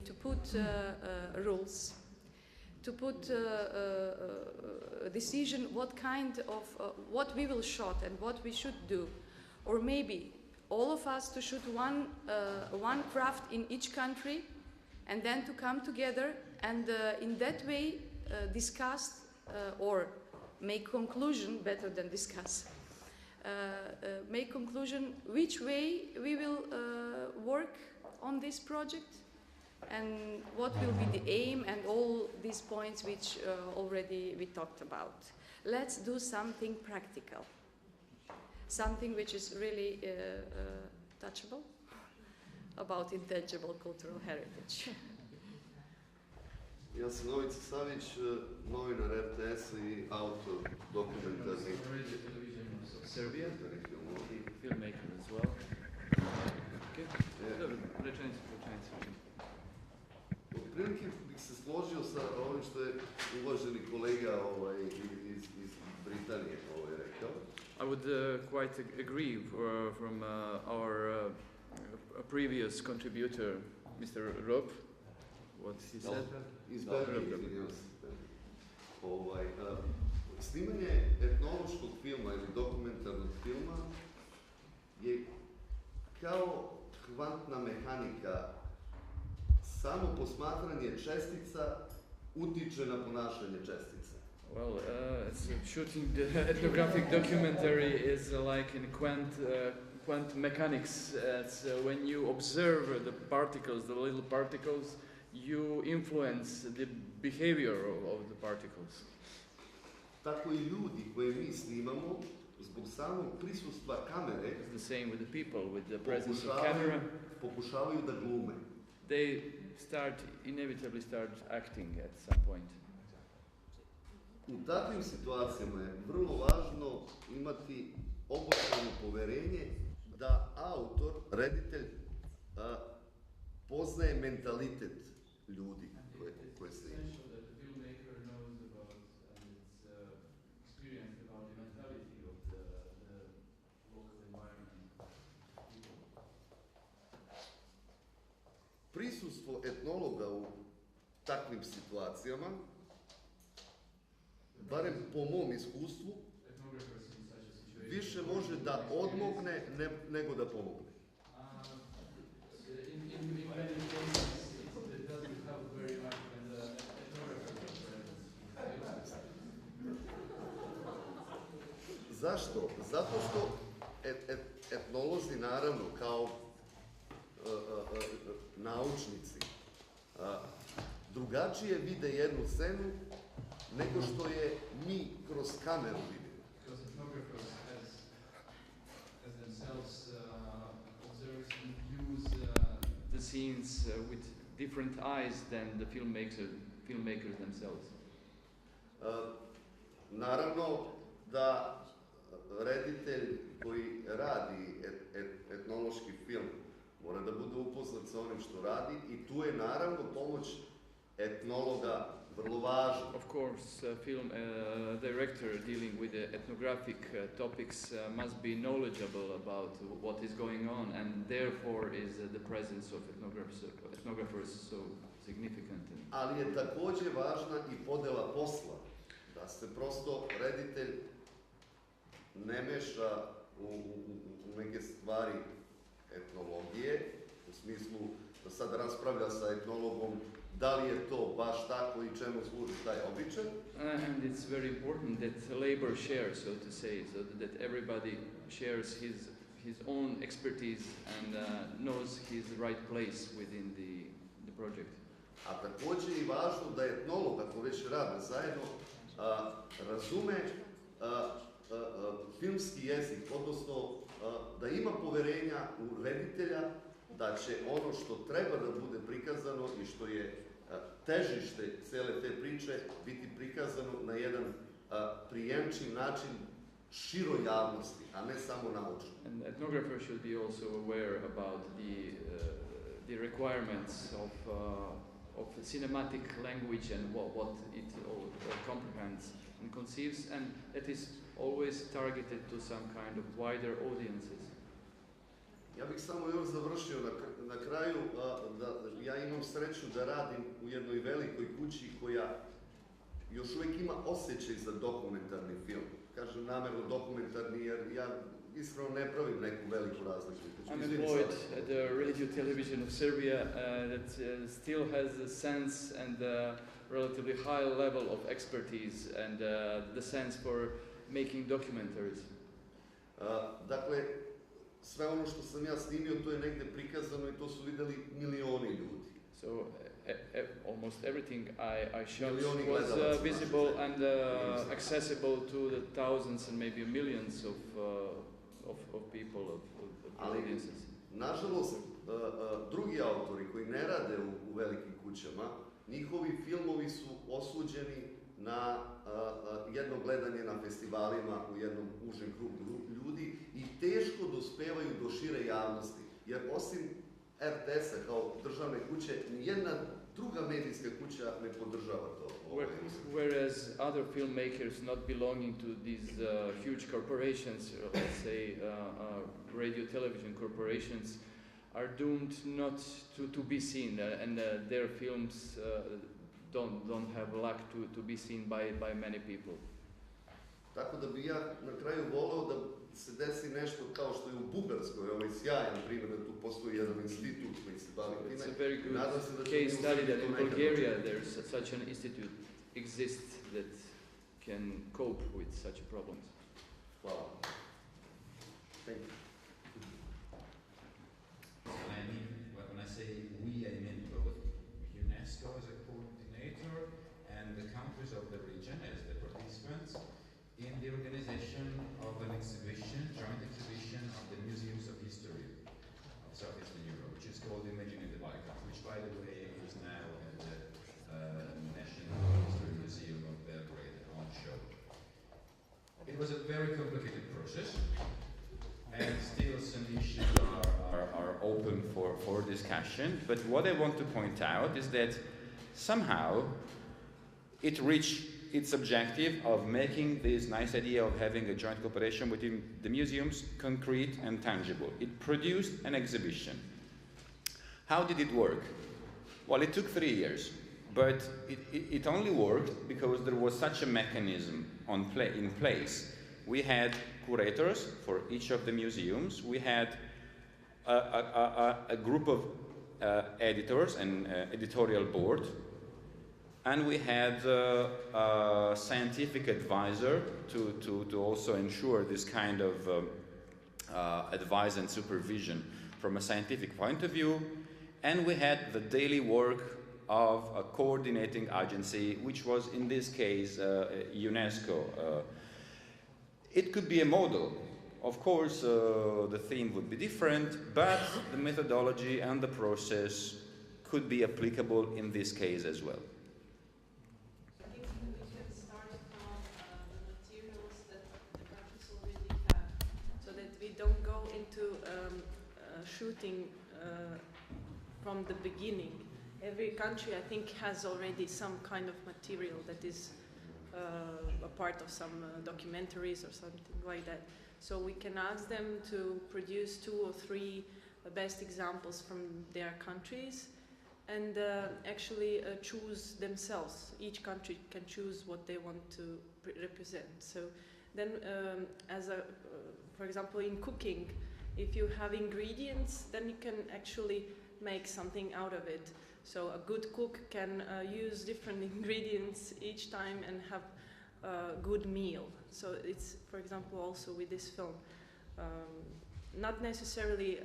To put rules, to put a decision what kind of what we will shoot and what we should do, or maybe all of us to shoot one craft in each country, and then to come together and in that way discuss or make conclusion, better than discuss, make conclusion which way we will work on this project and what will be the aim and all these points which already we talked about. let's do something practical, something which is really touchable about intangible cultural heritage. Ja sam Novica Savić, novinar RTS i autor dokumentarnih Serbia, filmmaker as well. Okay. Rečenicu. Otprilike bih se složio sa ovim što je uvaženi kolega iz Britanije rekao. I would quite agree from our previous contributor, Mr. Rob, what he said. Iz Belgrade. Snimanje etnološkog filma ili dokumentarnog filma je kao kvantna mehanika. Samo posmatranje čestica utiče na ponašanje čestica. Well, shooting the ethnographic documentary is like in quantum mechanics. It's when you observe the particles, the little particles, you influence the behavior of the particles. Tako i ljudi koje mi snimamo, zbog samog prisustva kamere, it's the same with the people, with the presence of camera, pokušavaju da glume. They inevitably start acting at some point. U takvim situacijama je vrlo važno imati obostrano poverenje da autor, reditelj, poznaje mentalitet ljudi koje se ima. Prisustvo etnologa u takvim situacijama, barem po mom iskustvu, više može da odmogne nego da pomogne. Zašto? Zato što etnolozi, naravno, kao naučnici, drugačije vide jednu scenu nego što je mi kroz kameru vidimo. The scenes with different eyes than the filmmakers themselves. Naravno da reditelj koji radi etnološki film mora da bude upoznat sa onim što radi i tu je naravno pomoć etnologa vrlo važna. Of course, film director dealing with the ethnographic topics must be knowledgeable about what is going on, and therefore is the presence of ethnographers so significant. Ali je također važna i podela posla, da se prosto reditelj ne meša u neke stvari etnologije, u smislu da sad raspravlja sa etnologom da li je to baš tako i čemu služi taj običaj. And it's very important that labor shares, so to say, so that everybody shares his own expertise and knows his right place within the project. A također je i važno da etnolog, ako već rade zajedno, razume filmski jezik, odnosno da ima poverenja u reditelja da će ono što treba da bude prikazano i što je težište cele te priče biti prikazano na jedan prijemčiv način široj javnosti, a ne samo naučno. And ethnographers should be also aware about the requirements of cinematic language and what it all comprehends and conceives, and that is always targeted to some kind of wider audiences. Ja bih samo još završio na kraju da ja imam sreću da radim u jednoj velikoj kući koja još uvijek ima osjećaj za dokumentarni film. Kažem namjerno dokumentarni jer ja iskreno ne pravim neku veliku razliku. I'm employed at the Radio Television of Serbia that still has a sense and a relatively high level of expertise and the sense for making documentaries. Dakle, sve ono što sam ja snimio, to je negde prikazano i to su videli milioni ljudi. So almost everything I shot was visible and accessible to the thousands and maybe millions of people, of audiences. Nažalost, drugi autori koji ne rade u velikim kućama, njihovi filmovi su osuđeni na jedno gledanje na festivalima u jednom užem krugu ljudi i teško dospevaju do šire javnosti, jer osim RTS-a kao državne kuće, nijedna druga medijska kuća ne podržava to. Whereas other filmmakers not belonging to these huge corporations, let's say radio television corporations, are doomed not to be seen, and their films don't have luck to be seen by many people. Tako da bi ja na kraju voleo da se desi nešto kao što je u Bugarskoj, ovaj sjajan primjer da tu postoji jedan institut koji se bavi time. It's a very good case study that in Bulgaria there's such an institute exists that can cope with such problems. Hvala. Thank you. When I say we, I mean both UNESCO as a coordinator and the countries of the region as the participants in the organization of an exhibition, joint exhibition of the Museums of History of Southeastern Europe, which is called Imagining the Balkans, which by the way is now at the National History Museum of Belgrade on show. It was a very complicated process, and still some issues are open for discussion, but what I want to point out is that somehow it reached its objective of making this nice idea of having a joint cooperation between the museums concrete and tangible. It produced an exhibition. How did it work? Well, it took 3 years, but it only worked because there was such a mechanism in place. We had curators for each of the museums. We had a group of editors and editorial board. And we had a scientific advisor to also ensure this kind of advice and supervision from a scientific point of view. And we had the daily work of a coordinating agency, which was in this case UNESCO. It could be a model. Of course, the theme would be different, but the methodology and the process could be applicable in this case as well. Don't go into shooting from the beginning. Every country, I think, has already some kind of material that is a part of some documentaries or something like that. So we can ask them to produce 2 or 3 best examples from their countries and actually choose themselves. Each country can choose what they want to represent. So then for example, in cooking, if you have ingredients, then you can actually make something out of it. So a good cook can use different ingredients each time and have a good meal. So it's, for example, also with this film, not necessarily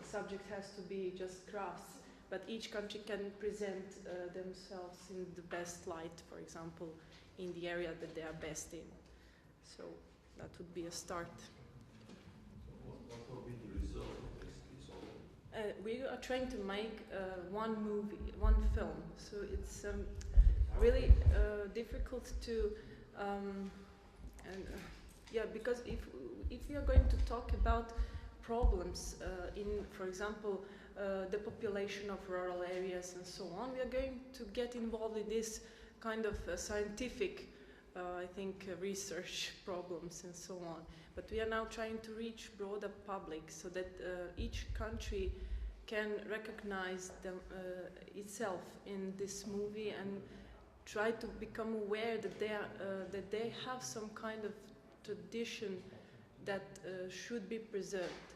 subject has to be just crafts, but each country can present themselves in the best light, for example, in the area that they are best in. So that would be a start. What will be the result of this result? We are trying to make one movie, one film. So it's really difficult to, because if we are going to talk about problems in, for example, the population of rural areas and so on, we are going to get involved in this kind of scientific, I think, research problems and so on. But we are now trying to reach broader public so that each country can recognize itself in this movie and try to become aware that they have some kind of tradition that should be preserved.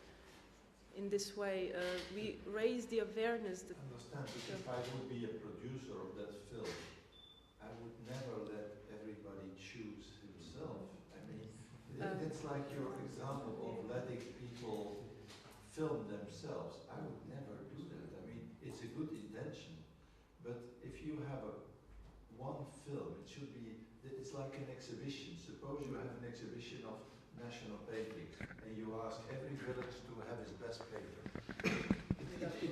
In this way, we raise the awareness that... Understand, but if I would be a producer of that film, I would never let everybody choose himself. I mean, it's like your example of letting people film themselves. I would never do that. I mean, it's a good intention, But if you have one film, it should be, it's like an exhibition. Suppose you have an exhibition of national painting and you ask every village to have its best painter.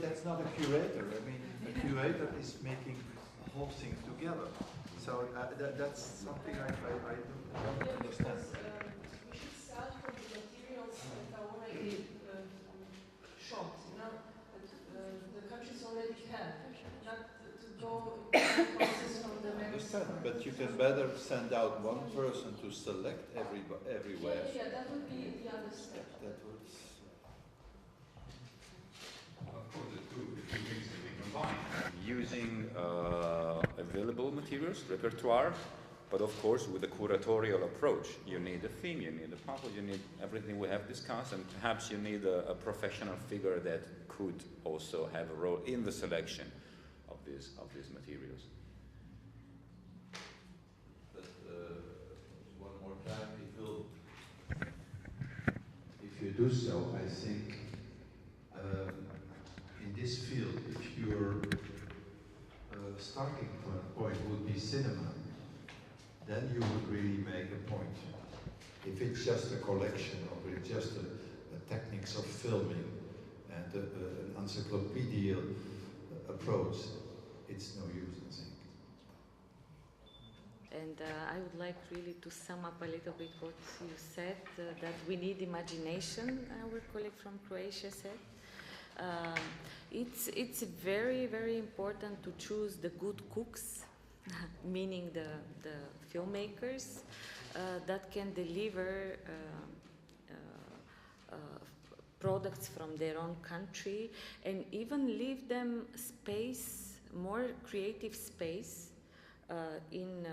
That's not a curator. I mean, a curator is making a whole thing together. So that's something I don't understand. We should start from the materials that are already shot, that the countries already have, not to go process from the I understand, but you can better send out one person to select everywhere. Yeah, that would be the other step. That would. Of course, the two things can be combined. Using available materials, repertoire, but of course with a curatorial approach. You need a theme, you need a puzzle, you need everything we have discussed, and perhaps you need a professional figure that could also have a role in the selection of these materials. But one more time, if you do so, I think in this field, if your starting point would be cinema, then you would really make a point. If it's just a collection, or it's just a techniques of filming and an encyclopedic approach, it's no use, I think. And I would like really to sum up a little bit what you said, that we need imagination, our colleague from Croatia said. It's very, very important to choose the good cooks, meaning the filmmakers that can deliver products from their own country and even leave them space, more creative space in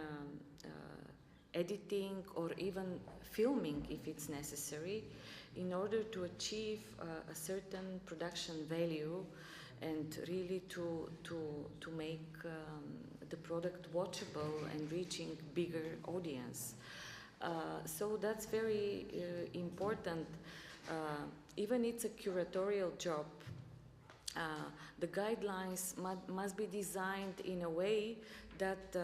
editing or even filming if it's necessary, in order to achieve a certain production value and really to make the product watchable and reaching bigger audience. So that's very important. Even it's a curatorial job. The guidelines must be designed in a way that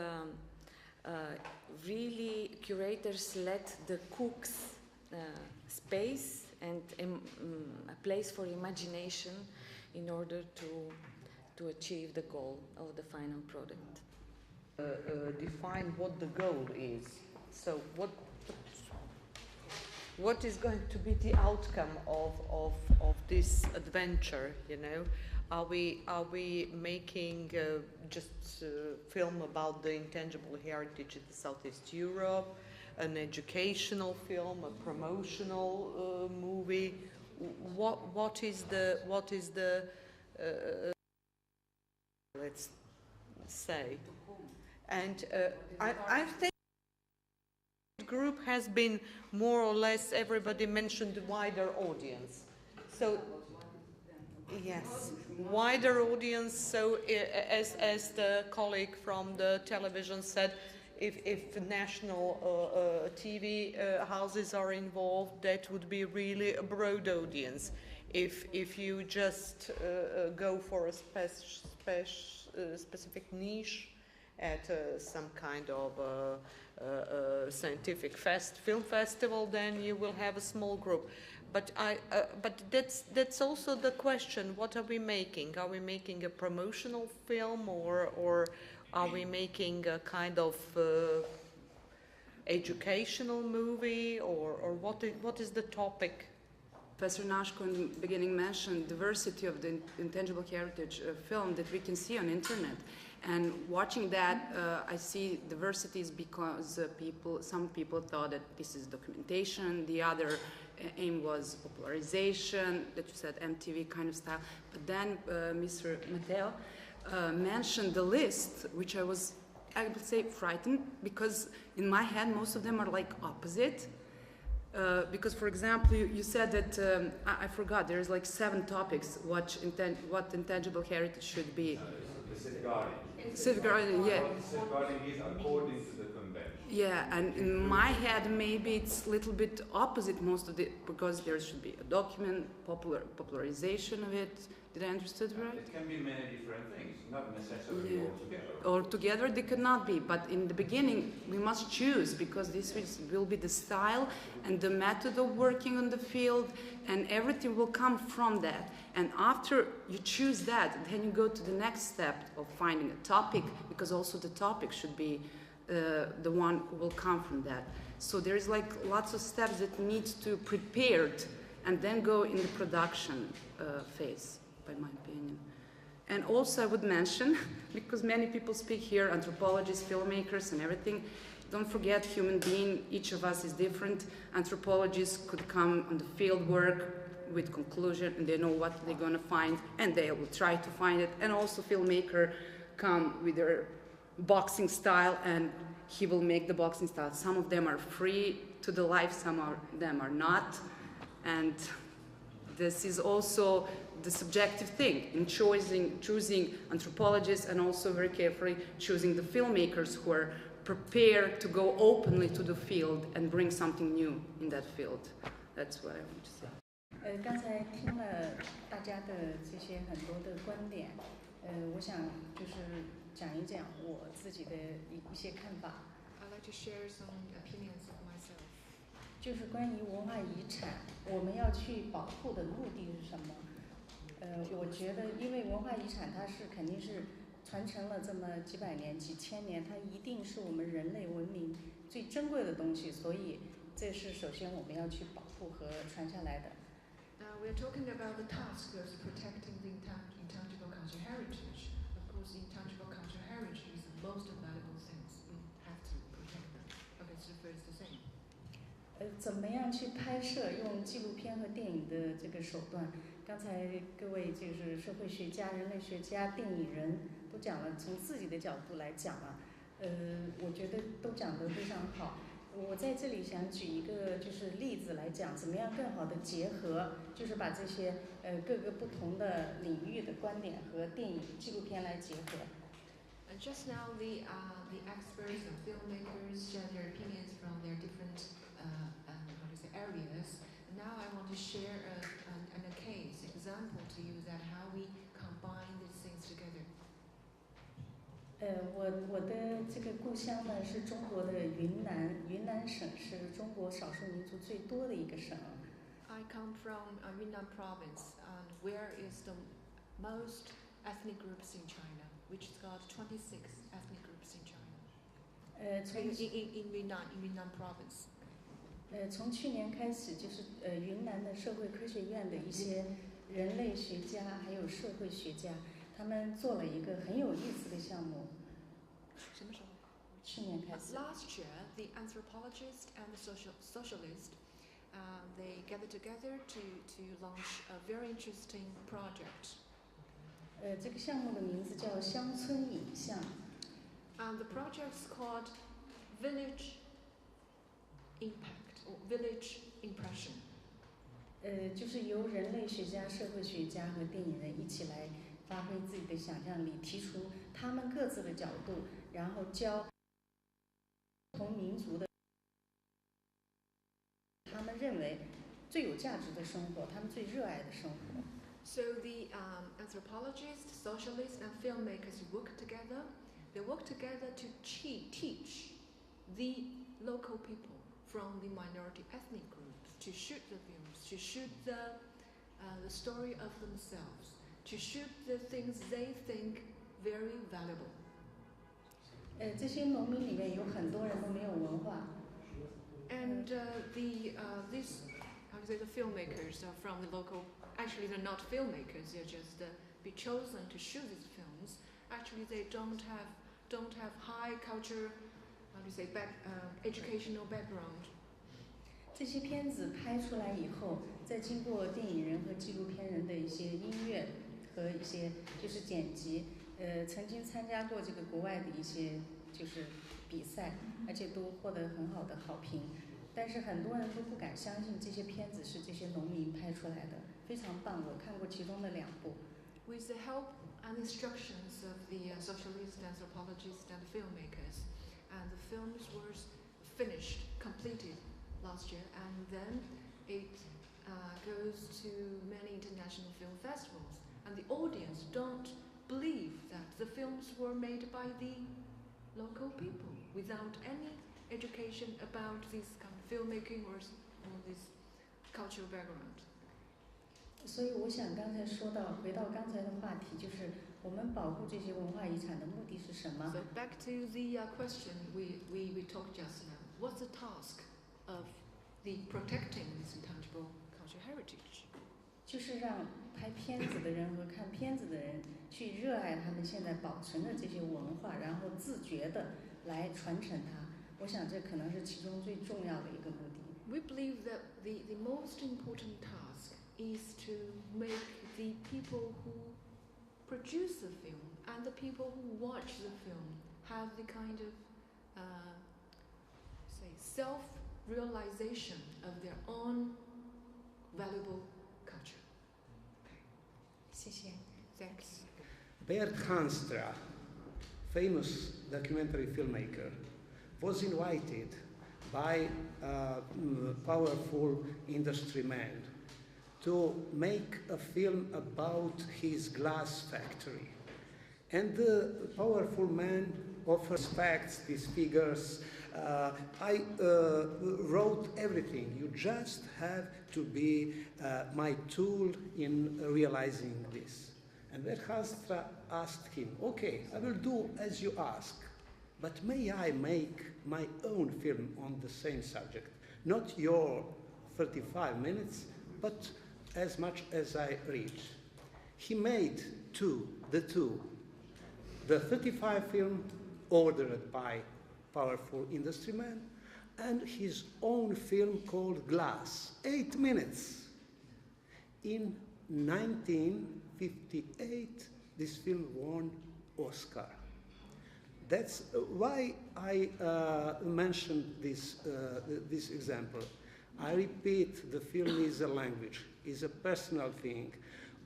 really curators let the cooks space and a place for imagination in order to achieve the goal of the final product. Define what the goal is. So what is going to be the outcome of this adventure, you know? Are we making just film about the intangible heritage of Southeast Europe, an educational film, a promotional movie? What is the let's say? And I think the group has been more or less, everybody mentioned the wider audience. So yes, wider audience. So as the colleague from the television said, if national TV houses are involved, that would be really a broad audience. If you just go for a specific niche at some kind of scientific film festival, then you will have a small group. But that's also the question: what are we making? Are we making a promotional film, or are we making a kind of educational movie, or what is the topic? Professor Nashko in the beginning mentioned diversity of the intangible heritage film that we can see on internet. And watching that, I see diversities because some people thought that this is documentation, the other aim was popularization, that you said MTV kind of style. But then Mr. Matteo mentioned the list, which I would say, frightened, because in my head most of them are like opposite. Because, for example, you said that, I forgot, there's like 7 topics what intangible heritage should be. Safeguarding. Safeguarding, yeah. Safeguarding is according to the convention. Yeah, and in my head maybe it's a little bit opposite most of the, because there should be a document, popularization of it. Did I understood right? It can be many different things, not necessarily all together. All together they could not be, but in the beginning we must choose, because this will be the style and the method of working on the field, and everything will come from that. And after you choose that, then you go to the next step of finding a topic, because also the topic should be the one who will come from that. So there's like lots of steps that need to prepared and then go in the production phase, by my opinion. And also I would mention, because many people speak here, anthropologists, filmmakers and everything, don't forget human being, each of us is different. Anthropologists could come on the field work with conclusion and they know what they're going to find and they will try to find it. And also filmmaker come with their boxing style and he will make the boxing style. Some of them are free to the life, some of them are not. And this is also the subjective thing in choosing anthropologists, and also very carefully choosing the filmmakers who are prepared to go openly to the field and bring something new in that field. That's what I want to say. 刚才听了大家的这些很多的观点，我想就是讲一讲我自己的一些看法。I'd like to share some opinions of myself. 就是关于文化遗产，我们要去保护的目的是什么？我觉得，因为文化遗产它是肯定是传承了这么几百年、几千年，它一定是我们人类文明最珍贵的东西，所以这是首先我们要去保护和传下来的。We're talking about the task of protecting the intangible cultural heritage. Of course, intangible cultural heritage is the most valuable things. We have to protect them. Okay, so first the same. 怎么样去拍摄？用纪录片和电影的这个手段。刚才各位就是社会学家、人类学家、电影人都讲了，从自己的角度来讲了，我觉得都讲得非常好。我在这里想举一个就是例子来讲，怎么样更好的结合，就是把这些各个不同的领域的观点和电影、纪录片来结合。And just now, the experts and filmmakers share their opinions from their different areas. And now I want to share a case example to you that how we combine these things together. 我的这个故乡呢是中国的云南，云南省是中国少数民族最多的一个省。I come from Yunnan province, where is the most ethnic groups in China, which has got 26 ethnic groups in China. In Yunnan province. 从去年开始，就是云南的社会科学院的一些人类学家还有社会学家，他们做了一个很有意思的项目。什么时候？去年开始。Last year, the anthropologist and the socialist, they gathered together to launch a very interesting project. 这个项目的名字叫乡村影像。And the project is called Village Impact. Village impression. 就是由人类学家、社会学家和电影人一起来发挥自己的想象力，提出他们各自的角度，然后教不同民族的他们认为最有价值的生活，他们最热爱的生活。So the anthropologists, socialists, and filmmakers work together. They work together to teach the local people from the minority ethnic groups to shoot the films, to shoot the story of themselves, to shoot the things they think very valuable. 这些农民里面有很多人都没有文化。And these, how to say, the filmmakers are from the local. Actually, they're not filmmakers. They're just be chosen to shoot these films. Actually, they don't have high culture. How do you say, educational background. 这些片子拍出来以后，再经过电影人和纪录片人的一些音乐和一些就是剪辑，曾经参加过这个国外的一些就是比赛，而且都获得很好的好评。但是很多人都不敢相信这些片子是这些农民拍出来的，非常棒。我看过其中的2部。With the help and instructions of the socialist anthropologists and filmmakers. And the films finished, completed last year, and then it goes to many international film festivals, and the audience don't believe that the films were made by the local people without any education about this kind of filmmaking or this cultural background. 所以我想刚才说到，回到刚才的话题，就是我们保护这些文化遗产的目的是什么 So back to the question we talked just now. What's the task of the protecting this intangible cultural heritage? 就是让拍片子的人和看片子的人去热爱他们现在保存的这些文化，然后自觉的来传承它。我想这可能是其中最重要的一个目的。We believe that the most important task is to make the people who produce the film and the people who watch the film have the kind of say self-realization of their own valuable culture. Okay. 谢谢. Thanks. Bert Hanstra, famous documentary filmmaker, was invited by a powerful industry man to make a film about his glass factory. And the powerful man offers facts, these figures. I wrote everything. You just have to be my tool in realizing this. And Verhastra asked him, okay, I will do as you ask, but may I make my own film on the same subject? Not your 35 minutes, but as much as I reach. He made the 35 film ordered by powerful industry man, and his own film called Glass, 8 minutes. In 1958, this film won Oscar. That's why I mentioned this example. I repeat, the film is a language, is a personal thing.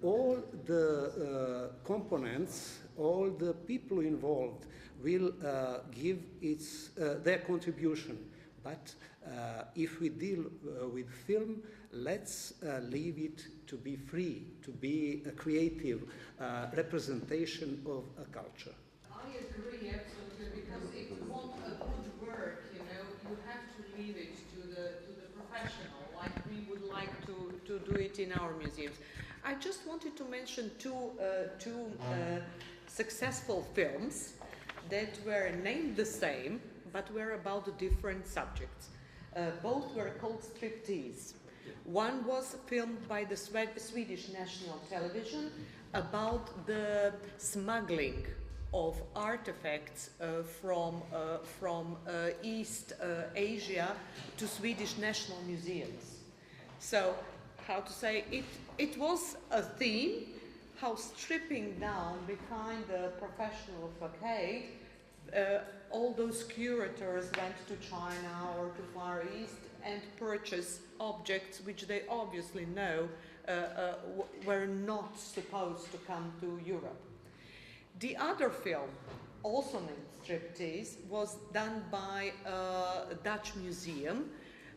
All the components, all the people involved will give their contribution. But if we deal with film, let's leave it to be free, to be a creative representation of a culture. I agree absolutely, because if you want a good work, you have to leave it to the professional, like we would like to do it in our museums. I just wanted to mention two successful films that were named the same, but were about different subjects. Both were called Striptease. One was filmed by the Swedish National Television about the smuggling of artifacts from East Asia to Swedish national museums. So, how to say, it was a theme, how stripping down behind the professional facade, all those curators went to China or to Far East and purchased objects which they obviously know were not supposed to come to Europe. The other film, also named Striptease, was done by a Dutch museum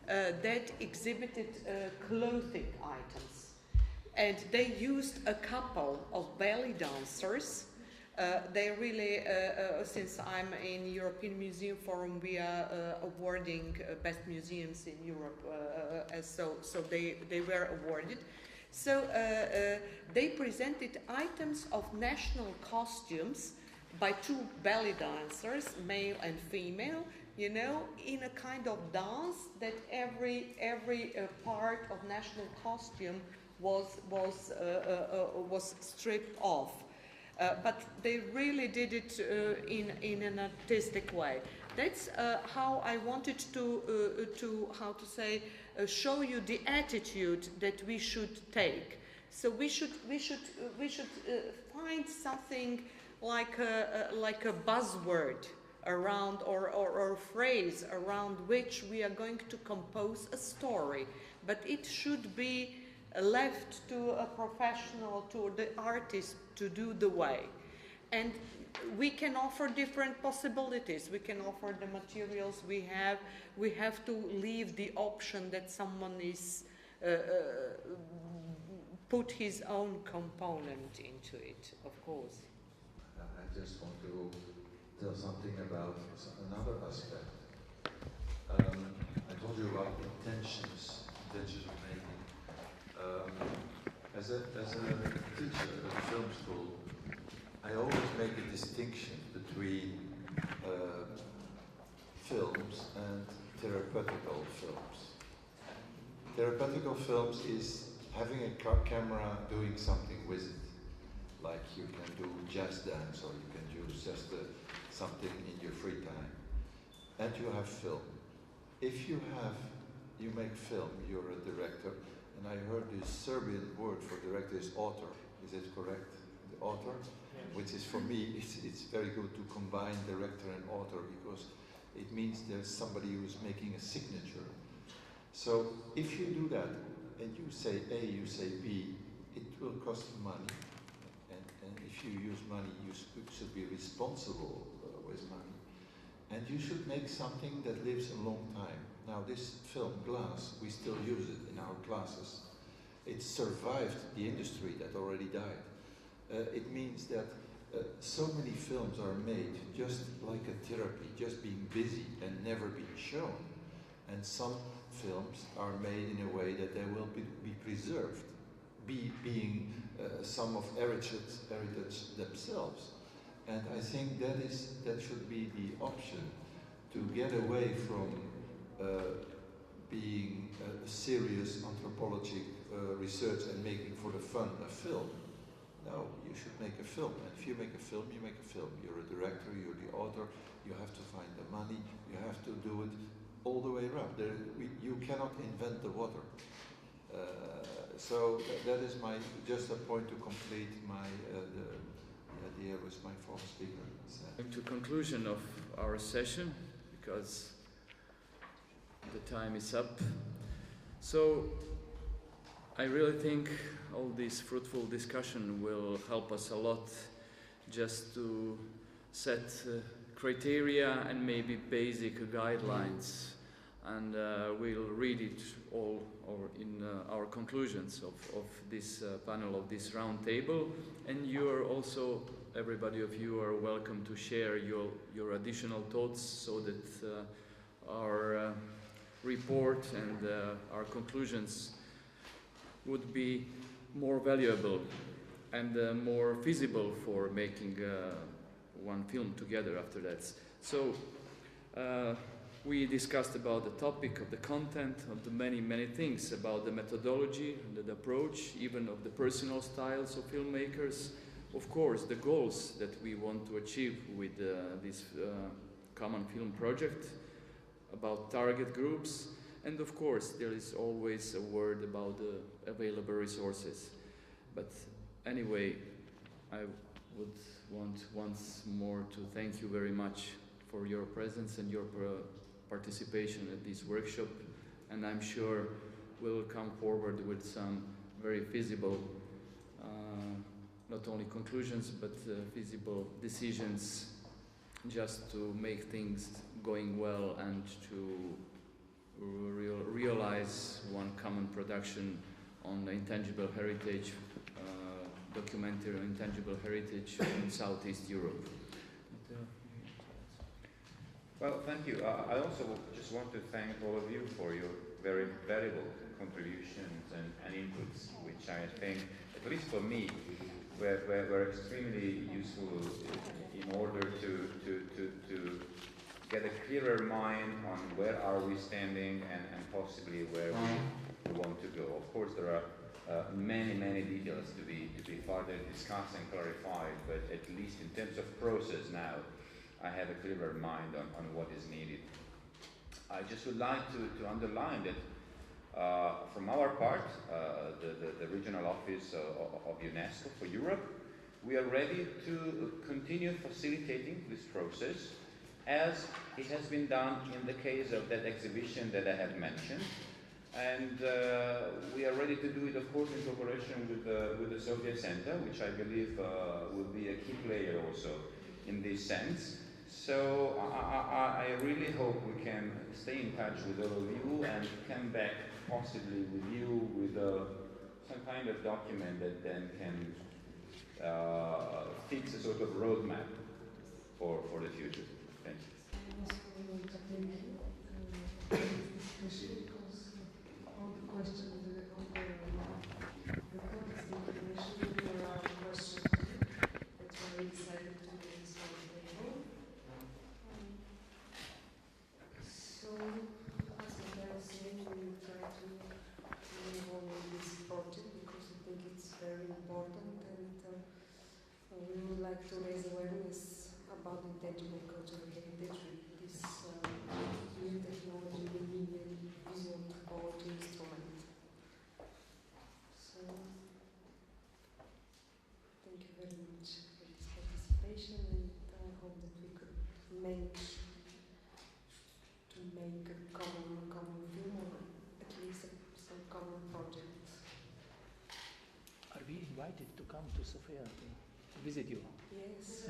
that exhibited clothing items. And they used a couple of belly dancers. They really, since I'm in European Museum Forum, we are awarding best museums in Europe, so they were awarded. So they presented items of national costumes by two belly dancers, male and female, in a kind of dance that every part of national costume was stripped off. But they really did it in an artistic way. That's how I wanted to how to say, show you the attitude that we should take. So we should find something like a buzzword around or a phrase around which we are going to compose a story, but it should be left to a professional, to the artist to do the way. And we can offer different possibilities. We can offer the materials we have. We have to leave the option that someone is put his own component into it, of course. I just want to tell something about another aspect. I told you about intentions making. As a teacher at a film school, I always make a distinction between films and therapeutical films. Therapeutical films is having a camera doing something with it. Like you can do jazz dance, or you can do just something in your free time. And you have film. If you make film, you're a director, and I heard the Serbian word for director is author. Is it correct? The author? Yes. Which is, for me, it's very good to combine director and author, because it means there's somebody who's making a signature. So if you do that, and you say A, you say B, it will cost you money. And if you use money, you should be responsible with money. And you should make something that lives a long time. Now this film, glass, we still use it in our classes. It survived the industry that already died. It means that so many films are made just like a therapy, just being busy and never being shown. And some films are made in a way that they will be preserved, being some of heritage themselves. And I think that should be the option, to get away from being a serious anthropologic research and making for the fun a film. No, you should make a film. And if you make a film, you make a film. You're a director, you're the author, you have to find the money, you have to do it all the way around. You cannot invent the water. So that is just a point to complete the idea with my former speaker. To conclusion of our session, because the time is up. So I really think all this fruitful discussion will help us a lot just to set criteria and maybe basic guidelines, and we'll read it all in our conclusions of this panel, of this round table. And you are also, everybody of you are welcome to share your additional thoughts, so that our report and our conclusions would be more valuable and more feasible for making one film together after that. So we discussed about the topic, of the content, of the many things, about the methodology, the approach, even of the personal styles of filmmakers. Of course, the goals that we want to achieve with this common film project, about target groups, and of course there is always a word about the available resources. But anyway, I would want once more to thank you very much for your presence and your participation at this workshop, and I'm sure we'll come forward with some very feasible not only conclusions but feasible decisions, just to make things going well and to realize one common production on the intangible heritage, documentary on intangible heritage in Southeast Europe. Well, thank you. I also just want to thank all of you for your very valuable contributions and inputs, which I think, at least for me, were extremely useful in order to get a clearer mind on where are we standing and possibly where we want to go. Of course, there are many details to be further discussed and clarified, but at least in terms of process now, I have a clearer mind on what is needed. I just would like to underline that from our part, the regional office of UNESCO for Europe, we are ready to continue facilitating this process, as it has been done in the case of that exhibition that I have mentioned, And we are ready to do it, of course, in cooperation with the Soviet Center, which I believe will be a key player also in this sense. So I really hope we can stay in touch with all of you and come back possibly with you with some kind of document that then can fix a sort of roadmap for the future. Thank you. All the questions on the information, there are questions that were decided to be table. So, as I was saying, we will try to move on with this project because I think it's very important, and we would like to raise awareness about intangible cultural heritage with this new technology, the medium visual technology instrument. So, thank you very much for this participation, and I hope that we could manage to make a common film, or at least some common projects. Are we invited to come to Sofia to visit you? Yes.